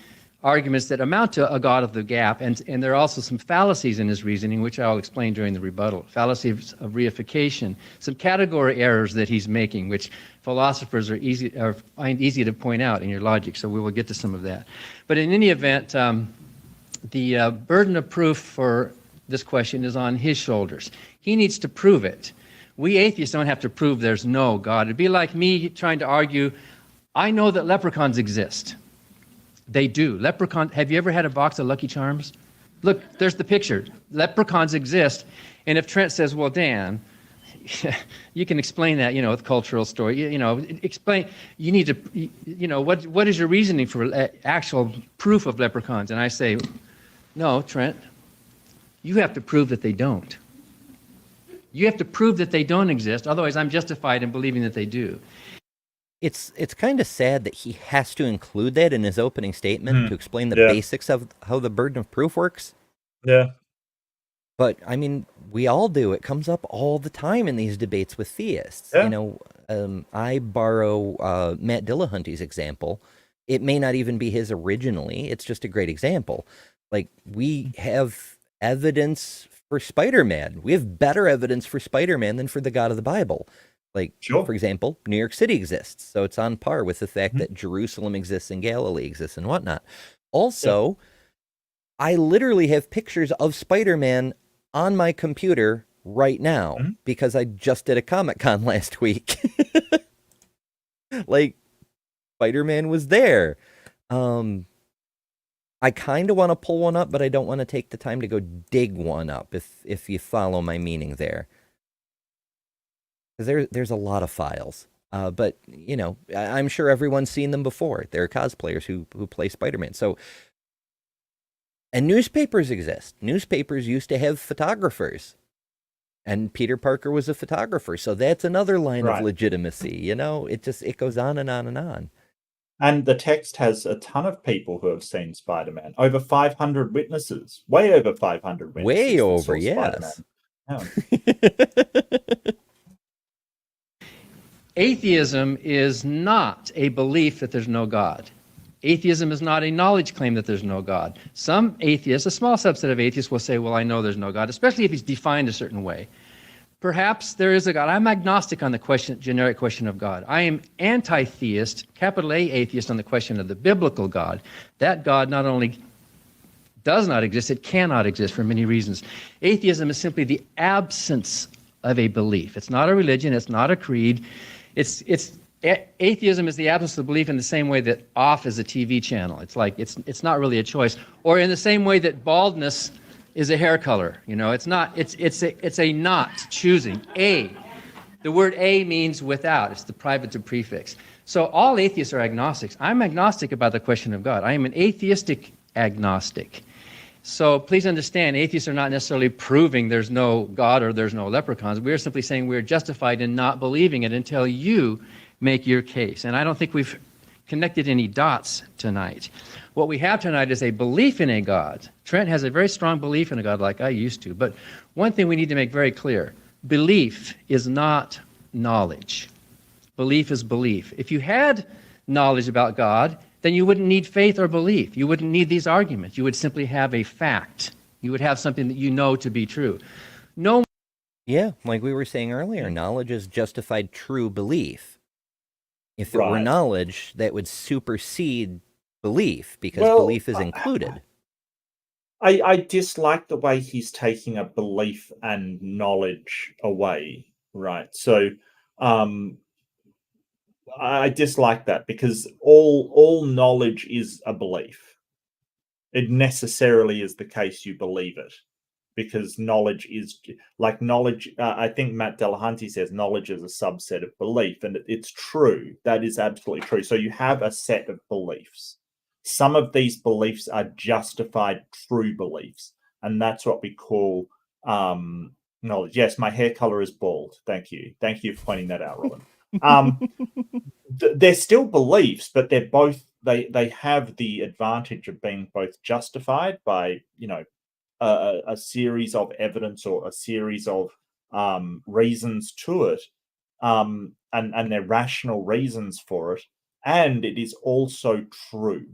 arguments that amount to a God of the gap, and there are also some fallacies in his reasoning, which I'll explain during the rebuttal. Fallacies of reification, some category errors that he's making, which philosophers find easy to point out in your logic, so we will get to some of that. But in any event, the burden of proof for this question is on his shoulders. He needs to prove it. We atheists don't have to prove there's no God. It'd be like me trying to argue, I know that leprechauns exist. They do. Have you ever had a box of Lucky Charms? Look, there's the picture. Leprechauns exist. And if Trent says, well, Dan, you can explain that, with cultural story, explain, you need to, what is your reasoning for actual proof of leprechauns? And I say, no, Trent, you have to prove that they don't. You have to prove that they don't exist. Otherwise, I'm justified in believing that they do. It's kind of sad that he has to include that in his opening statement to explain the basics of how the burden of proof works. Yeah. But, I mean, we all do. It comes up all the time in these debates with theists. Yeah. I borrow Matt Dillahunty's example. It may not even be his originally. It's just a great example. Like, we have evidence for Spider-Man. We have better evidence for Spider-Man than for the God of the Bible. Like, Sure. for example, New York City exists. So it's on par with the fact that Jerusalem exists and Galilee exists and whatnot. Also, I literally have pictures of Spider-Man on my computer right now because I just did a Comic-Con last week. Like, Spider-Man was there. I kind of want to pull one up, but I don't want to take the time to go dig one up, if you follow my meaning there. Because there's a lot of files. But, I'm sure everyone's seen them before. There are cosplayers who play Spider-Man. So, and newspapers exist. Newspapers used to have photographers. And Peter Parker was a photographer. So that's another line of legitimacy. It goes on and on and on. And the text has a ton of people who have seen Spider-Man. Over 500 witnesses. Way over 500 witnesses. Way over, yes. Yeah. Atheism is not a belief that there's no God. Atheism is not a knowledge claim that there's no God. Some atheists, a small subset of atheists, will say, well, I know there's no God, especially if he's defined a certain way. Perhaps there is a God. I'm agnostic on the generic question of God. I am anti-theist, capital A atheist, on the question of the biblical God. That God not only does not exist, it cannot exist for many reasons. Atheism is simply the absence of a belief. It's not a religion. It's not a creed. Atheism is the absence of belief in the same way that off is a TV channel. It's like it's not really a choice, or in the same way that baldness is a hair color. It's not. It's a not choosing. The word a means without. It's the privative prefix. So all atheists are agnostics. I'm agnostic about the question of God. I am an atheistic agnostic. So please understand, atheists are not necessarily proving there's no God or there's no leprechauns. We're simply saying we're justified in not believing it until you make your case. And I don't think we've connected any dots tonight. What we have tonight is a belief in a God. Trent has a very strong belief in a God like I used to. But one thing we need to make very clear, belief is not knowledge. Belief is belief. If you had knowledge about God, then you wouldn't need faith or belief. You wouldn't need these arguments. You would simply have a fact. You would have something that you know to be true. Yeah, like we were saying earlier, knowledge is justified true belief. If it were knowledge, that would supersede belief, because belief is included. I dislike the way he's taking a belief and knowledge away, right? So I dislike that, because all knowledge is a belief. It necessarily is the case you believe it, because knowledge is like knowledge. I think Matt Dillahunty says knowledge is a subset of belief, and it's true. That is absolutely true. So you have a set of beliefs. Some of these beliefs are justified true beliefs, and that's what we call knowledge. Yes, my hair color is bald. Thank you for pointing that out, Robin. They're still beliefs, but they're both they have the advantage of being both justified by a series of evidence or a series of reasons to it, and they're rational reasons for it, and it is also true.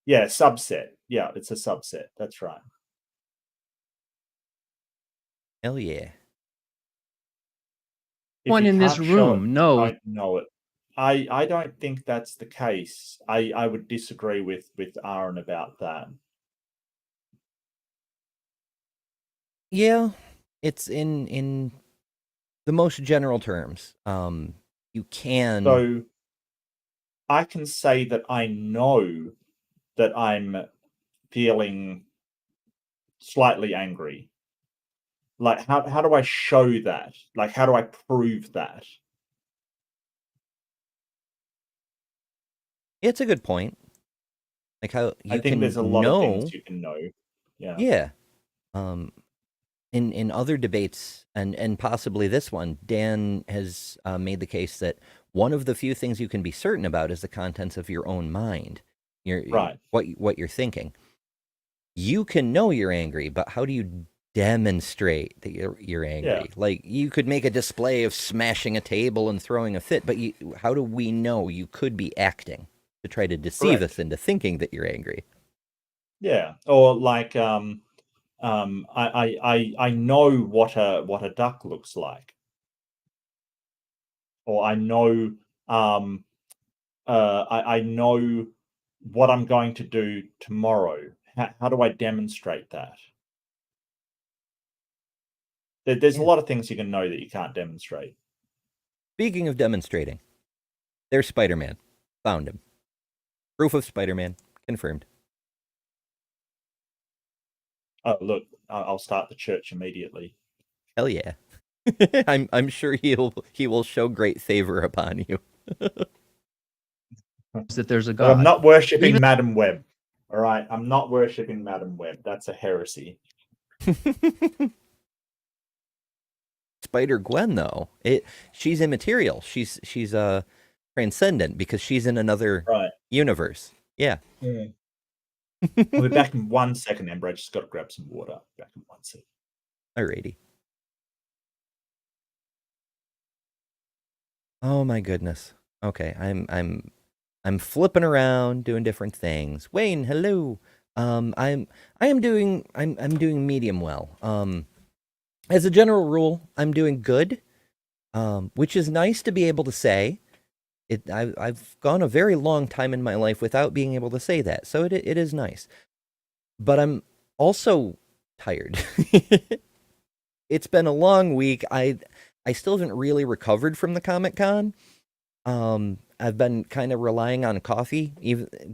Yeah, subset. Yeah, it's a subset. That's right. Hell yeah. If One you in this can't show it, room you knows. don't know it. I don't think that's the case. I would disagree with Aaron about that. Yeah, it's in the most general terms. You can. So I can say that I know that I'm feeling slightly angry. Like, how do I show that? Like, how do I prove that? It's a good point. Like how I you think can there's a lot of know. things you can know. Yeah. Yeah. In other debates and possibly this one, Dan has made the case that one of the few things you can be certain about is the contents of your own mind. Right. What you're thinking. You can know you're angry, but how do you demonstrate that you're angry? Yeah. Like you could make a display of smashing a table and throwing a fit, but how do we know you could be acting to try to deceive Correct. us into thinking that you're angry? Yeah. Or like I know what a duck looks like. Or I know I know what I'm going to do tomorrow. How do I demonstrate that? There's a lot of things you can know that you can't demonstrate. Speaking of demonstrating, there's Spider-Man. Found him. Proof of Spider-Man confirmed. Oh, look, I'll start the church immediately. Hell yeah. I'm sure he will show great favor upon you. That there's a But God. I'm not worshipping Even- Madam Web. All right, I'm not worshipping Madam Web. That's a heresy. Spider-Gwen though, she's immaterial. She's transcendent because she's in another Right. universe. Yeah. I'll be back in 1 second, Ember. I just got to grab some water. Back in 1 second. Alrighty. Oh my goodness. Okay, I'm flipping around doing different things. Wayne, hello. I'm doing medium well. As a general rule, I'm doing good. Which is nice to be able to say. I've gone a very long time in my life without being able to say that, so it is nice. But I'm also tired. It's been a long week. I still haven't really recovered from the Comic-Con. I've been kind of relying on coffee,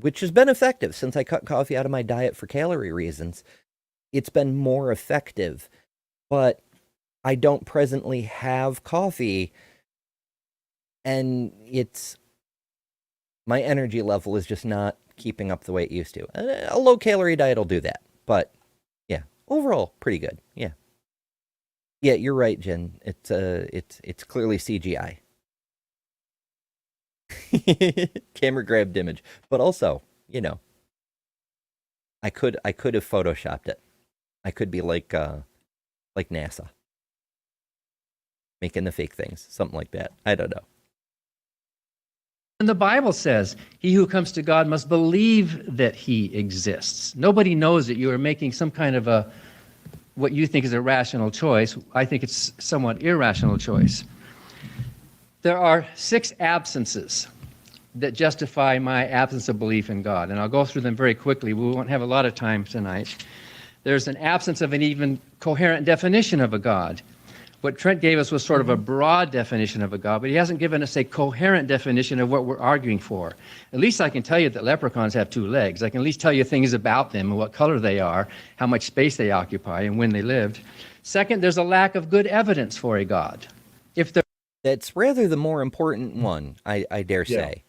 which has been effective since I cut coffee out of my diet for calorie reasons. It's been more effective, but I don't presently have coffee, and my energy level is just not keeping up the way it used to. A low calorie diet will do that, but yeah, overall pretty good. Yeah. Yeah, you're right, Jen. It's clearly CGI. Camera grabbed image, but also, I could have photoshopped it. I could be like NASA, making the fake things, something like that. I don't know. And the Bible says, he who comes to God must believe that he exists. Nobody knows that you are making some kind of what you think is a rational choice. I think it's somewhat irrational choice. There are 6 absences that justify my absence of belief in God, and I'll go through them very quickly. We won't have a lot of time tonight. There's an absence of an even coherent definition of a God. What Trent gave us was sort of a broad definition of a God, but he hasn't given us a coherent definition of what we're arguing for. At least I can tell you that leprechauns have 2 legs. I can at least tell you things about them and what color they are, how much space they occupy, and when they lived. Second, there's a lack of good evidence for a God. That's rather the more important one, I dare say.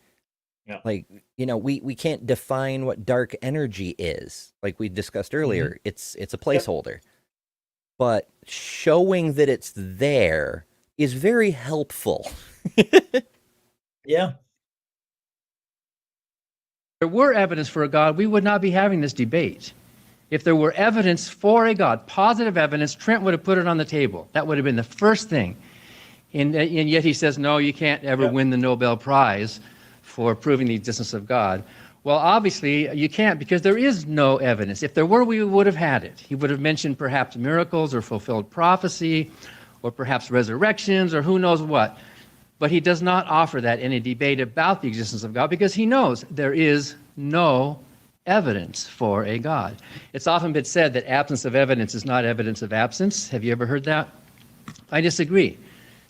Yeah. Like, we can't define what dark energy is. Like we discussed earlier, it's a placeholder. But showing that it's there is very helpful. Yeah. If there were evidence for a God, we would not be having this debate. If there were evidence for a God, positive evidence, Trent would have put it on the table. That would have been the first thing. And yet he says, no, you can't ever win the Nobel Prize for proving the existence of God. Well, obviously, you can't, because there is no evidence. If there were, we would have had it. He would have mentioned perhaps miracles or fulfilled prophecy or perhaps resurrections or who knows what. But he does not offer that in a debate about the existence of God, because he knows there is no evidence for a God. It's often been said that absence of evidence is not evidence of absence. Have you ever heard that? I disagree.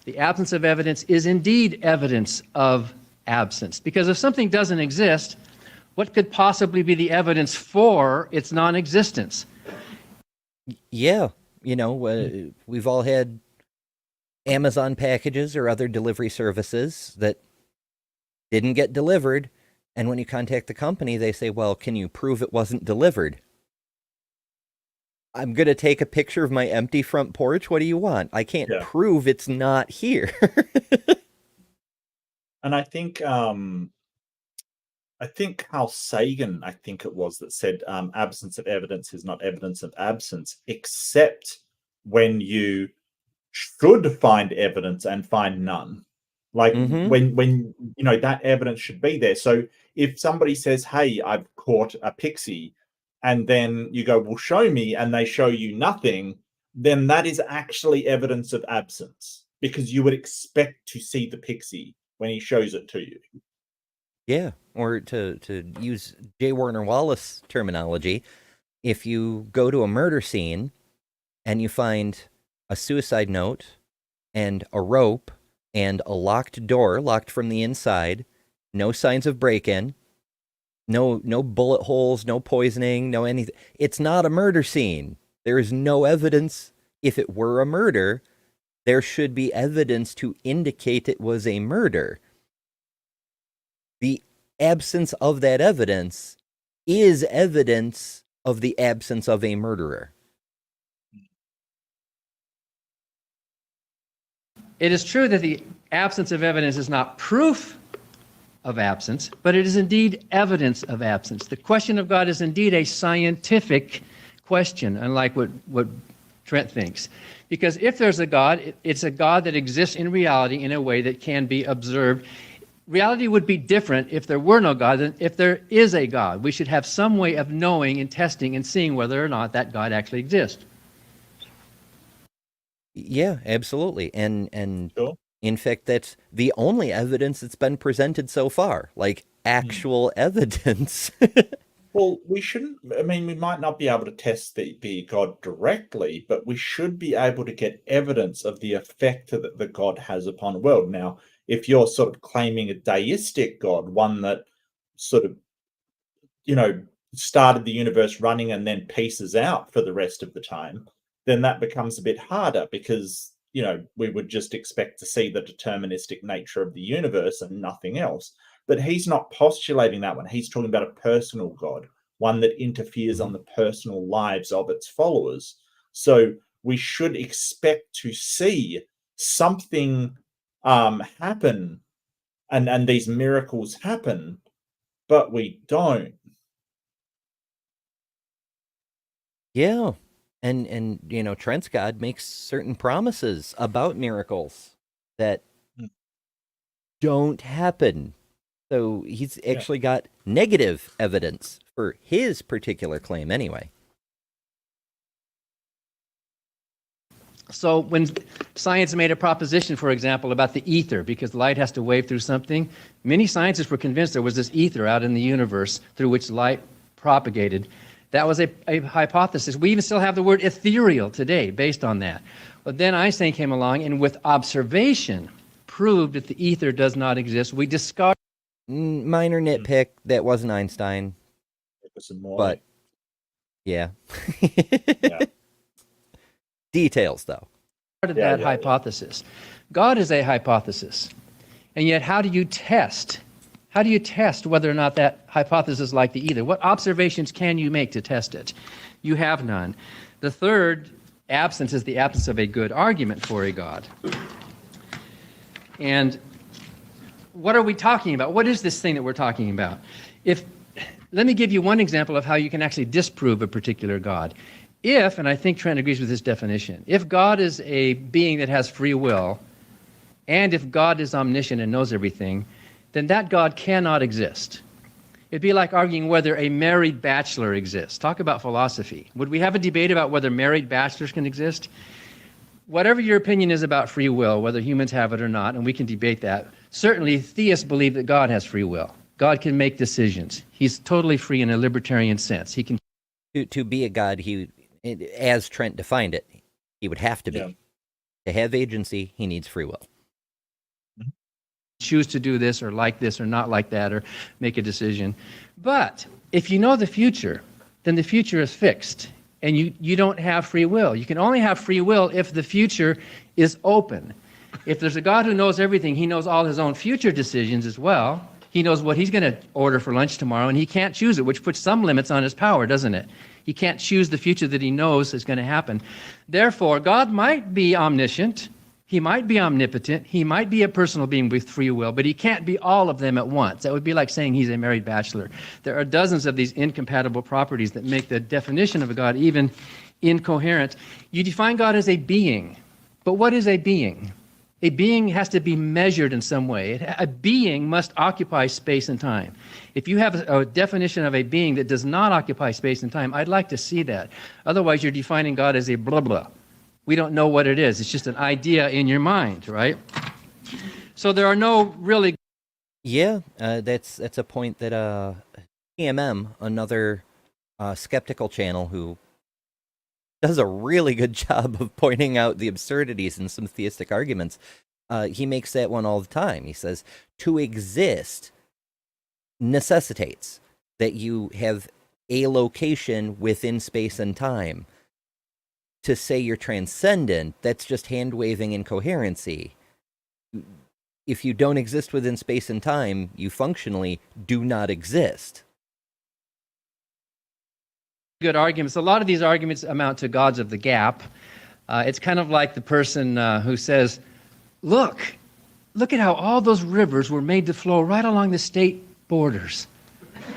The absence of evidence is indeed evidence of absence, because if something doesn't exist, what could possibly be the evidence for its non-existence? Yeah, we've all had Amazon packages or other delivery services that didn't get delivered, and when you contact the company, they say, well, can you prove it wasn't delivered? I'm going to take a picture of my empty front porch. What do you want? I can't prove it's not here. And I think Carl Sagan, I think it was, that said absence of evidence is not evidence of absence, except when you should find evidence and find none. Like when that evidence should be there. So if somebody says, hey, I've caught a pixie, and then you go, well, show me, and they show you nothing, then that is actually evidence of absence, because you would expect to see the pixie when he shows it to you. Yeah, or to use J. Warner Wallace terminology, if you go to a murder scene and you find a suicide note and a rope and a locked door, locked from the inside, no signs of break-in, no bullet holes, no poisoning, no anything. It's not a murder scene. There is no evidence. If it were a murder, there should be evidence to indicate it was a murder. The absence of that evidence is evidence of the absence of a murderer. It is true that the absence of evidence is not proof of absence, but it is indeed evidence of absence. The question of God is indeed a scientific question, unlike what Trent thinks. Because if there's a God, it's a God that exists in reality in a way that can be observed. Reality would be different if there were no God than if there is a God. We should have some way of knowing and testing and seeing whether or not that God actually exists. Yeah, absolutely. And Sure. in fact, that's the only evidence that's been presented so far, like actual evidence. Well, we shouldn't, we might not be able to test the God directly, but we should be able to get evidence of the effect that the God has upon the world. Now, if you're sort of claiming a deistic God, one that sort of, started the universe running and then pieces out for the rest of the time, then that becomes a bit harder, because we would just expect to see the deterministic nature of the universe and nothing else. But he's not postulating that one. He's talking about a personal God, one that interferes on the personal lives of its followers. So we should expect to see something happen, and these miracles happen, but we don't. Yeah. And Trent's God makes certain promises about miracles that don't happen. So he's actually got negative evidence for his particular claim anyway. So when science made a proposition, for example, about the ether, because light has to wave through something, many scientists were convinced there was this ether out in the universe through which light propagated. That was a hypothesis. We even still have the word ethereal today based on that. But then Einstein came along and with observation proved that the ether does not exist. We discarded. Minor nitpick, that wasn't Einstein. It was more. But yeah. Yeah. Details though. That hypothesis. God is a hypothesis. And yet how do you test? How do you test whether or not that hypothesis is like the ether? What observations can you make to test it? You have none. The third absence is the absence of a good argument for a God. And what are we talking about? What is this thing that we're talking about? If Let me give you one example of how you can actually disprove a particular God. If, and I think Trent agrees with this definition, if God is a being that has free will, and if God is omniscient and knows everything, then that God cannot exist. It'd be like arguing whether a married bachelor exists. Talk about philosophy. Would we have a debate about whether married bachelors can exist? Whatever your opinion is about free will, whether humans have it or not, and we can debate that, certainly theists believe that God has free will. God can make decisions. He's totally free in a libertarian sense. He can To be a God, as Trent defined it, he would have to be. Yeah. To have agency, he needs free will. choose to do this or not like that or make a decision. But if you know the future, then the future is fixed and you don't have free will. You can only have free will if the future is open. If there's a God who knows everything, he knows all his own future decisions as well. He knows what he's going to order for lunch tomorrow, and he can't choose it, which puts some limits on his power, doesn't it? He can't choose the future that he knows is going to happen. Therefore, God might be omniscient, he might be omnipotent, he might be a personal being with free will, but he can't be all of them at once. That would be like saying he's a married bachelor. There are dozens of these incompatible properties that make the definition of a God even incoherent. You define God as a being, but what is a being? A being has to be measured in some way. A being must occupy space and time. If you have a definition of a being that does not occupy space and time, I'd like to see that. Otherwise, you're defining God as a blah, blah. We don't know what it is. It's just an idea in your mind, right? So there are no really... Yeah, that's a point that TMM, another skeptical channel who does a really good job of pointing out the absurdities in some theistic arguments. He makes that one all the time. He says, to exist necessitates that you have a location within space and time. To say you're transcendent, that's just hand-waving incoherency. If you don't exist within space and time, you functionally do not exist. Good arguments. A lot of these arguments amount to gods of the gap. It's kind of like the person who says, look at how all those rivers were made to flow right along the state borders.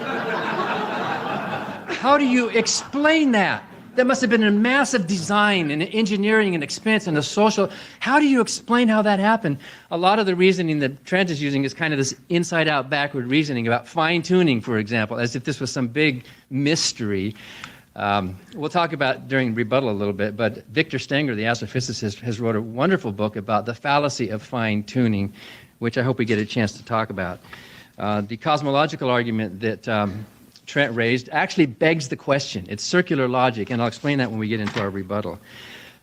How do you explain that? That must have been a massive design and engineering and expense and a social. How do you explain how that happened? A lot of the reasoning that Trent is using is kind of this inside-out backward reasoning about fine-tuning, for example, as if this was some big mystery. We'll talk about during rebuttal a little bit, but Victor Stenger, the astrophysicist, has wrote a wonderful book about the fallacy of fine-tuning, which I hope we get a chance to talk about. The cosmological argument that Trent raised actually begs the question. It's circular logic, and I'll explain that when we get into our rebuttal.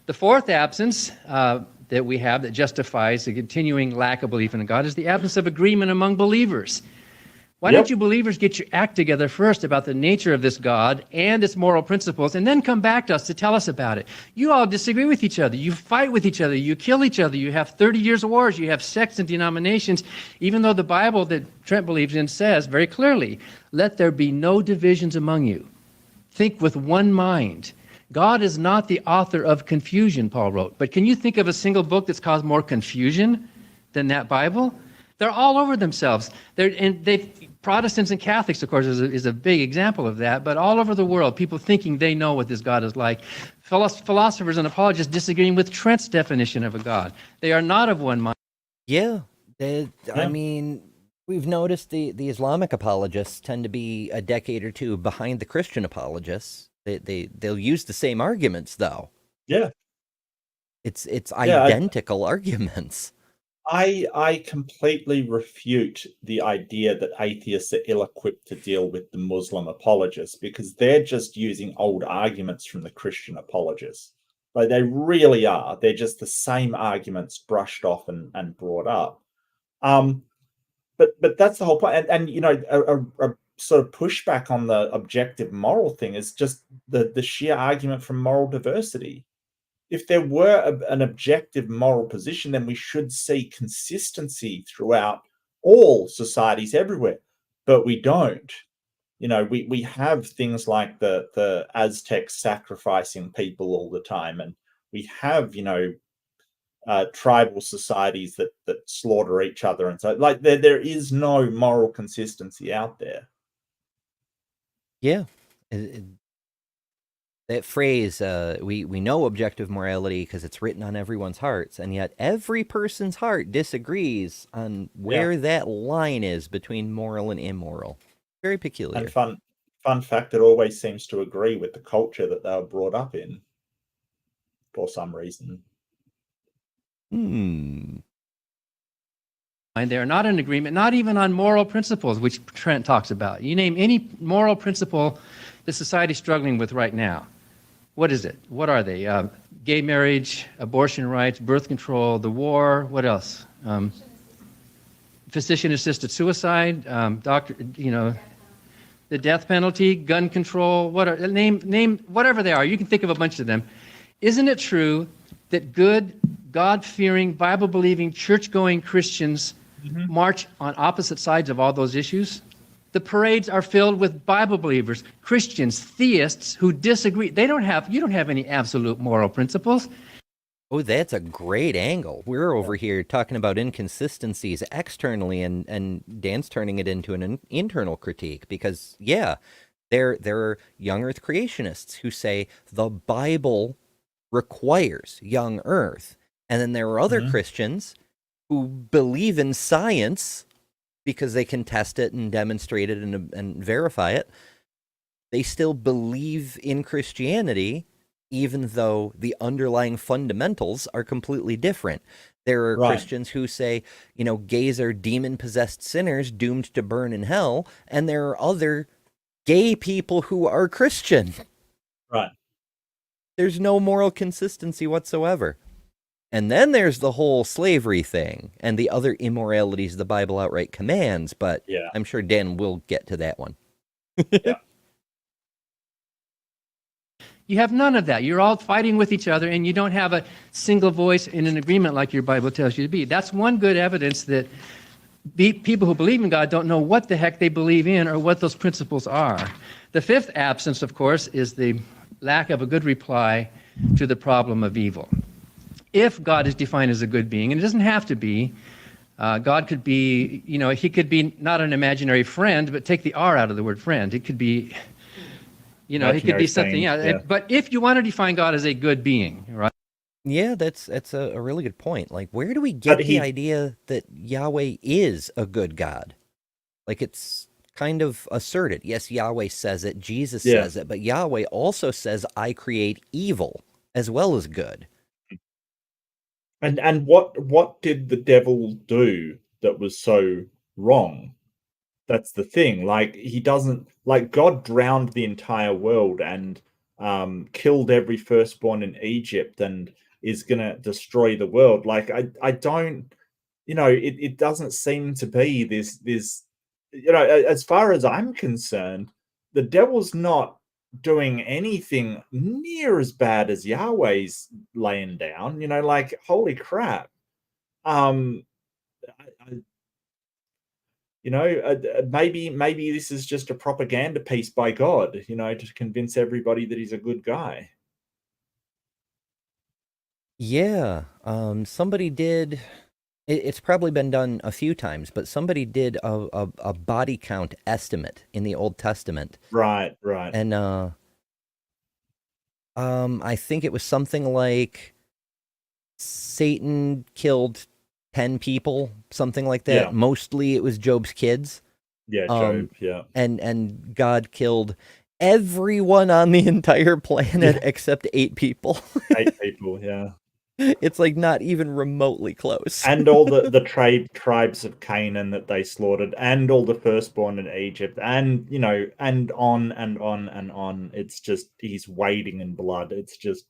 The fourth absence that we have that justifies the continuing lack of belief in a God is the absence of agreement among believers. Why don't you believers get your act together first about the nature of this God and its moral principles, and then come back to us to tell us about it? You all disagree with each other. You fight with each other. You kill each other. You have 30 years of wars. You have sects and denominations, even though the Bible that Trent believes in says very clearly, let there be no divisions among you. Think with one mind. God is not the author of confusion, Paul wrote. But can you think of a single book that's caused more confusion than that Bible? They're all over themselves. Protestants and Catholics, of course, is a big example of that, but all over the world, people thinking they know what this God is like. Philosophers and apologists disagreeing with Trent's definition of a God. They are not of one mind. Yeah. I mean, we've noticed the Islamic apologists tend to be a decade or two behind the Christian apologists. They'll use the same arguments, though. Yeah. It's identical arguments. I completely refute the idea that atheists are ill-equipped to deal with the Muslim apologists, because they're just using old arguments from the Christian apologists. Like, they really are. They're just the same arguments brushed off and brought up. But that's the whole point. And you know, a sort of pushback on the objective moral thing is just the sheer argument from moral diversity. If there were an objective moral position, then we should see consistency throughout all societies everywhere. But we don't. You know, we have things like the Aztecs sacrificing people all the time, and we have, you know, tribal societies that slaughter each other, and so like there is no moral consistency out there. Yeah. That phrase, we know objective morality because it's written on everyone's hearts, and yet every person's heart disagrees on where that line is between moral and immoral. Very peculiar. And fun fact, it always seems to agree with the culture that they were brought up in for some reason. And they're not in agreement, not even on moral principles, which Trent talks about. You name any moral principle the society's struggling with right now. What is it? What are they? Gay marriage, abortion rights, birth control, the war. What else? Physician-assisted suicide, the death penalty, gun control. Name whatever they are. You can think of a bunch of them. Isn't it true that good, God-fearing, Bible-believing, church-going Christians march on opposite sides of all those issues? The parades are filled with Bible believers, Christians, theists who disagree. You don't have any absolute moral principles. Oh, that's a great angle. We're over here talking about inconsistencies externally, and Dan's turning it into an internal critique because, yeah, there are young earth creationists who say the Bible requires young earth. And then there are other Christians who believe in science because they can test it and demonstrate it and verify it. They still believe in Christianity, even though the underlying fundamentals are completely different. There are Christians who say, gays are demon-possessed sinners doomed to burn in hell, and there are other gay people who are Christian. Right. There's no moral consistency whatsoever. And then there's the whole slavery thing and the other immoralities the Bible outright commands, but I'm sure Dan will get to that one. Yeah. You have none of that. You're all fighting with each other, and you don't have a single voice in an agreement like your Bible tells you to be. That's one good evidence that people who believe in God don't know what the heck they believe in or what those principles are. The fifth absence, of course, is the lack of a good reply to the problem of evil. If God is defined as a good being, and it doesn't have to be, God could be, he could be not an imaginary friend, but take the R out of the word friend. It could be, he could be something, But if you want to define God as a good being, right? Yeah, that's a really good point. Like, where do we get the idea that Yahweh is a good God? Like, it's kind of asserted. Yes, Yahweh says it, Jesus says it, but Yahweh also says, I create evil as well as good. And what did the devil do that was so wrong? That's the thing. Like, he doesn't, like, God drowned the entire world and killed every firstborn in Egypt and is gonna destroy the world. Like, I don't, it doesn't seem to be this as far as I'm concerned, the devil's not doing anything near as bad as Yahweh's laying down. Like, holy crap. Maybe this is just a propaganda piece by God, to convince everybody that he's a good guy. Yeah, somebody did. It's probably been done a few times, but somebody did a body count estimate in the Old Testament. Right. And I think it was something like Satan killed 10 people, something like that. Yeah. Mostly it was Job's kids. Yeah, Job, yeah. And God killed everyone on the entire planet except 8 people. 8 people, yeah. It's like not even remotely close. And all the tribes of Canaan that they slaughtered, and all the firstborn in Egypt, and and on and on and on. It's just, he's wading in blood. It's just,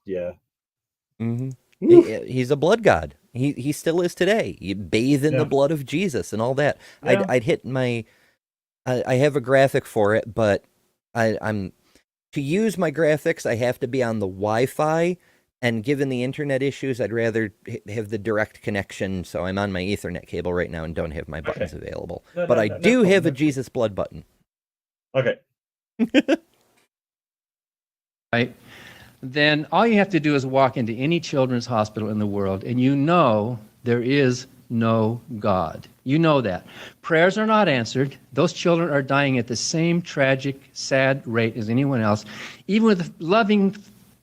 He's a blood god. He still is today. You bathe in the blood of Jesus and all that. Yeah. I'd hit my. I have a graphic for it, but I'm to use my graphics. I have to be on the Wi-Fi. And given the internet issues, I'd rather have the direct connection. So I'm on my Ethernet cable right now and don't have my buttons available. But I do have a Jesus blood button. Okay. Right. Then all you have to do is walk into any children's hospital in the world, and there is know God. You know that. Prayers are not answered. Those children are dying at the same tragic, sad rate as anyone else. Even with loving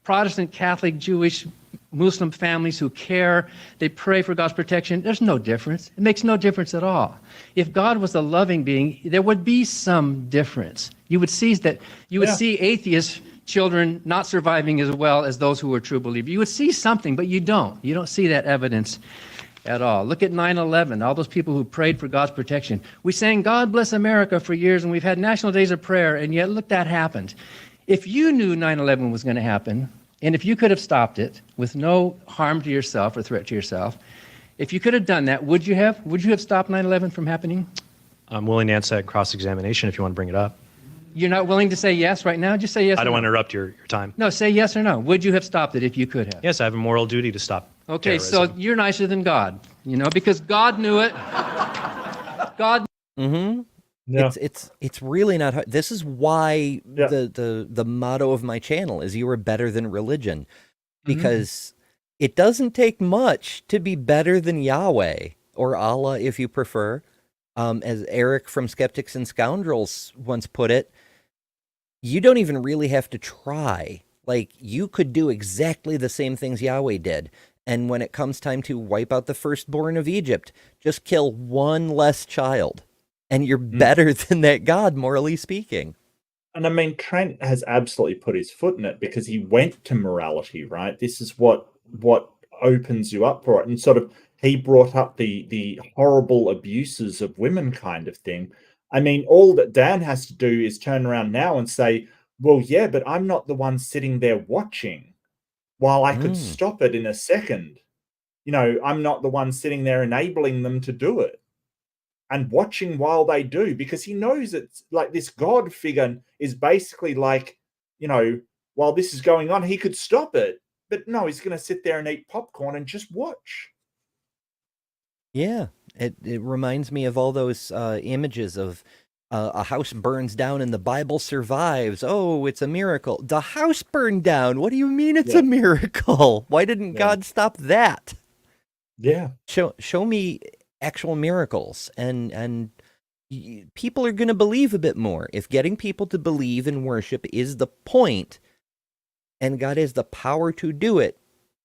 Protestant, Catholic, Jewish, Muslim families who care, they pray for God's protection. There's no difference. It makes no difference at all. If God was a loving being, there would be some difference. You would see that. You would see atheist children not surviving as well as those who are true believers. You would see something, but you don't. You don't see that evidence at all. Look at 9/11, all those people who prayed for God's protection. We sang God Bless America for years, and we've had national days of prayer, and yet look, that happened. If you knew 9/11 was going to happen, and if you could have stopped it with no harm to yourself or threat to yourself, if you could have done that, would you have? Would you have stopped 9/11 from happening? I'm willing to answer that in cross-examination if you want to bring it up. You're not willing to say yes right now? Just say yes. I don't or want to no. interrupt your time. No, say yes or no. Would you have stopped it if you could have? Yes, I have a moral duty to stop Okay, terrorism. so you're nicer than God, because God knew it. God. Mm-hmm. Yeah. It's really not hard. This is why Yeah. the motto of my channel is you are better than religion, because it doesn't take much to be better than Yahweh or Allah, if you prefer. As Eric from Skeptics and Scoundrels once put it, you don't even really have to try. Like, you could do exactly the same things Yahweh did. And when it comes time to wipe out the firstborn of Egypt, just kill one less child. And you're better than that God, morally speaking. And I mean, Trent has absolutely put his foot in it, because he went to morality, right? This is what opens you up for it. And sort of, he brought up the horrible abuses of women kind of thing. I mean, all that Dan has to do is turn around now and say, well, yeah, but I'm not the one sitting there watching, while I could stop it in a second. I'm not the one sitting there enabling them to do it and watching while they do, because he knows it's like this God figure is basically like, while this is going on, he could stop it, but no, he's going to sit there and eat popcorn and just watch. Yeah, it reminds me of all those images of a house burns down and the Bible survives. Oh, it's a miracle. The house burned down. What do you mean it's a miracle? Why didn't God stop that? Yeah. Show me actual miracles, and people are going to believe a bit more. If getting people to believe and worship is the point, and God has the power to do it,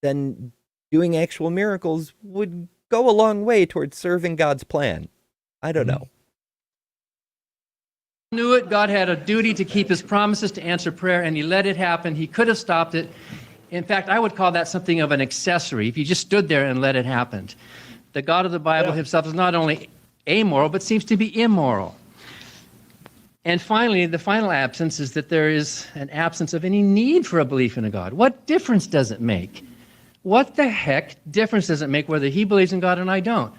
then doing actual miracles would go a long way towards serving God's plan. I don't know. Knew it. God had a duty to keep his promises, to answer prayer, and he let it happen. He could have stopped it. In fact, I would call that something of an accessory, if you just stood there and let it happen. The God of the Bible himself is not only amoral, but seems to be immoral. And finally, the final absence is that there is an absence of any need for a belief in a God. What difference does it make? What the heck difference does it make whether he believes in God and I don't?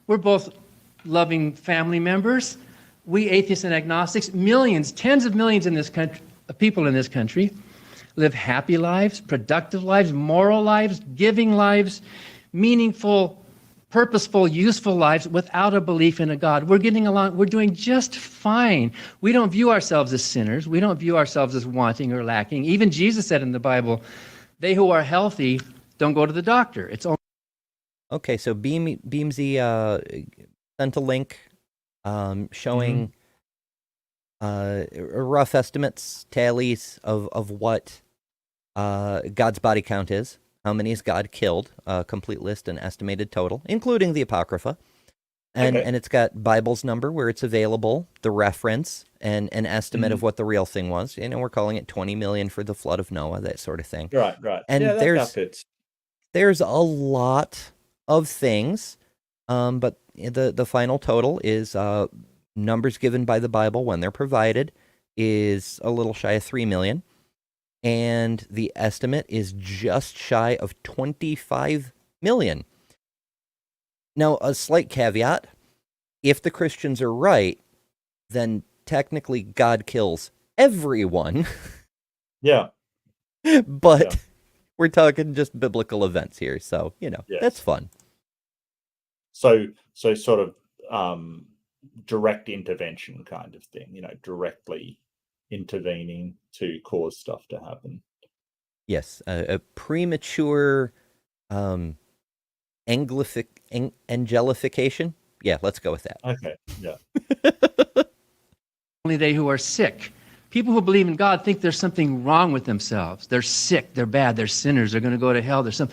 We're both loving family members. We atheists and agnostics, millions, tens of millions in this country, people in this country, live happy lives, productive lives, moral lives, giving lives, meaningful, purposeful, useful lives without a belief in a God. We're getting along. We're doing just fine. We don't view ourselves as sinners. We don't view ourselves as wanting or lacking. Even Jesus said in the Bible, they who are healthy don't go to the doctor. It's only. Okay, so Beamsy sent a link showing rough estimates, tallies of what God's body count is. How many has God killed? A complete list and estimated total, including the Apocrypha. And it's got Bible's number where it's available, the reference, and an estimate of what the real thing was. We're calling it 20 million for the flood of Noah, that sort of thing. Right. And Yeah, there's a lot of things, but the final total is numbers given by the Bible when they're provided is a little shy of 3 million. And the estimate is just shy of 25 million. Now, a slight caveat, if the Christians are right, then technically God kills everyone. Yeah. But we're talking just biblical events here, so, that's fun. So sort of direct intervention kind of thing, directly intervening to cause stuff to happen. Yes, a premature angelification. Yeah, let's go with that. Okay. Yeah. Only they who are sick. People who believe in God think there's something wrong with themselves. They're sick, they're bad, they're sinners, they're going to go to hell. There's some.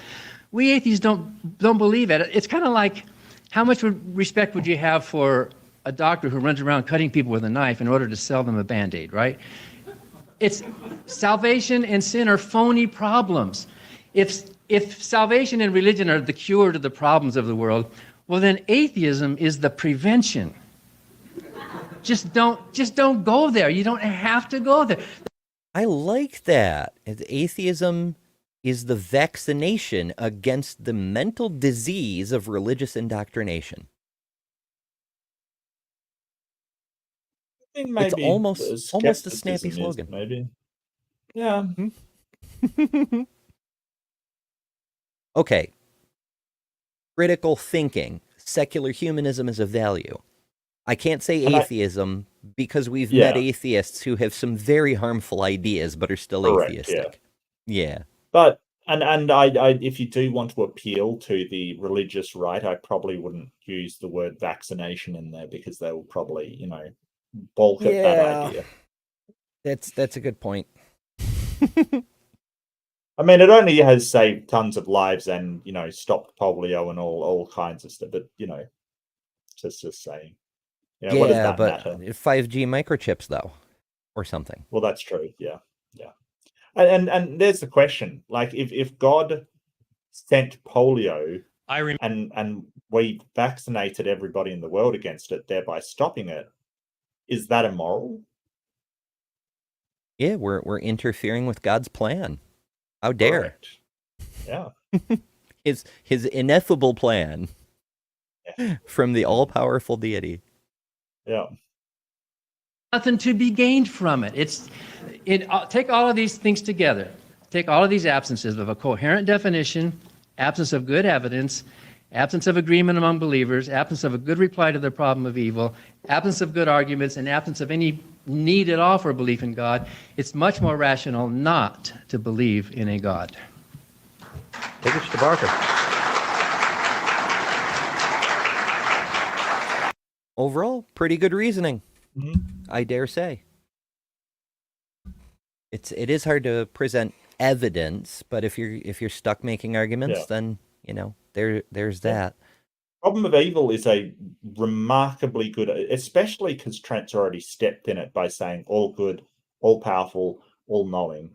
We atheists don't believe it. It's kind of like, how much respect would you have for a doctor who runs around cutting people with a knife in order to sell them a Band-Aid, right? It's salvation and sin are phony problems. If salvation and religion are the cure to the problems of the world, well then atheism is the prevention. Just don't go there. You don't have to go there. I like that. Atheism is the vaccination against the mental disease of religious indoctrination. I think maybe It's almost a snappy skepticism slogan. Maybe. Yeah. Okay. Critical thinking. Secular humanism is a value. I can't say atheism because we've met atheists who have some very harmful ideas but are still atheistic. Yeah. But I if you do want to appeal to the religious right, I probably wouldn't use the word vaccination in there because they will probably, balk at that idea. That's a good point. I mean, it only has saved tons of lives and, stopped polio and all kinds of stuff, but just saying. What does that matter? 5G microchips, though, or something. Well, that's true. Yeah. And there's the question: like, if God sent polio, and we vaccinated everybody in the world against it, thereby stopping it, is that immoral? Yeah, we're interfering with God's plan. How dare? Correct. Yeah. his ineffable plan from the all-powerful deity. Yeah. Nothing to be gained from it. Take all of these things together. Take all of these absences of a coherent definition, absence of good evidence, absence of agreement among believers, absence of a good reply to the problem of evil, absence of good arguments, and absence of any need at all for belief in God. It's much more rational not to believe in a God. Take it to Barker. Overall, pretty good reasoning. Mm-hmm. I dare say. It is hard to present evidence, but if you're stuck making arguments, then there's that. Problem of Evil is a remarkably good, especially because Trent's already stepped in it by saying all good, all powerful, all knowing.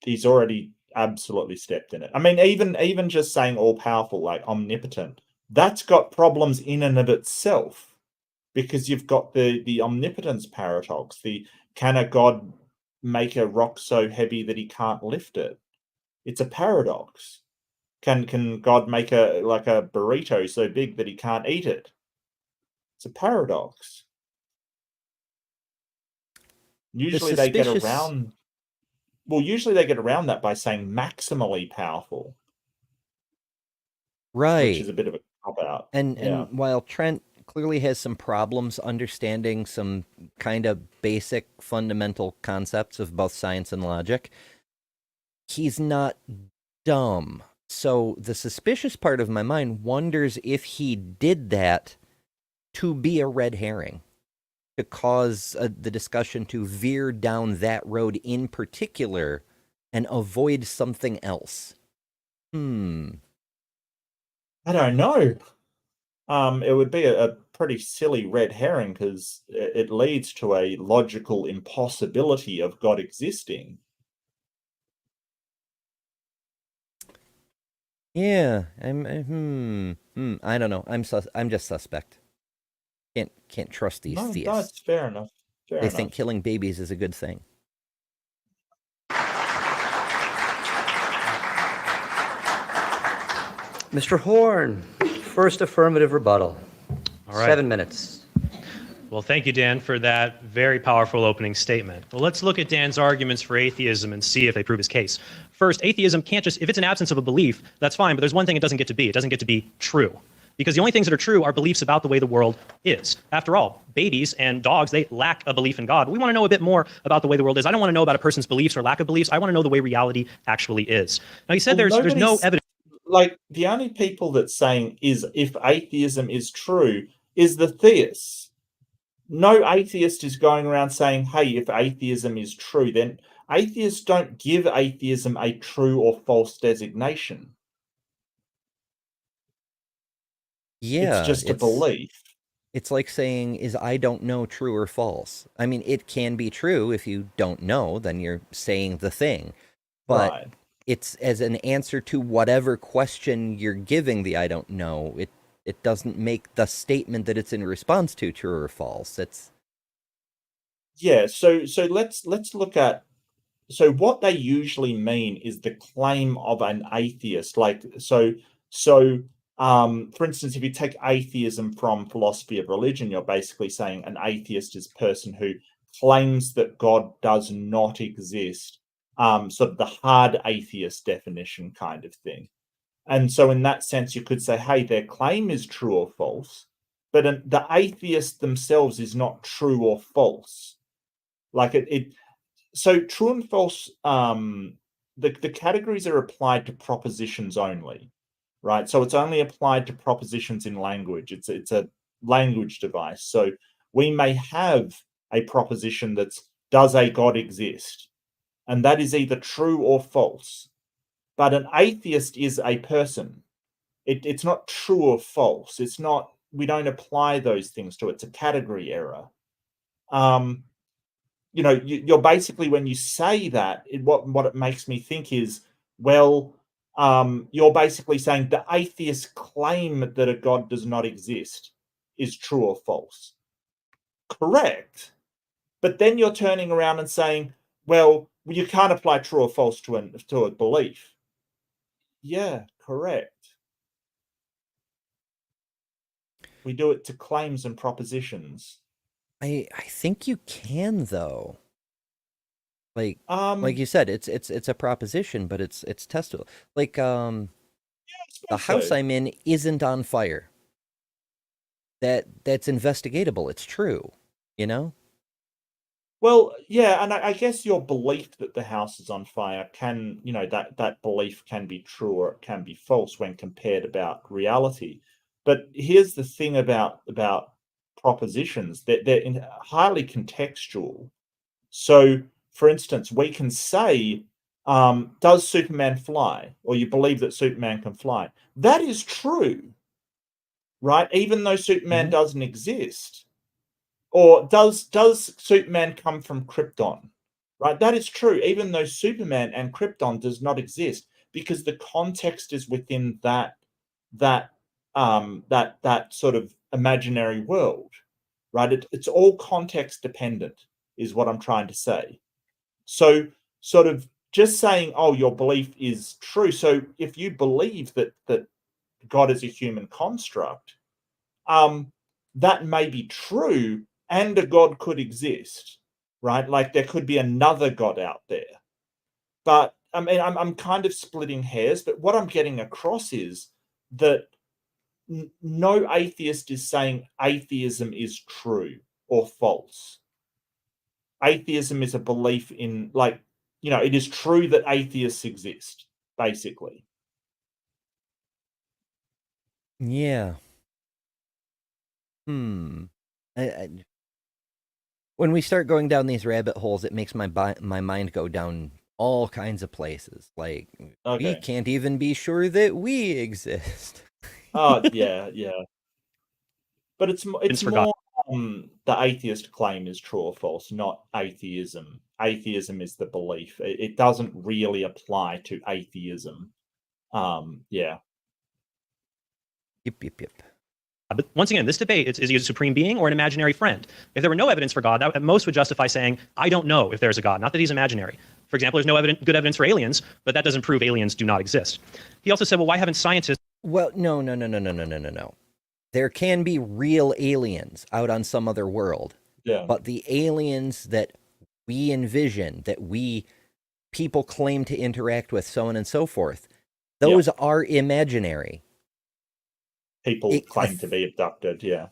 He's already absolutely stepped in it. I mean, even just saying all powerful, like omnipotent, that's got problems in and of itself. Because you've got the omnipotence paradox. Can a god make a rock so heavy that he can't lift it? It's a paradox. Can God make a burrito so big that he can't eat it? It's a paradox. Usually they get around. Well, usually they get around that by saying maximally powerful, right? Which is a bit of a cop out. And while Trent clearly has some problems understanding some kind of basic fundamental concepts of both science and logic, he's not dumb. So the suspicious part of my mind wonders if he did that to be a red herring, to cause the discussion to veer down that road in particular and avoid something else. I don't know. It would be a pretty silly red herring because it leads to a logical impossibility of God existing. Yeah, I don't know. I'm just suspect. Can't trust these theists. No, that's fair enough. They think killing babies is a good thing. Mr. Horn, first affirmative rebuttal. All right. 7 minutes. Well, thank you, Dan, for that very powerful opening statement. Well, let's look at Dan's arguments for atheism and see if they prove his case. First, atheism can't just, if it's an absence of a belief, that's fine, but there's one thing it doesn't get to be. It doesn't get to be true. Because the only things that are true are beliefs about the way the world is. After all, babies and dogs, they lack a belief in God. We want to know a bit more about the way the world is. I don't want to know about a person's beliefs or lack of beliefs. I want to know the way reality actually is. Now, he said there's no evidence. like the only people that's saying is if atheism is true is the theists. No atheist is going around saying, hey, if atheism is true, then atheists don't give atheism a true or false designation. It's Yeah, just a belief. it's like saying, is I don't know true or false? I mean, it can be true. If you don't know, then you're saying the thing. But Right. it's as an answer to whatever question you're giving the I don't know. It doesn't make the statement that it's in response to true or false. It's Yeah, so let's look at, so what they usually mean is the claim of an atheist. Like for instance, if you take atheism from philosophy of religion, you're basically saying an atheist is a person who claims that God does not exist. Sort of the hard atheist definition kind of thing. And so in that sense, you could say, hey, their claim is true or false, but the atheist themselves is not true or false. Like so true and false, the categories are applied to propositions only, right? So it's only applied to propositions in language. It's a language device. So we may have a proposition that's, does a God exist? And that is either true or false. But an atheist is a person. It's not true or false. It's not, we don't apply those things to it. It's a category error. You're basically, when you say that, what it makes me think is, well, you're basically saying the atheist's claim that a God does not exist is true or false. Correct. But then you're turning around and saying, well, you can't apply true or false to a belief. Yeah, correct. We do it to claims and propositions. I think you can though. Like Like you said, it's a proposition, but it's testable. Like the house so. I'm in isn't on fire. That's investigatable. It's true, you know? Well, yeah, and I guess your belief that the house is on fire can, that belief can be true or it can be false when compared about reality. But here's the thing about propositions, that they're highly contextual. So, for instance, we can say, does Superman fly? Or you believe that Superman can fly. That is true, right? Even though Superman doesn't exist. Or does Superman come from Krypton? Right? That is true, even though Superman and Krypton does not exist, because the context is within that sort of imaginary world. Right? It's all context dependent, is what I'm trying to say. So sort of just saying, oh, your belief is true. So if you believe that God is a human construct, that may be true, and a God could exist, right? Like there could be another God out there. But I mean, I'm kind of splitting hairs, but what I'm getting across is that no atheist is saying atheism is true or false. Atheism is a belief in, like, it is true that atheists exist, basically. Yeah. When we start going down these rabbit holes, it makes my mind go down all kinds of places. Like, we can't even be sure that we exist. Oh, yeah. But it's more the atheist claim is true or false, not atheism. Atheism is the belief. It doesn't really apply to atheism. Yeah. Yep. But once again, this debate is he a supreme being or an imaginary friend? If there were no evidence for God, that at most would justify saying, I don't know if there's a God, not that he's imaginary. For example, there's no good evidence for aliens, but that doesn't prove aliens do not exist. He also said, well, why haven't scientists... Well, no. There can be real aliens out on some other world. Yeah. But the aliens that we envision, that people claim to interact with, so on and so forth, those are imaginary. People claim to be abducted. Yeah.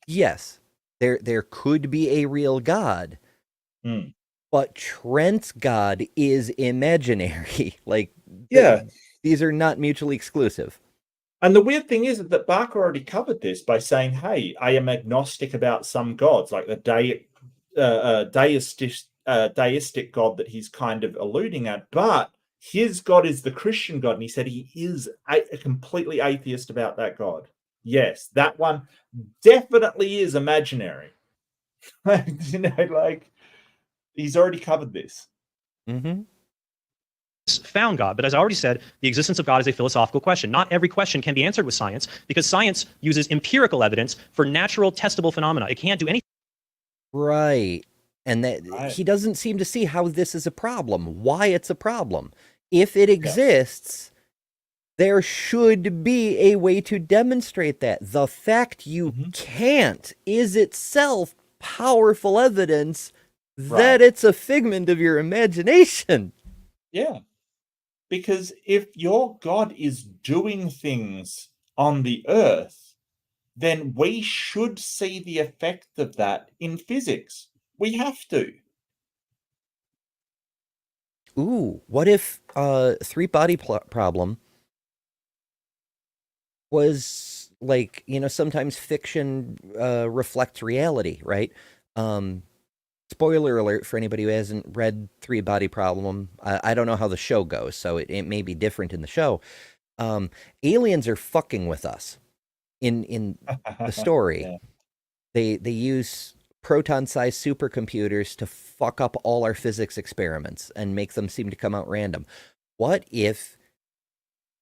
Yes, there could be a real God, but Trent's God is imaginary. Like, yeah, These are not mutually exclusive. And the weird thing is that Barker already covered this by saying, hey, I am agnostic about some gods, like the deistic God that he's kind of alluding at, but his God is the Christian God, and he said he is a completely atheist about that God. Yes, that one definitely is imaginary. You know, like, he's already covered this. Mm-hmm. Found God, but as I already said, the existence of God is a philosophical question. Not every question can be answered with science, because science uses empirical evidence for natural testable phenomena. It can't do anything. Right. And that he doesn't seem to see how this is a problem, why it's a problem. If it exists, there should be a way to demonstrate that. The fact you can't is itself powerful evidence that it's a figment of your imagination. Yeah. Because if your God is doing things on the earth, then we should see the effect of that in physics. We have to. Ooh, what if three-body problem was like, you know, sometimes fiction reflects reality, right? Spoiler alert for anybody who hasn't read Three Body Problem. I don't know how the show goes, so it may be different in the show. Aliens are fucking with us in the story. They use proton-sized supercomputers to fuck up all our physics experiments and make them seem to come out random. What if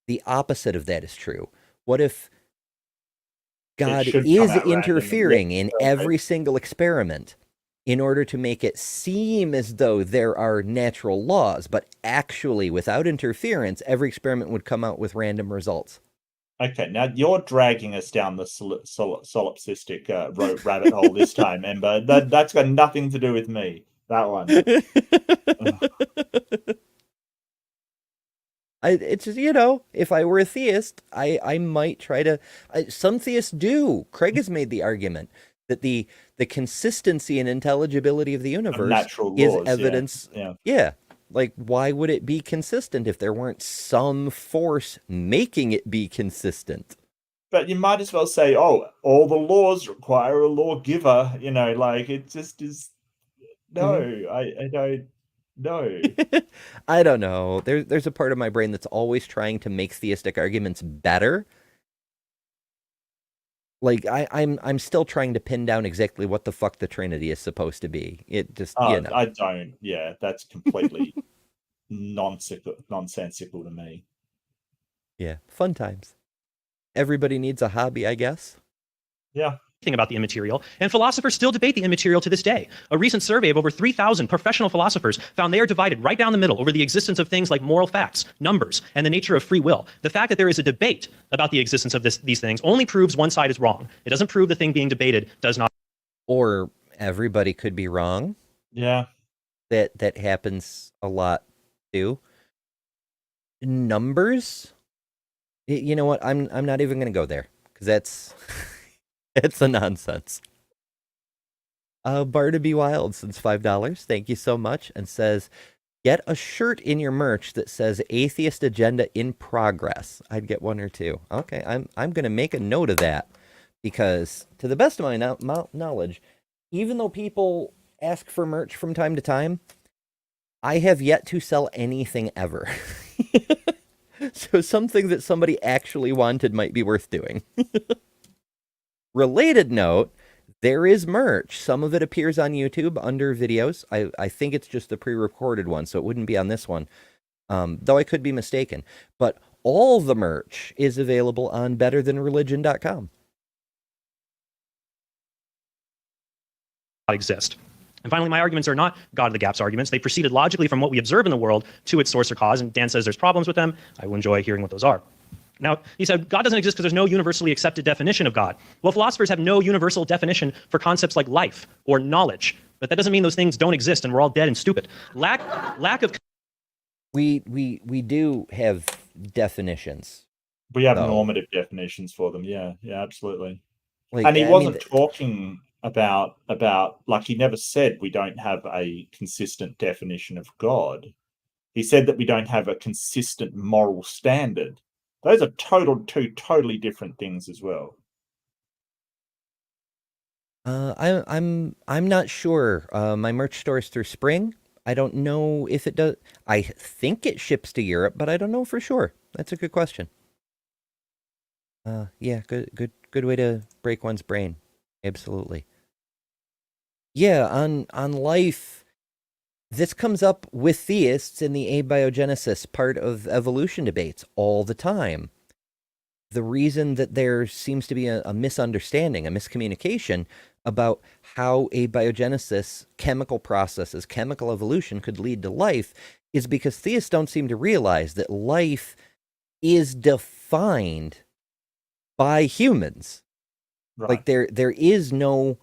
the opposite of that is true? What if God is interfering in every single experiment in order to make it seem as though there are natural laws, but actually, without interference, every experiment would come out with random results? Okay, now you're dragging us down the solipsistic rabbit hole this time, Ember. That's got nothing to do with me. That one. It's just, you know, if I were a theist, I might try to. Some theists do. Craig has made the argument that the consistency and intelligibility of the universe is evidence. Yeah. Like, why would it be consistent if there weren't some force making it be consistent? But you might as well say, oh, all the laws require a lawgiver. You know, like, it just is. No, I don't know. I don't know. There's a part of my brain that's always trying to make theistic arguments better. Like, I'm still trying to pin down exactly what the fuck the Trinity is supposed to be. It just, you know. I don't. Yeah, that's completely nonsensical to me. Yeah, fun times. Everybody needs a hobby, I guess. Yeah. About the immaterial, and philosophers still debate the immaterial to this day. A recent survey of over 3,000 professional philosophers found they are divided right down the middle over the existence of things like moral facts, numbers, and the nature of free will. The fact that there is a debate about the existence of these things only proves one side is wrong. It doesn't prove the thing being debated does not. Or everybody could be wrong. Yeah. That happens a lot too. Numbers? You know what? I'm not even going to go there, because that's it's a nonsense. Barnaby Wild sends $5. Thank you so much, and says, get a shirt in your merch that says Atheist Agenda in Progress. I'd get one or two. Okay, I'm going to make a note of that, because to the best of my knowledge, even though people ask for merch from time to time, I have yet to sell anything ever. So something that somebody actually wanted might be worth doing. Related note, there is merch. Some of it appears on YouTube under videos. I think it's just the pre-recorded one, so it wouldn't be on this one. Though I could be mistaken. But all the merch is available on betterthanreligion.com. Exist. And finally, my arguments are not God of the gaps arguments. They proceeded logically from what we observe in the world to its source or cause, and Dan says there's problems with them. I will enjoy hearing what those are. Now, he said, God doesn't exist because there's no universally accepted definition of God. Well, philosophers have no universal definition for concepts like life or knowledge, but that doesn't mean those things don't exist and we're all dead and stupid. Lack of... We do have definitions. We have normative definitions for them, yeah, absolutely. Like, and he wasn't talking about, like, he never said we don't have a consistent definition of God. he said that we don't have a consistent moral standard. Those are two totally different things as well. I'm not sure. My merch store is through Spring. I don't know if it does. I think it ships to Europe, but I don't know for sure. That's a good question. Yeah, good way to break one's brain. Absolutely. Yeah, on life, this comes up with theists in the abiogenesis part of evolution debates all the time. The reason that there seems to be a misunderstanding, a miscommunication about how abiogenesis, chemical processes, chemical evolution could lead to life is because theists don't seem to realize that life is defined by humans. Right. Like there is no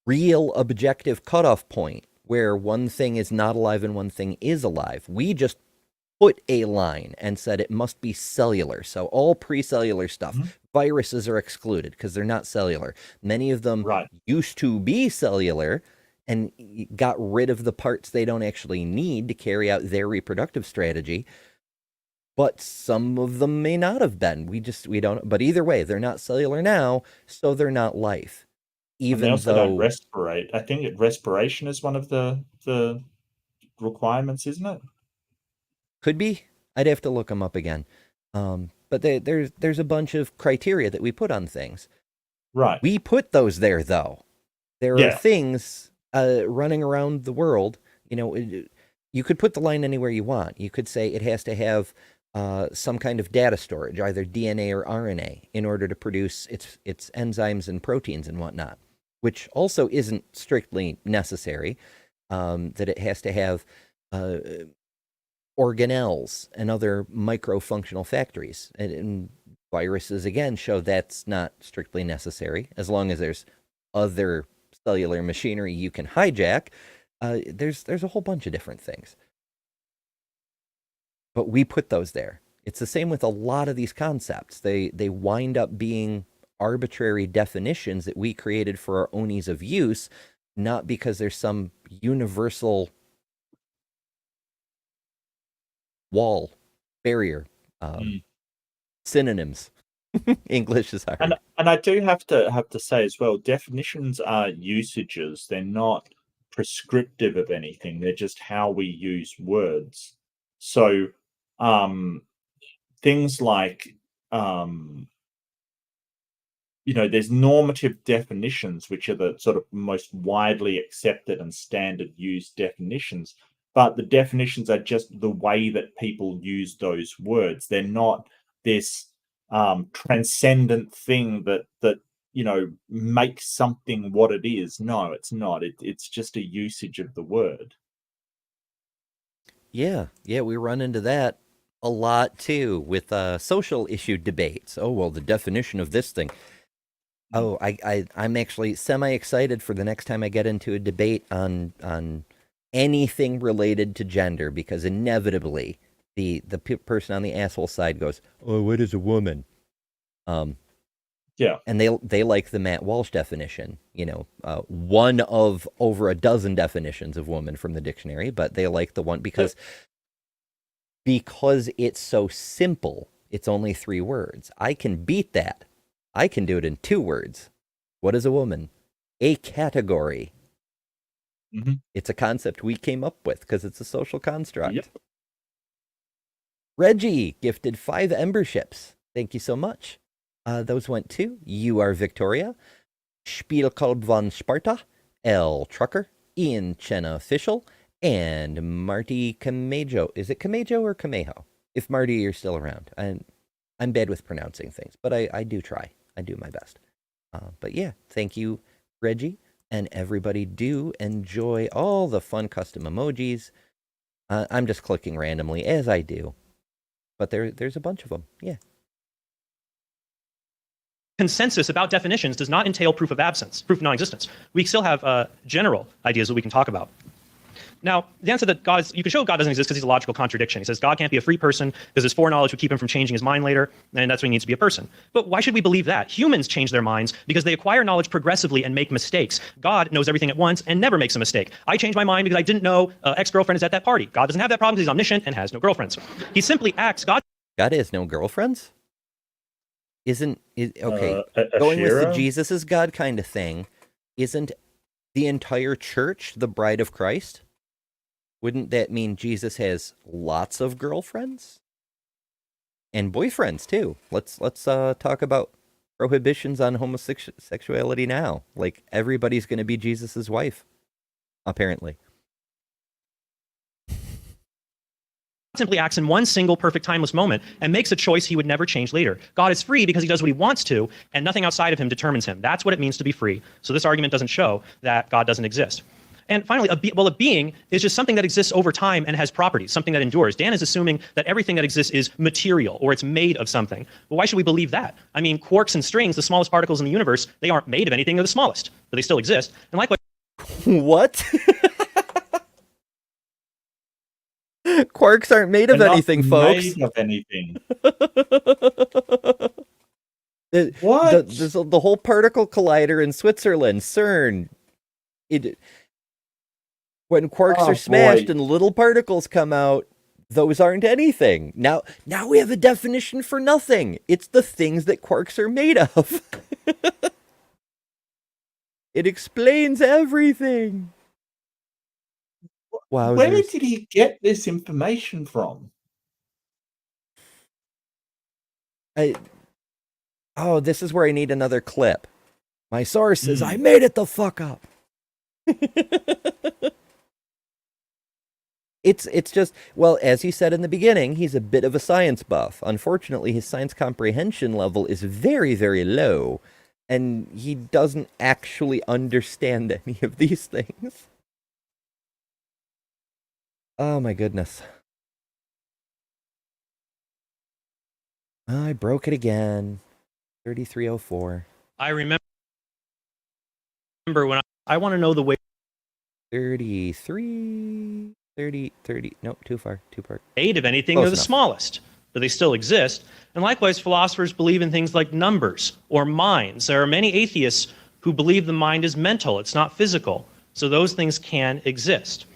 real objective cutoff point where one thing is not alive and one thing is alive. We just put a line and said it must be cellular. So all pre-cellular stuff, viruses are excluded because they're not cellular. Many of them used to be cellular and got rid of the parts they don't actually need to carry out their reproductive strategy. But some of them may not have been. We don't. But either way, they're not cellular now, so they're not life. Even and they also though don't respirate. I think respiration is one of the requirements, isn't it? Could be. I'd have to look them up again. But there's a bunch of criteria that we put on things. Right. We put those there, though. There are things running around the world. You know, you could put the line anywhere you want. You could say it has to have some kind of data storage, either DNA or RNA, in order to produce its enzymes and proteins and whatnot, which also isn't strictly necessary. That it has to have organelles and other microfunctional factories. And viruses, again, show that's not strictly necessary. As long as there's other cellular machinery you can hijack, there's a whole bunch of different things. But we put those there. It's the same with a lot of these concepts. They wind up being arbitrary definitions that we created for our own ease of use, not because there's some universal wall, barrier, synonyms. English is hard. And I do have to say as well, definitions are usages. They're not prescriptive of anything. They're just how we use words. So things like there's normative definitions, which are the sort of most widely accepted and standard used definitions. But the definitions are just the way that people use those words. They're not this transcendent thing that makes something what it is. No, it's not. It's just a usage of the word. Yeah, we run into that a lot too with social issue debates. Oh, well, the definition of this thing. Oh, I'm actually semi-excited for the next time I get into a debate on anything related to gender, because inevitably the person on the asshole side goes, "Oh, what is a woman?" Yeah, and they like the Matt Walsh definition, one of over a dozen definitions of woman from the dictionary, but they like the one because it's so simple. It's only 3 words. I can beat that. I can do it in 2 words. What is a woman? A category. It's a concept we came up with because it's a social construct. Yep. Reggie gifted 5 Emberships. Thank you so much. Those went to You Are Victoria, Spielkolb von Sparta, L. Trucker, Ian Chenna Official, and Marty Camejo. Is it Camejo or Camejo? If Marty, you're still around. I'm bad with pronouncing things, but I do try. I do my best. But yeah, thank you, Reggie. And everybody do enjoy all the fun custom emojis. I'm just clicking randomly, as I do. But there's a bunch of them. Yeah. Consensus about definitions does not entail proof of absence, proof of non-existence. We still have general ideas that we can talk about. Now, Dan said that you can show God doesn't exist because he's a logical contradiction. He says God can't be a free person because his foreknowledge would keep him from changing his mind later, and that's why he needs to be a person. But why should we believe that? Humans change their minds because they acquire knowledge progressively and make mistakes. God knows everything at once and never makes a mistake. I changed my mind because I didn't know ex-girlfriend is at that party. God doesn't have that problem because he's omniscient and has no girlfriends. He simply acts. God has no girlfriends? Okay, A going with the Shira? Jesus is God kind of thing, isn't the entire church the bride of Christ? Wouldn't that mean Jesus has lots of girlfriends? And boyfriends, too. Let's talk about prohibitions on homosexuality now. Like, everybody's going to be Jesus's wife, apparently. simply acts in one single perfect timeless moment and makes a choice he would never change later. God is free because he does what he wants to, and nothing outside of him determines him. That's what it means to be free. So this argument doesn't show that God doesn't exist. And finally, a being is just something that exists over time and has properties, something that endures. Dan is assuming that everything that exists is material, or it's made of something. Well, why should we believe that? I mean, quarks and strings, the smallest particles in the universe, they aren't made of anything, they're the smallest, but they still exist. And likewise, What? Quarks aren't made of They're not anything, folks. Made of anything. What? The whole particle collider in Switzerland, CERN. When quarks are smashed and little particles come out, those aren't anything. Now we have a definition for nothing. It's the things that quarks are made of. It explains everything. Wow. Where did he get this information from? This is where I need another clip. My source says I made it the fuck up. It's just, well, as he said in the beginning, he's a bit of a science buff. Unfortunately, his science comprehension level is very, very low, and he doesn't actually understand any of these things. Oh my goodness. I broke it again. 3304. I remember when I want to know the way 33, 30, no, too far. made of anything, Close they're the enough. smallest, but they still exist. And likewise, philosophers believe in things like numbers or minds. There are many atheists who believe the mind is mental, it's not physical. So those things can exist.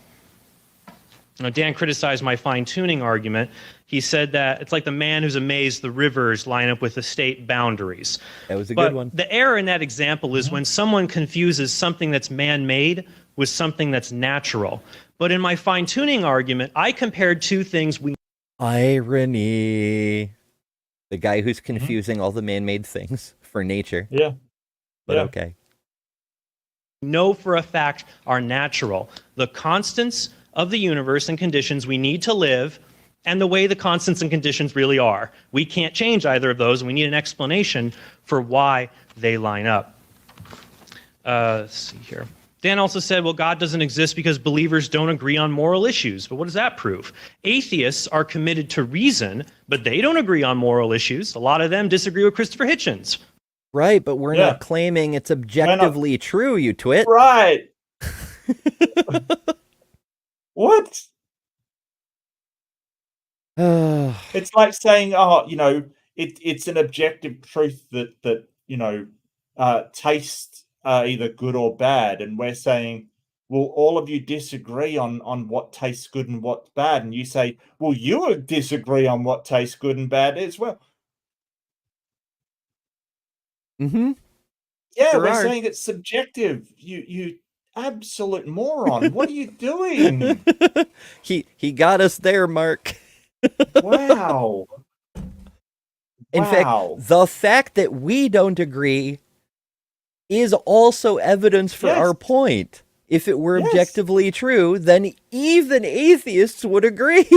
Now, Dan criticized my fine-tuning argument. He said that it's like the man who's amazed the rivers line up with the state boundaries. That was a But good one. the error in that example is when someone confuses something that's man-made with something that's natural. But in my fine-tuning argument, I compared two things we Irony. The guy who's confusing all the man-made things for nature. Yeah. But Yeah. okay. know for a fact are natural. The constants of the universe and conditions we need to live, and the way the constants and conditions really are. We can't change either of those, and we need an explanation for why they line up. Let's see here. Dan also said, well, God doesn't exist because believers don't agree on moral issues. But what does that prove? Atheists are committed to reason, but they don't agree on moral issues. A lot of them disagree with Christopher Hitchens. Right, but we're Yeah. not claiming it's objectively true, you twit. Right. What? It's like saying, it's an objective truth that tastes either good or bad, and we're saying, well, all of you disagree on what tastes good and what's bad, and you say, well, you would disagree on what tastes good and bad as well. Mm-hmm. Yeah, Sure we're are. saying it's subjective. You absolute moron. What are you doing? He got us there, Mark. Wow. In fact, the fact that we don't agree is also evidence for Yes. our point. If it were Yes. objectively true, then even atheists would agree.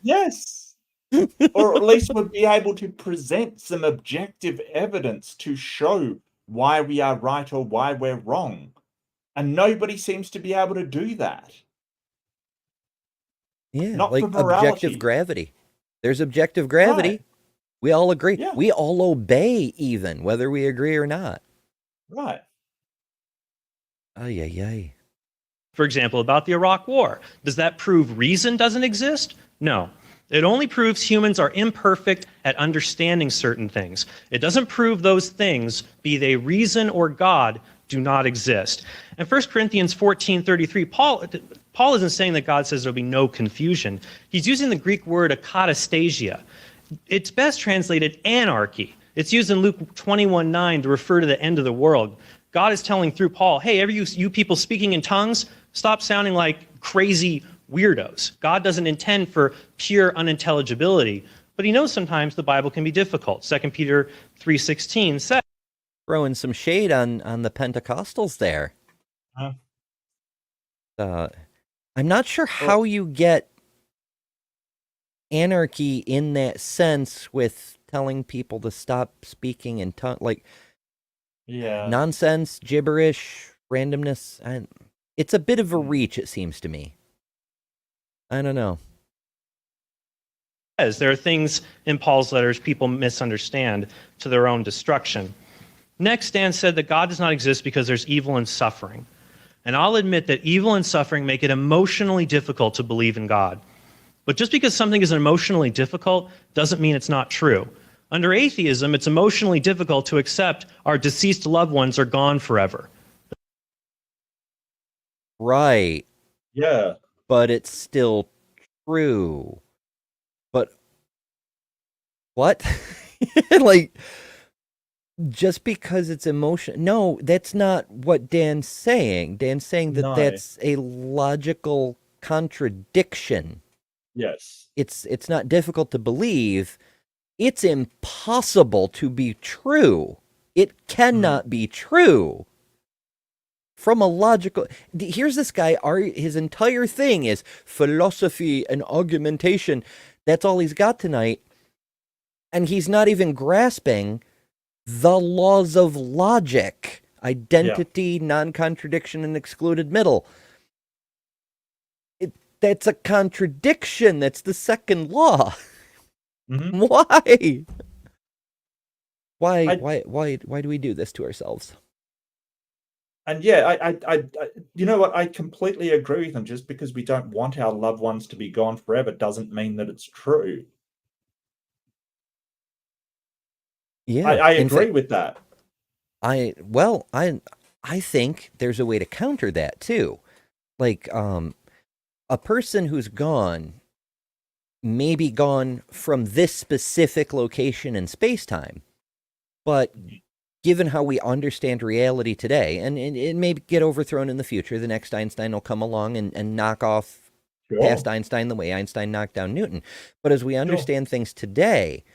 Yes. Or at least would be able to present some objective evidence to show why we are right or why we're wrong. And nobody seems to be able to do that. Yeah, Not like for morality. objective gravity. There's objective gravity. Right. We all agree. Yeah. We all obey even, whether we agree or not. Right. Ay, ay, ay. For example, about the Iraq War. Does that prove reason doesn't exist? No. It only proves humans are imperfect at understanding certain things. It doesn't prove those things, be they reason or God, do not exist. And 1 Corinthians 14:33, Paul isn't saying that God says there'll be no confusion. He's using the Greek word akatastasia. It's best translated anarchy. It's used in Luke 21:9 to refer to the end of the world. God is telling through Paul, hey, you people speaking in tongues, stop sounding like crazy weirdos. God doesn't intend for pure unintelligibility, but he knows sometimes the Bible can be difficult. 2 Peter 3:16 says, Throwing some shade on the Pentecostals there. Huh? I'm not sure how you get anarchy in that sense with telling people to stop speaking in tongue, like Yeah. nonsense, gibberish, randomness. And it's a bit of a reach, it seems to me. I don't know. there are things in Paul's letters people misunderstand to their own destruction. Next, Dan said that God does not exist because there's evil and suffering. And I'll admit that evil and suffering make it emotionally difficult to believe in God. But just because something is emotionally difficult doesn't mean it's not true. Under atheism, it's emotionally difficult to accept our deceased loved ones are gone forever. Right. Yeah. But it's still true. But what? Like, just because it's emotion? No, that's not what Dan's saying. Dan's saying that No. that's a logical contradiction. Yes. It's not difficult to believe. It's impossible to be true. It cannot be true. From a logical... Here's this guy, his entire thing is philosophy and argumentation. That's all he's got tonight. And he's not even grasping the laws of logic. Identity, non-contradiction, and excluded middle. That's a contradiction. That's the second law. Mhm. Why? Why do we do this to ourselves? And yeah, I you know what? I completely agree with them. Just because we don't want our loved ones to be gone forever doesn't mean that it's true. Yeah, I in agree fact, with that. I think there's a way to counter that too. Like, a person who's gone may be gone from this specific location in space-time, but given how we understand reality today, and it may get overthrown in the future, the next Einstein will come along and knock off past Einstein the way Einstein knocked down Newton. But as we understand things today,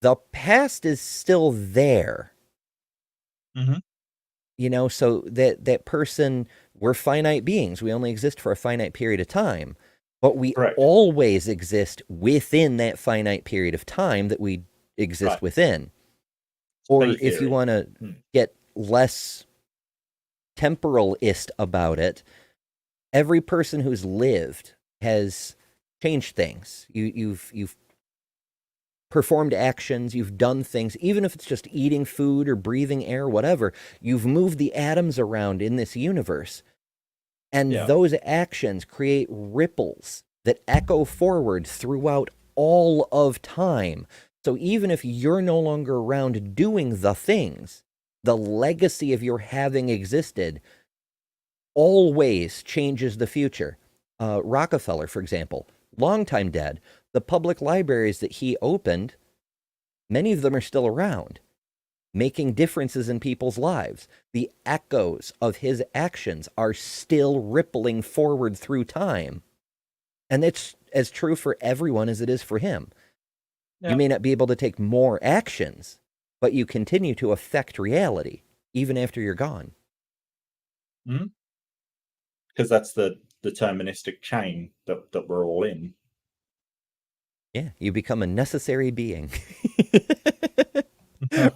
the past is still there. Mhm. You know, so that person, we're finite beings. We only exist for a finite period of time. But we Correct. always exist within that finite period of time that we exist Right. within. Or Space if you theory. want to get less temporalist about it, every person who's lived has changed things. You've performed actions, you've done things, even if it's just eating food or breathing air, whatever, you've moved the atoms around in this universe. And those actions create ripples that echo forward throughout all of time. So even if you're no longer around doing the things, the legacy of your having existed always changes the future. Rockefeller, for example, long time dead. The public libraries that he opened, many of them are still around, making differences in people's lives. The echoes of his actions are still rippling forward through time. And it's as true for everyone as it is for him. You may not be able to take more actions, but you continue to affect reality, even after you're gone. Because that's the deterministic chain that we're all in. Yeah, you become a necessary being.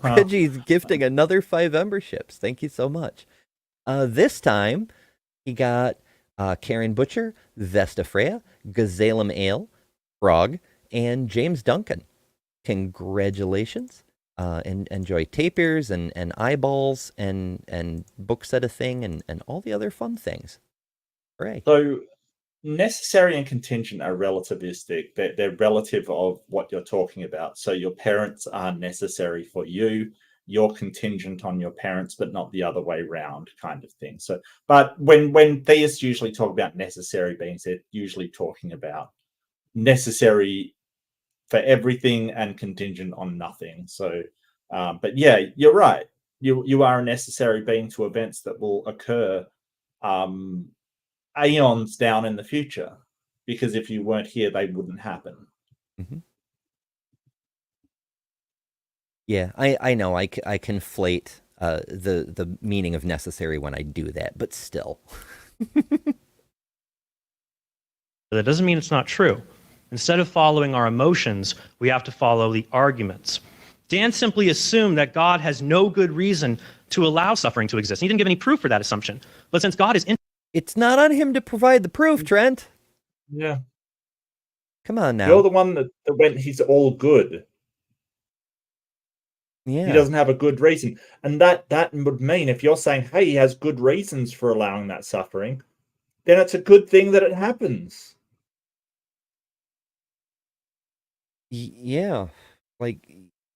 Reggie's gifting another 5 Emberships. Thank you so much. This time, he got Karen Butcher, Vesta Freya, Gazalem Ale, Frog, and James Duncan. Congratulations. And enjoy tapirs and eyeballs and book set a thing and all the other fun things. Hooray. So necessary and contingent are relativistic. They're relative of what you're talking about. So your parents are necessary for you. You're contingent on your parents, but not the other way round, kind of thing. So, but when theists usually talk about necessary beings, they're usually talking about necessary for everything and contingent on nothing. So, but yeah, you're right. You are a necessary being to events that will occur aeons down in the future, because if you weren't here, they wouldn't happen. Mm-hmm. Yeah, I know I conflate the meaning of necessary when I do that, but still. That doesn't mean it's not true. Instead of following our emotions, we have to follow the arguments. Dan simply assumed that God has no good reason to allow suffering to exist. He didn't give any proof for that assumption. But since God is It's not on him to provide the proof, Trent. Yeah. Come on now. You're the one that went, he's all good. Yeah. He doesn't have a good reason. And that would mean, if you're saying, hey, he has good reasons for allowing that suffering, then it's a good thing that it happens. Yeah. Like,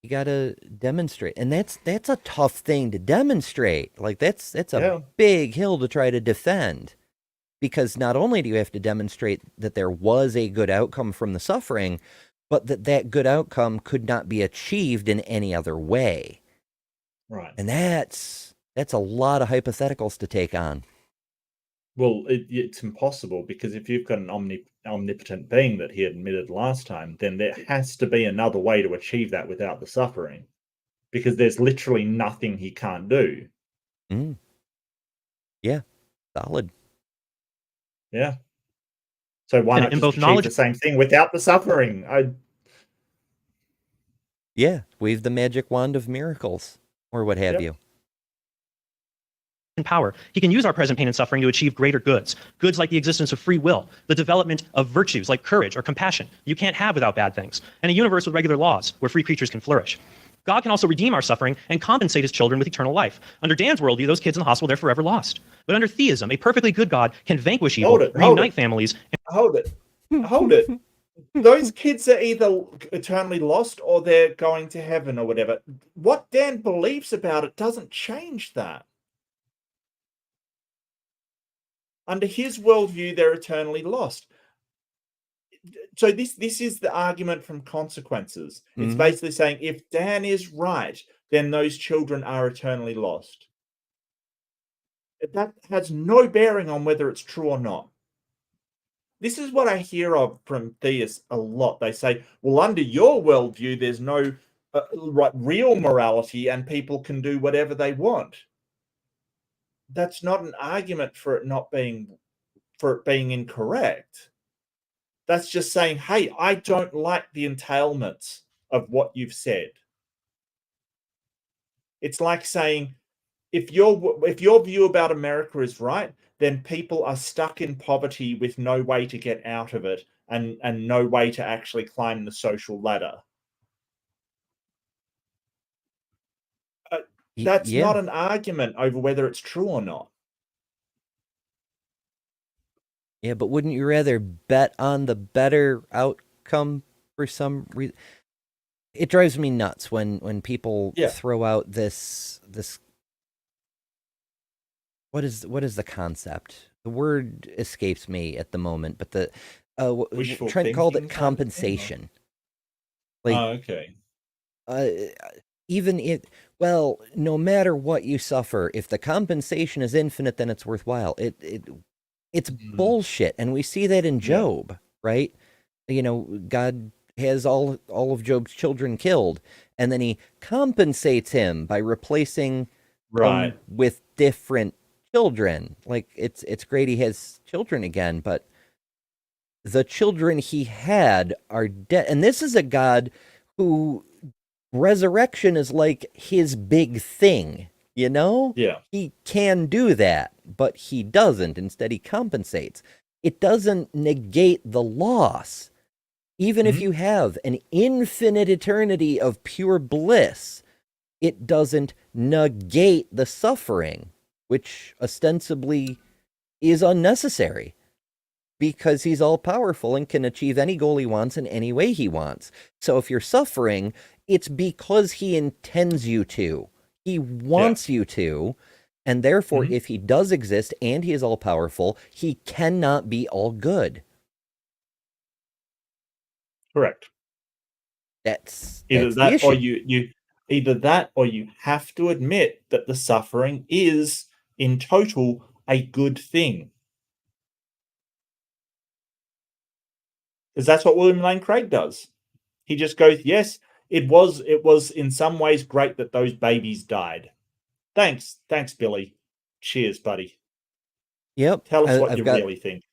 you gotta demonstrate. And that's a tough thing to demonstrate. Like, that's a big hill to try to defend. Because not only do you have to demonstrate that there was a good outcome from the suffering, but that good outcome could not be achieved in any other way. Right. And that's a lot of hypotheticals to take on. Well, it's impossible, because if you've got an omnipotent being that he admitted last time, then there has to be another way to achieve that without the suffering, because there's literally nothing he can't do. Yeah, solid. Yeah. So why not in just both achieve knowledge the same thing without the suffering? Yeah, wave the magic wand of miracles, or what have you. and power. He can use our present pain and suffering to achieve greater goods. Goods like the existence of free will, the development of virtues like courage or compassion you can't have without bad things, and a universe with regular laws where free creatures can flourish. God can also redeem our suffering and compensate his children with eternal life. Under Dan's worldview, those kids in the hospital, they're forever lost. But under theism, a perfectly good God can vanquish evil, reunite families. Hold it. Those kids are either eternally lost or they're going to heaven or whatever. What Dan believes about it doesn't change that. Under his worldview, they're eternally lost. So this is the argument from consequences. It's basically saying, if Dan is right, then those children are eternally lost. That has no bearing on whether it's true or not. This is what I hear of from theists a lot. They say, well, under your worldview, there's no real morality and people can do whatever they want. That's not an argument for it being incorrect. That's just saying, hey, I don't like the entailments of what you've said. It's like saying, if your view about America is right, then people are stuck in poverty with no way to get out of it and no way to actually climb the social ladder. That's not an argument over whether it's true or not. Yeah, but wouldn't you rather bet on the better outcome for some reason? It drives me nuts when people throw out this. What is the concept? The word escapes me at the moment, but the Trent called it compensation. Okay. No matter what you suffer, if the compensation is infinite, then it's worthwhile. It's bullshit, and we see that in Job, right? You know, God has all of Job's children killed, and then he compensates him by replacing them with different children. Like, it's great he has children again, but the children he had are dead. And this is a God who resurrection is like his big thing, you know? Yeah. He can do that, but he doesn't. Instead, he compensates. It doesn't negate the loss. Even if you have an infinite eternity of pure bliss, it doesn't negate the suffering, which ostensibly is unnecessary because he's all powerful and can achieve any goal he wants in any way he wants. So if you're suffering, it's because he intends you to. He wants you to. And therefore, if he does exist and he is all powerful, he cannot be all good. Correct. That's Either the that issue. or you have to admit that the suffering is in total a good thing. Because that's what William Lane Craig does. He just goes, yes, it was in some ways great that those babies died. Thanks, Billy. Cheers, buddy. Yep. Tell us what I've you got really think.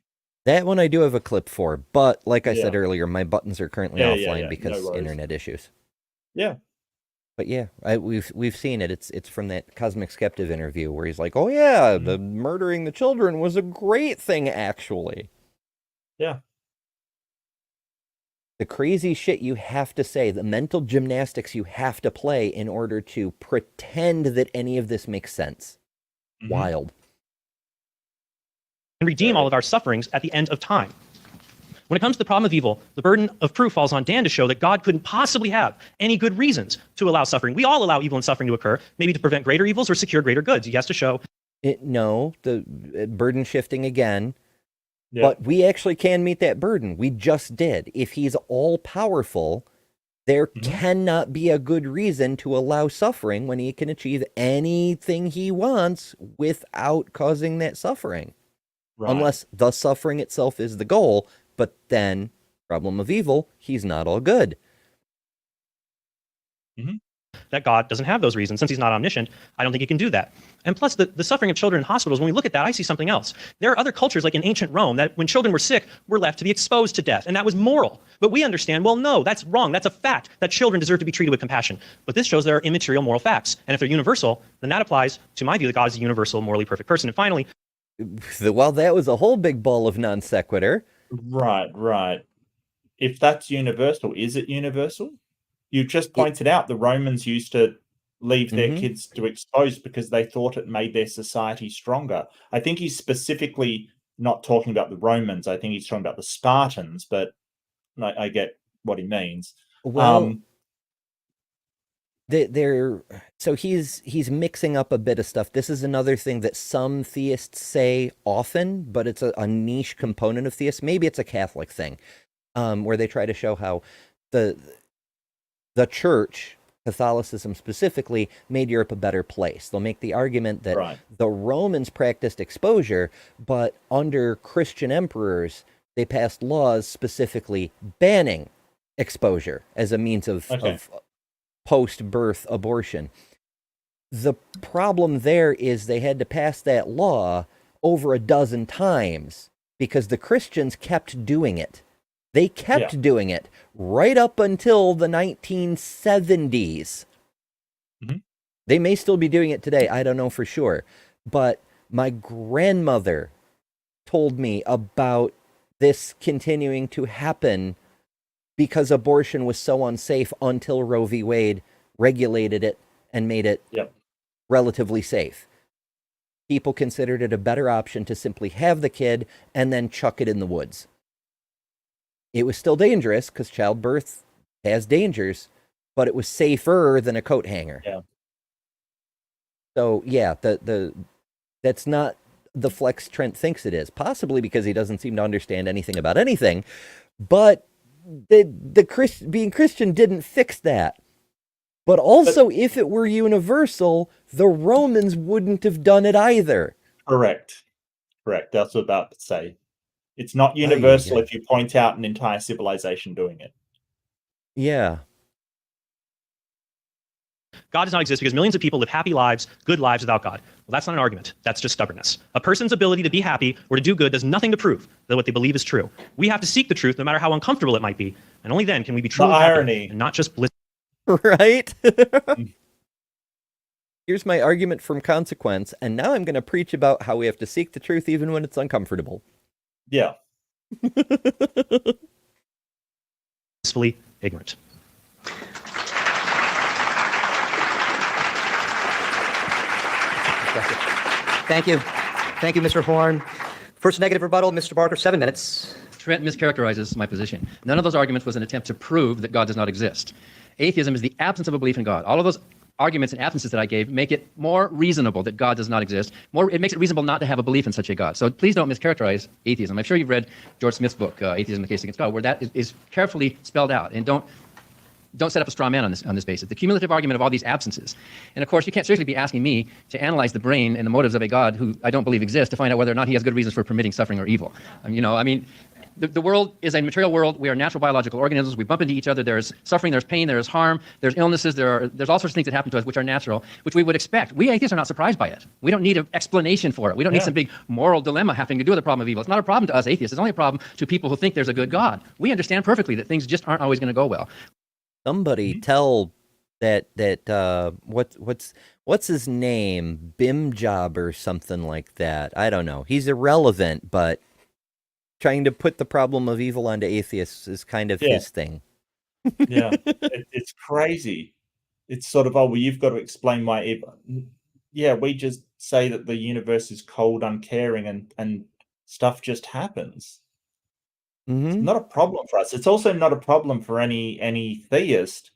that one I do have a clip for, but like I said Yeah. earlier, my buttons are currently Yeah, offline no because worries. internet issues. Yeah. But yeah, we've seen it. It's from that Cosmic Skeptic interview where he's like, "Oh yeah, the murdering the children was a great thing, actually." Yeah. The crazy shit you have to say, the mental gymnastics you have to play in order to pretend that any of this makes sense. Wild. And redeem all of our sufferings at the end of time. When it comes to the problem of evil, the burden of proof falls on Dan to show that God couldn't possibly have any good reasons to allow suffering. We all allow evil and suffering to occur, maybe to prevent greater evils or secure greater goods. He has to show. No, the burden shifting again. Yeah. But we actually can meet that burden. We just did. If he's all powerful, there cannot be a good reason to allow suffering when he can achieve anything he wants without causing that suffering. Right. Unless the suffering itself is the goal, but then, problem of evil, he's not all good. That God doesn't have those reasons. Since he's not omniscient, I don't think he can do that. And plus, the suffering of children in hospitals, when we look at that, I see something else. There are other cultures, like in ancient Rome, that when children were sick, were left to be exposed to death, and that was moral. But we understand, well, no, that's wrong. That's a fact, that children deserve to be treated with compassion. But this shows there are immaterial moral facts. And if they're universal, then that applies to my view that God is a universal, morally perfect person. And finally... Well, that was a whole big ball of non sequitur. Right. If that's universal, is it universal? You just pointed out the Romans used to leave their kids to expose because they thought it made their society stronger. I think he's specifically not talking about the Romans. I think he's talking about the Spartans, but I get what he means. Well, so he's mixing up a bit of stuff. This is another thing that some theists say often, but it's a niche component of theists. Maybe it's a Catholic thing, where they try to show how the church, Catholicism specifically, made Europe a better place. They'll make the argument that the Romans practiced exposure, but under Christian emperors, they passed laws specifically banning exposure as a means of post-birth abortion. The problem there is they had to pass that law over a dozen times because the Christians kept doing it. They kept doing it right up until the 1970s. They may still be doing it today. I don't know for sure. But my grandmother told me about this continuing to happen because abortion was so unsafe until Roe v. Wade regulated it and made it relatively safe. People considered it a better option to simply have the kid and then chuck it in the woods. It was still dangerous because childbirth has dangers, but it was safer than a coat hanger. Yeah. So yeah, that's not the flex Trent thinks it is, possibly because he doesn't seem to understand anything about anything. But being Christian didn't fix that. But also, if it were universal, the Romans wouldn't have done it either. Correct. That's what I was about to say. It's not universal if you point out an entire civilization doing it. Yeah. God does not exist because millions of people live happy lives, good lives without God. Well, that's not an argument. That's just stubbornness. A person's ability to be happy or to do good does nothing to prove that what they believe is true. We have to seek the truth no matter how uncomfortable it might be. And only then can we be truly happy and not just bliss. Right? Here's my argument from consequence, and now I'm going to preach about how we have to seek the truth even when it's uncomfortable. Yeah. Blissfully ignorant. Thank you. Thank you, Mr. Horn. First negative rebuttal, Mr. Barker, 7 minutes. Trent mischaracterizes my position. None of those arguments was an attempt to prove that God does not exist. Atheism is the absence of a belief in God. All of those arguments and absences that I gave make it more reasonable that God does not exist. It makes it reasonable not to have a belief in such a God. So please don't mischaracterize atheism. I'm sure you've read George Smith's book, Atheism: The Case Against God, where that is carefully spelled out. And don't set up a straw man on this basis. The cumulative argument of all these absences. And of course, you can't seriously be asking me to analyze the brain and the motives of a God who I don't believe exists to find out whether or not he has good reasons for permitting suffering or evil. The world is a material world. We are natural biological organisms. We bump into each other. There's suffering, there's pain, there's harm, there's illnesses, there's all sorts of things that happen to us which are natural, which we would expect. We atheists are not surprised by it. We don't need an explanation for it. We don't need some big moral dilemma having to do with the problem of evil. It's not a problem to us atheists. It's only a problem to people who think there's a good God. We understand perfectly that things just aren't always going to go well. Somebody tell that what's his name? Bimjob or something like that. I don't know. He's irrelevant, but trying to put the problem of evil onto atheists is kind of his thing. Yeah, it's crazy. It's sort of, oh, well, you've got to explain why evil. Yeah, we just say that the universe is cold, uncaring, and stuff just happens. It's not a problem for us. It's also not a problem for any theist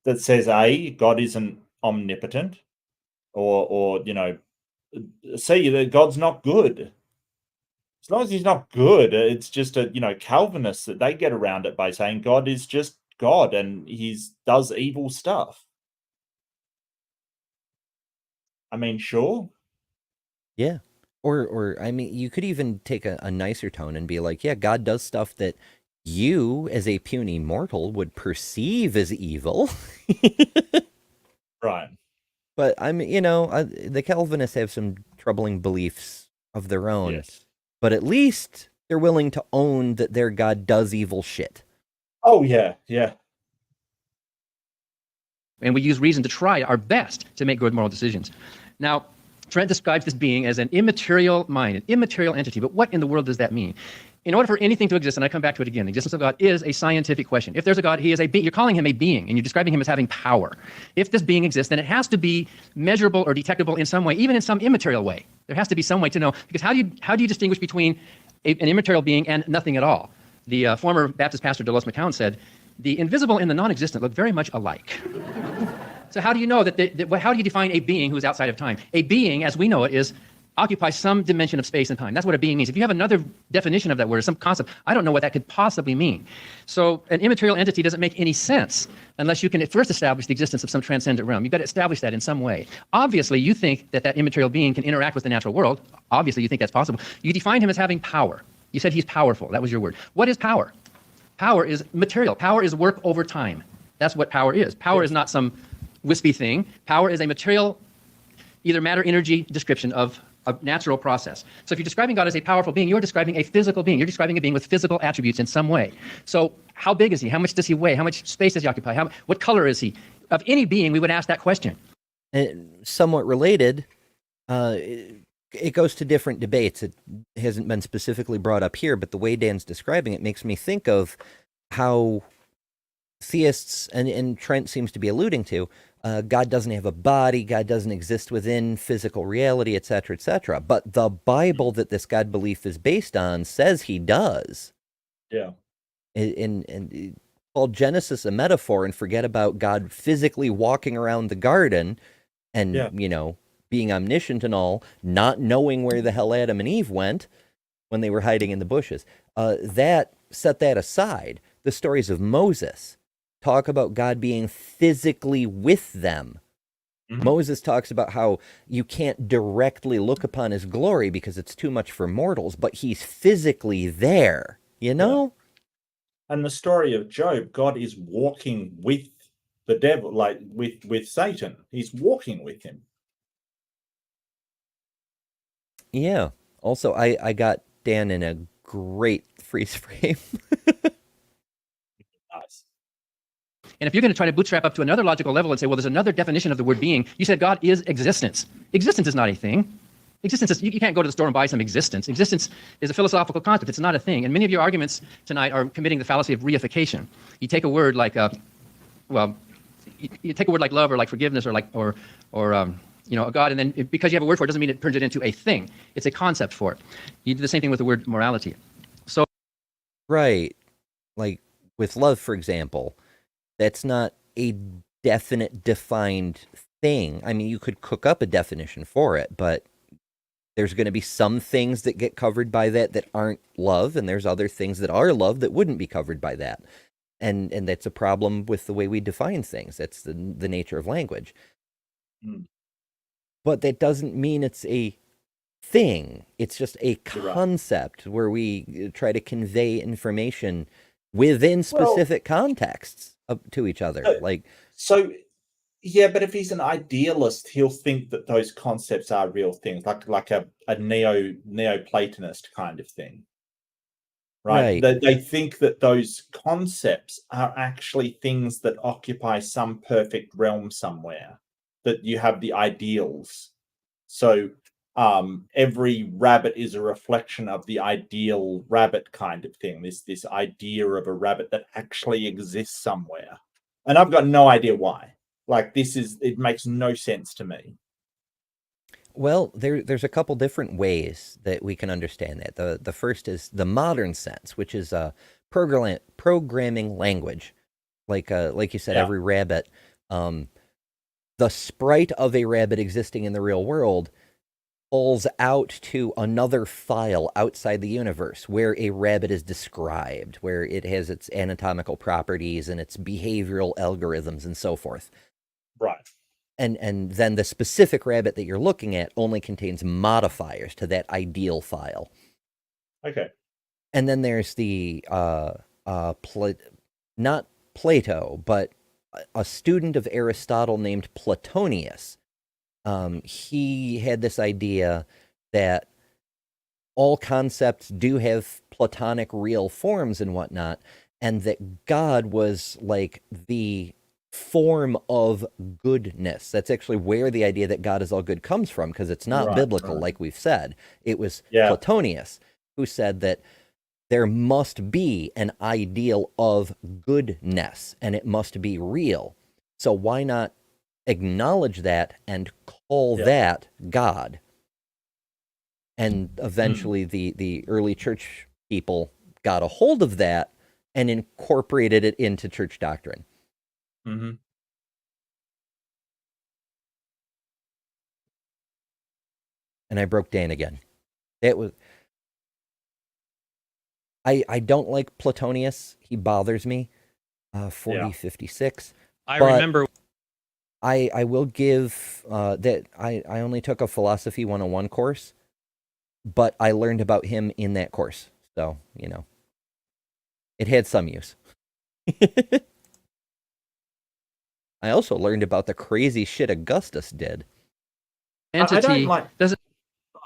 that says, A, God isn't omnipotent, or say that God's not good. As long as he's not good, it's just Calvinists that they get around it by saying God is just God and he does evil stuff. I mean, sure. Yeah. Or I mean, you could even take a nicer tone and be like, yeah, God does stuff that you, as a puny mortal, would perceive as evil. Right. But I mean, the Calvinists have some troubling beliefs of their own. Yes. But at least they're willing to own that their God does evil shit. Oh, yeah, yeah. And we use reason to try our best to make good moral decisions. Now, Trent describes this being as an immaterial mind, an immaterial entity. But what in the world does that mean? In order for anything to exist, and I come back to it again, the existence of God is a scientific question. If there's a God, he is a being. You're calling him a being, and you're describing him as having power. If this being exists, then it has to be measurable or detectable in some way, even in some immaterial way. There has to be some way to know. Because how do you distinguish between an immaterial being and nothing at all? The former Baptist pastor, Delos McCown, said, the invisible and the non-existent look very much alike. So how do you know how do you define a being who is outside of time? A being, as we know it, occupies some dimension of space and time. That's what a being means. If you have another definition of that word, some concept, I don't know what that could possibly mean. So an immaterial entity doesn't make any sense unless you can first establish the existence of some transcendent realm. You've got to establish that in some way. Obviously, you think that immaterial being can interact with the natural world. Obviously, you think that's possible. You define him as having power. You said he's powerful. That was your word. What is power? Power is material. Power is work over time. That's what power is. Power is not some wispy thing. Power is a material, either matter, energy description of a natural process. So if you're describing God as a powerful being, you're describing a physical being. You're describing a being with physical attributes in some way. So how big is he? How much does he weigh? How much space does he occupy? What color is he? Of any being, we would ask that question. And somewhat related, it goes to different debates. It hasn't been specifically brought up here, but the way Dan's describing it makes me think of how theists, and Trent seems to be alluding to, God doesn't have a body, God doesn't exist within physical reality, etc., etc. But the Bible that this God belief is based on says he does. Yeah. And call Genesis a metaphor and forget about God physically walking around the garden and, being omniscient and all, not knowing where the hell Adam and Eve went when they were hiding in the bushes. Set that aside. The stories of Moses talk about God being physically with them. Mm-hmm. Moses talks about how you can't directly look upon his glory because it's too much for mortals, but he's physically there, Yeah. And the story of Job, God is walking with the devil, like with Satan. He's walking with him. Yeah. Also, I got Dan in a great freeze frame. Nice. And if you're going to try to bootstrap up to another logical level and say, well, there's another definition of the word being, you said God is existence. Existence is not a thing. Existence is, you can't go to the store and buy some existence. Existence is a philosophical concept. It's not a thing. And many of your arguments tonight are committing the fallacy of reification. You take a word like, you take a word like love or like forgiveness or a God, and then because you have a word for it doesn't mean it turns it into a thing. It's a concept for it. You do the same thing with the word morality. So Right. Like with love, for example, that's not a definite, defined thing. I mean, you could cook up a definition for it, but there's going to be some things that get covered by that aren't love, and there's other things that are love that wouldn't be covered by that. And that's a problem with the way we define things. That's the nature of language. Mm. But that doesn't mean it's a thing. It's just a You're right. concept where we try to convey information within specific contexts to each other. So, yeah, but if he's an idealist, he'll think that those concepts are real things, like a Neoplatonist kind of thing, right? Right. They think that those concepts are actually things that occupy some perfect realm somewhere, that you have the ideals. So every rabbit is a reflection of the ideal rabbit kind of thing, this idea of a rabbit that actually exists somewhere. And I've got no idea why. Like, it makes no sense to me. Well, there's a couple different ways that we can understand that. The first is the modern sense, which is a programming language. Like you said, Yeah. every rabbit, the sprite of a rabbit existing in the real world pulls out to another file outside the universe where a rabbit is described, where it has its anatomical properties and its behavioral algorithms and so forth. Right. And then the specific rabbit that you're looking at only contains modifiers to that ideal file. Okay. And then there's the not Plato, but a student of Aristotle named Platonius. He had this idea that all concepts do have Platonic real forms and whatnot, and that God was like the form of goodness. That's actually where the idea that God is all good comes from, because it's not biblical, like we've said. It was Platonius who said that there must be an ideal of goodness, and it must be real. So why not acknowledge that and call that God? And eventually the early church people got a hold of that and incorporated it into church doctrine. Mm-hmm. And I broke Dan again. It was I don't like Platonius. He bothers me. 4056. I remember I will give that I only took a philosophy 101 course, but I learned about him in that course. So, it had some use. I also learned about the crazy shit Augustus did. entity doesn't.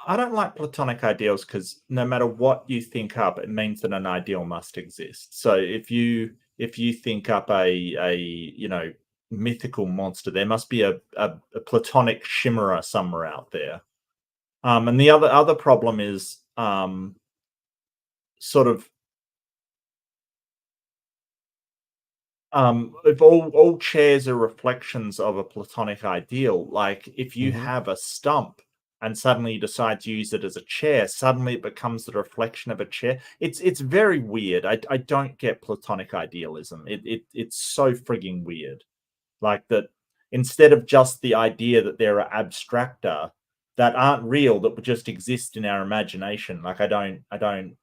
I don't like Platonic ideals, because no matter what you think up, it means that an ideal must exist. So if you think up a mythical monster, there must be a Platonic chimera somewhere out there. And the other problem is sort of if all chairs are reflections of a Platonic ideal, like if you have a stump and suddenly you decide to use it as a chair, suddenly it becomes the reflection of a chair. It's very weird. I don't get Platonic idealism. It's so frigging weird. Like that, instead of just the idea that there are abstracta that aren't real, that would just exist in our imagination. Like I don't,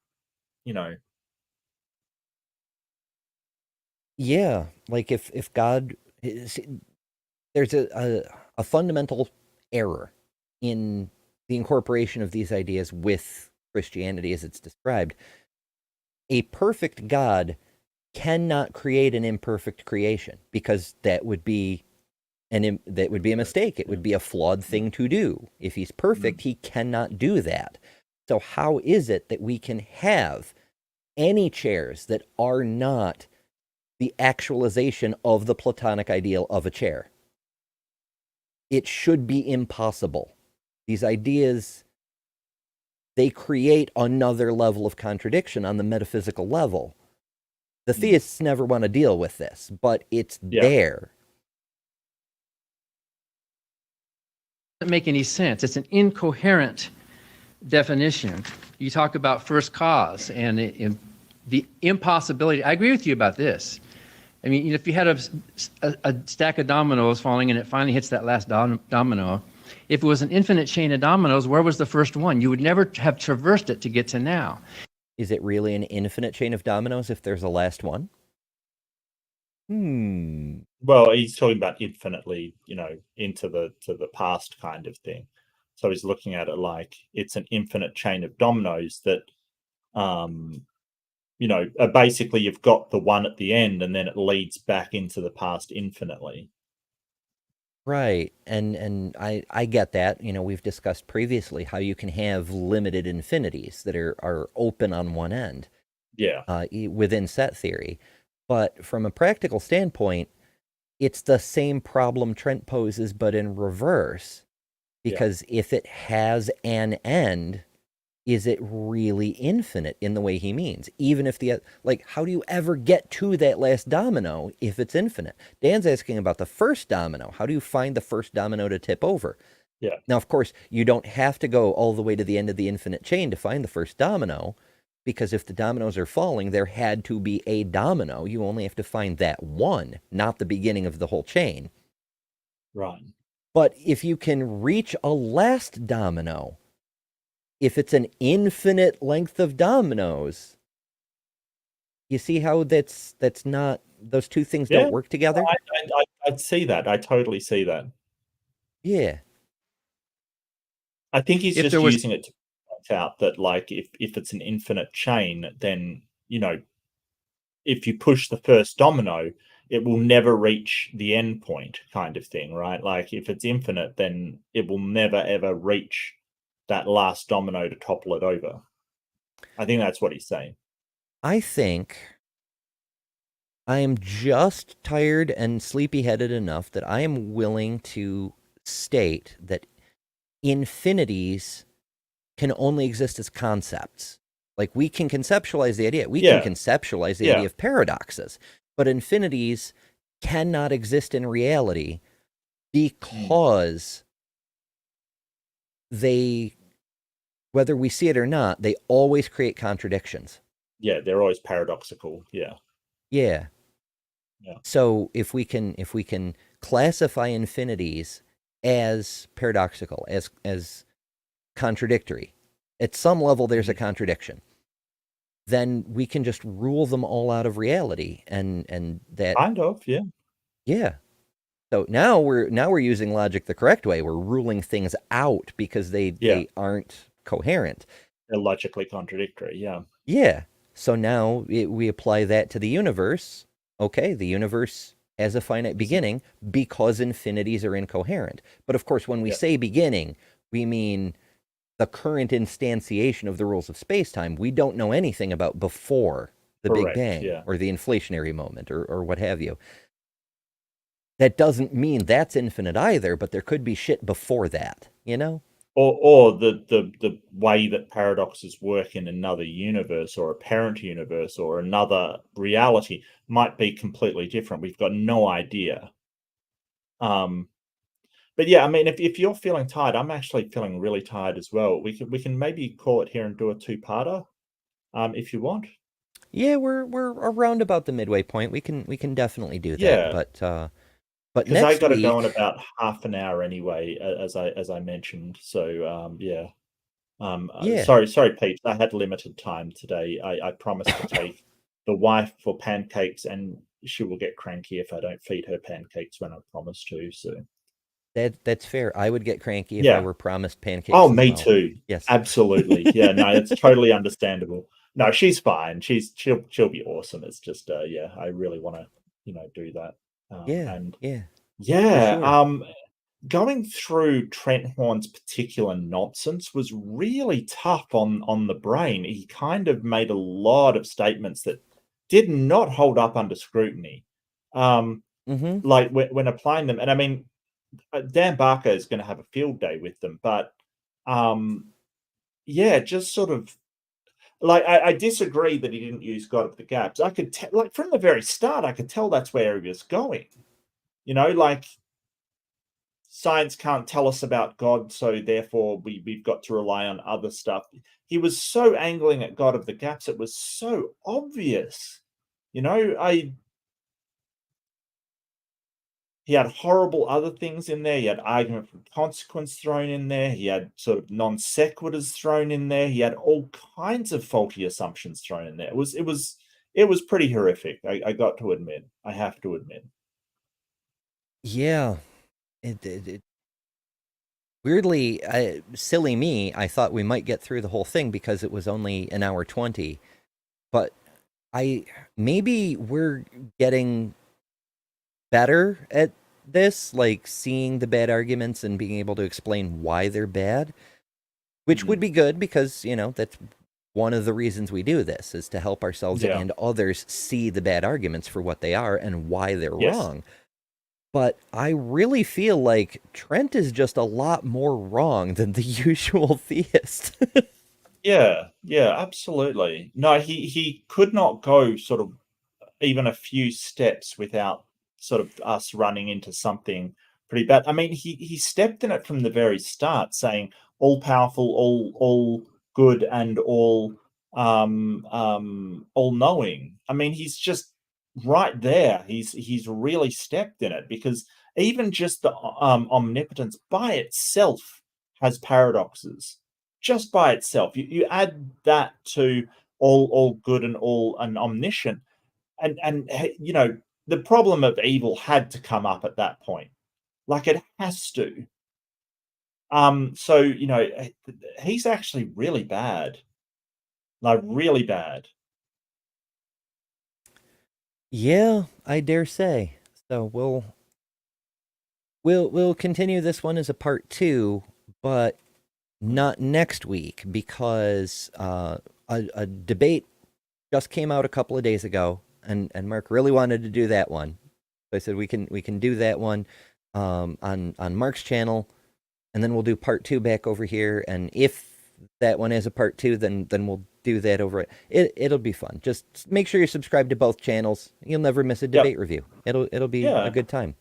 Yeah, like if God there's a fundamental error in the incorporation of these ideas with Christianity as it's described. A perfect God cannot create an imperfect creation, because that would be a mistake. It would be a flawed thing to do. If he's perfect, he cannot do that. So how is it that we can have any chairs that are not the actualization of the Platonic ideal of a chair? It should be impossible. These ideas, they create another level of contradiction on the metaphysical level. The theists never want to deal with this, but it's there. doesn't make any sense. It's an incoherent definition. You talk about first cause and the impossibility. I agree with you about this. I mean, if you had a stack of dominoes falling and it finally hits that last domino, if it was an infinite chain of dominoes, where was the first one? You would never have traversed it to get to now. Is it really an infinite chain of dominoes if there's a last one? Well, he's talking about infinitely, into the past kind of thing. So he's looking at it like it's an infinite chain of dominoes that, basically you've got the one at the end and then it leads back into the past infinitely. Right. And I get that. We've discussed previously how you can have limited infinities that are open on one end. Yeah. Within set theory. But from a practical standpoint, it's the same problem Trent poses, but in reverse. Because if it has an end, is it really infinite in the way he means? Even if how do you ever get to that last domino if it's infinite? Dan's asking about the first domino. How do you find the first domino to tip over? Yeah. Now, of course, you don't have to go all the way to the end of the infinite chain to find the first domino, because if the dominoes are falling, there had to be a domino. You only have to find that one, not the beginning of the whole chain. Right. But if you can reach a last domino, if it's an infinite length of dominoes, you see how that's not, those two things don't work together? I'd see that. I totally see that. Yeah. I think he's just using it to point out that, if it's an infinite chain, then, if you push the first domino, it will never reach the end point kind of thing, right? Like, if it's infinite, then it will never, ever reach that last domino to topple it over. I think that's what he's saying. I think I am just tired and sleepy-headed enough that I am willing to state that infinities can only exist as concepts. Like, we can conceptualize the idea. We can conceptualize the idea of paradoxes. But infinities cannot exist in reality because they, whether we see it or not, they always create contradictions. Yeah, they're always paradoxical. Yeah. Yeah. So if we can classify infinities as paradoxical, as contradictory, at some level there's a contradiction, then we can just rule them all out of reality, and that kind of, yeah. Yeah. So now we're using logic the correct way. We're ruling things out because they aren't coherent. They're logically contradictory, yeah. Yeah. So now we apply that to the universe. Okay, the universe has a finite beginning because infinities are incoherent. But of course, when we say beginning, we mean the current instantiation of the rules of space-time. We don't know anything about before the Big Bang or the inflationary moment or what have you. That doesn't mean that's infinite either, but there could be shit before that, Or the way that paradoxes work in another universe or a parent universe or another reality might be completely different. We've got no idea. But yeah, I mean, if you're feeling tired, I'm actually feeling really tired as well. We can maybe call it here and do a two-parter, if you want. Yeah, we're around about the midway point. We can definitely do that. But because next I got to week, go in about half an hour anyway, as I mentioned. So sorry, Pete. I had limited time today. I promised to take the wife for pancakes, and she will get cranky if I don't feed her pancakes when I promised to. So that's fair. I would get cranky if I were promised pancakes. Oh, me too. Yes, absolutely. Yeah, no, it's totally understandable. No, she's fine. She'll be awesome. It's just I really want to do that. Going through Trent Horn's particular nonsense was really tough on the brain. He kind of made a lot of statements that did not hold up under scrutiny. Like when applying them, and I mean, Dan Barker is going to have a field day with them, but just sort of like I disagree that he didn't use God of the Gaps. I could tell, like from the very start, I could tell that's where he was going. science can't tell us about God, so therefore we've got to rely on other stuff. He was so angling at God of the Gaps, it was so obvious. You know, he had horrible other things in there. He had argument from consequence thrown in there. He had sort of non sequiturs thrown in there. He had all kinds of faulty assumptions thrown in there. It was pretty horrific. I got to admit. I have to admit. Yeah. Weirdly, silly me, I thought we might get through the whole thing because it was only an hour 20. But maybe we're getting better at this, like seeing the bad arguments and being able to explain why they're bad, which would be good because, that's one of the reasons we do this, is to help ourselves Yeah. and others see the bad arguments for what they are and why they're Yes. wrong. But I really feel like Trent is just a lot more wrong than the usual theist. Yeah, absolutely. No, he could not go sort of even a few steps without sort of us running into something pretty bad. I mean, he stepped in it from the very start, saying all powerful, all good, and all knowing. I mean, he's just right there. He's really stepped in it, because even just the omnipotence by itself has paradoxes. Just by itself, you add that to all good and all and omniscient, and the problem of evil had to come up at that point, like it has to. So he's actually really bad, like really bad. Yeah, I dare say. So we'll continue this one as a part 2, but not next week, because a debate just came out a couple of days ago, and Mark really wanted to do that one. So I said we can do that one on Mark's channel, and then we'll do part 2 back over here. And if that one has a part 2, then we'll do that over it. It'll be fun. Just make sure you're subscribed to both channels. You'll never miss a debate review. It'll be a good time.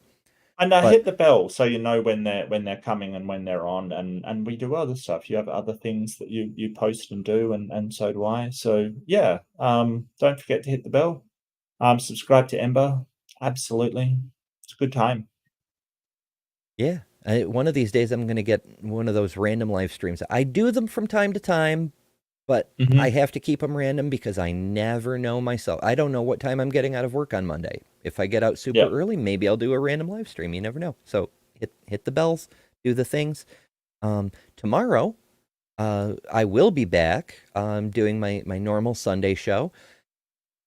And hit the bell so you know when they're coming and when they're on, and we do other stuff. You have other things that you post and do, and so do I. So yeah, don't forget to hit the bell. Subscribe to Ember. Absolutely, it's a good time. Yeah. One of these days, I'm going to get one of those random live streams. I do them from time to time, but I have to keep them random because I never know myself. I don't know what time I'm getting out of work on Monday. If I get out super early, maybe I'll do a random live stream. You never know. So hit the bells, do the things. Tomorrow, I will be back doing my normal Sunday show.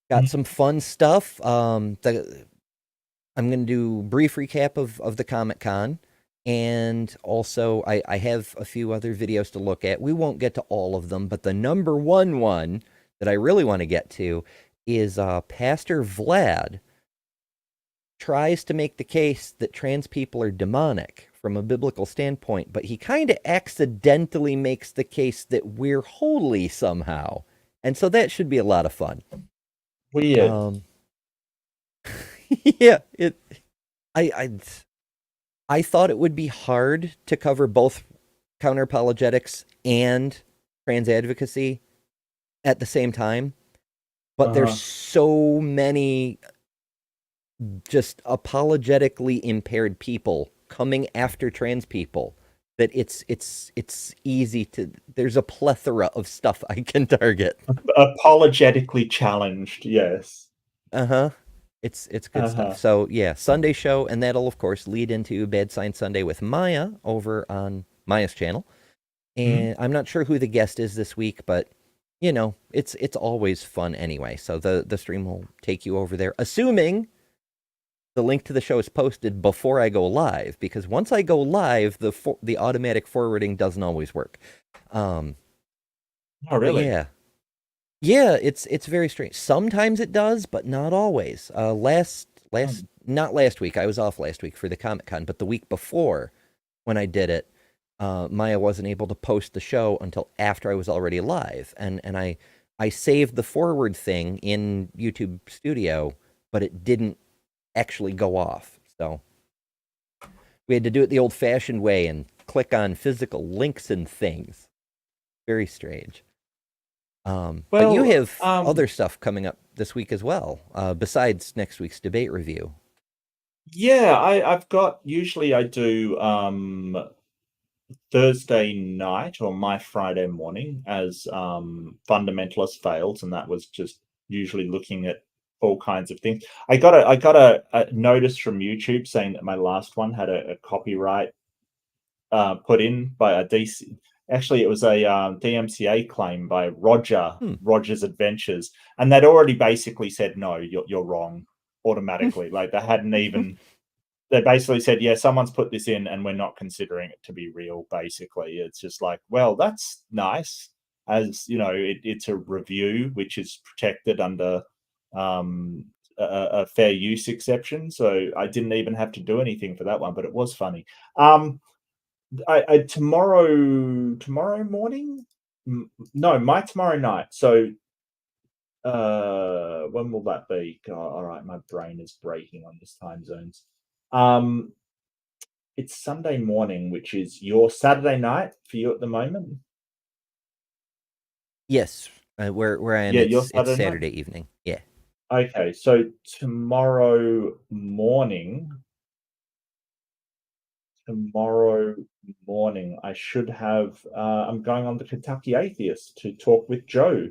Got some fun stuff. I'm going to do a brief recap of the Comic-Con. And also, I have a few other videos to look at. We won't get to all of them, but the number one that I really want to get to is Pastor Vlad tries to make the case that trans people are demonic from a biblical standpoint, but he kind of accidentally makes the case that we're holy somehow. And so that should be a lot of fun. Weird. Yeah, I thought it would be hard to cover both counter-apologetics and trans advocacy at the same time, but there's so many just apologetically impaired people coming after trans people that it's easy to, there's a plethora of stuff I can target. Apologetically challenged, yes. It's good stuff. So yeah, Sunday show, and that'll of course lead into Bad Science Sunday with Maya over on Maya's channel. And I'm not sure who the guest is this week, but it's always fun anyway. So the stream will take you over there, assuming the link to the show is posted before I go live, because once I go live, the automatic forwarding doesn't always work. Oh, really? Yeah, it's very strange. Sometimes it does, but not always. Not last week. I was off last week for the Comic-Con, but the week before, when I did it, Maya wasn't able to post the show until after I was already live, and I saved the forward thing in YouTube Studio, but it didn't actually go off. So We had to do it the old-fashioned way and click on physical links and things. Very strange. But you have other stuff coming up this week as well, besides next week's debate review. Yeah, I've got, usually I do Thursday night or my Friday morning as Fundamentalist Fails, and that was just usually looking at all kinds of things. I got a notice from YouTube saying that my last one had a copyright put in by a DC. Actually, it was a DMCA claim by Roger's Adventures, and they'd already basically said, no, you're wrong automatically. Like they hadn't even. They basically said, yeah, someone's put this in and we're not considering it to be real. Basically, it's just like, well, that's nice. As you know, it's a review which is protected under a fair use exception. So I didn't even have to do anything for that one, but it was funny. Tomorrow morning? No, my tomorrow night. So when will that be? God, all right, my brain is breaking on this time zones. It's Sunday morning, which is your Saturday night for you at the moment. Yes, where I am, Yeah, it's Saturday night? Saturday evening. Yeah. Okay, so tomorrow morning, I should have. I'm going on the Kentucky Atheist to talk with Joe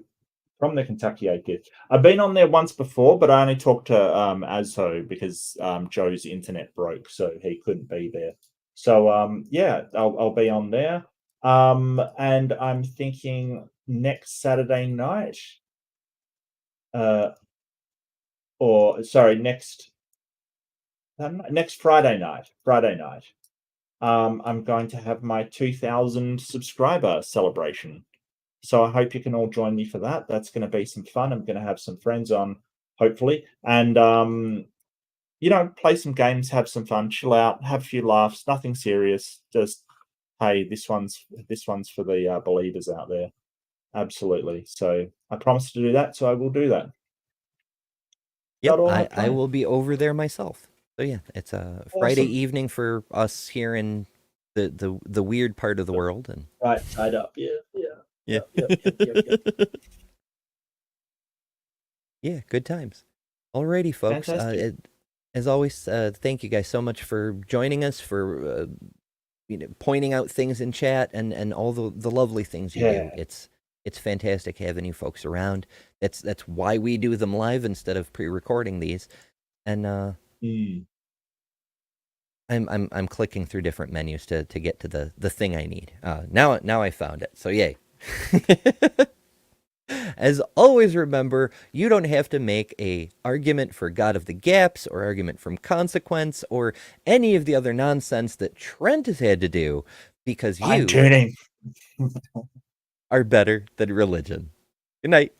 from the Kentucky Atheist. I've been on there once before, but I only talked to Azho because Joe's internet broke, so he couldn't be there. So yeah, I'll be on there. And I'm thinking next Saturday night, or sorry, next Friday night. I'm going to have my 2,000 subscriber celebration. So I hope you can all join me for that. That's going to be some fun. I'm going to have some friends on, hopefully, and play some games, have some fun, chill out, have a few laughs. Nothing serious. Just, hey, this one's for the believers out there. Absolutely. So I promised to do that, so I will do that. Yep, I will be over there myself. So yeah, it's a Friday evening for us here in the weird part of the world, and right side up. Yeah. Yep. Yeah, good times. Alrighty, folks. As always, thank you guys so much for joining us, for pointing out things in chat and all the lovely things you do. It's fantastic having you folks around. That's why we do them live instead of pre-recording these. And I'm clicking through different menus to get to the thing I need. Now I found it. So yay. As always, remember, you don't have to make a argument for God of the Gaps or argument from consequence or any of the other nonsense that Trent has had to do, because you are better than religion. Good night.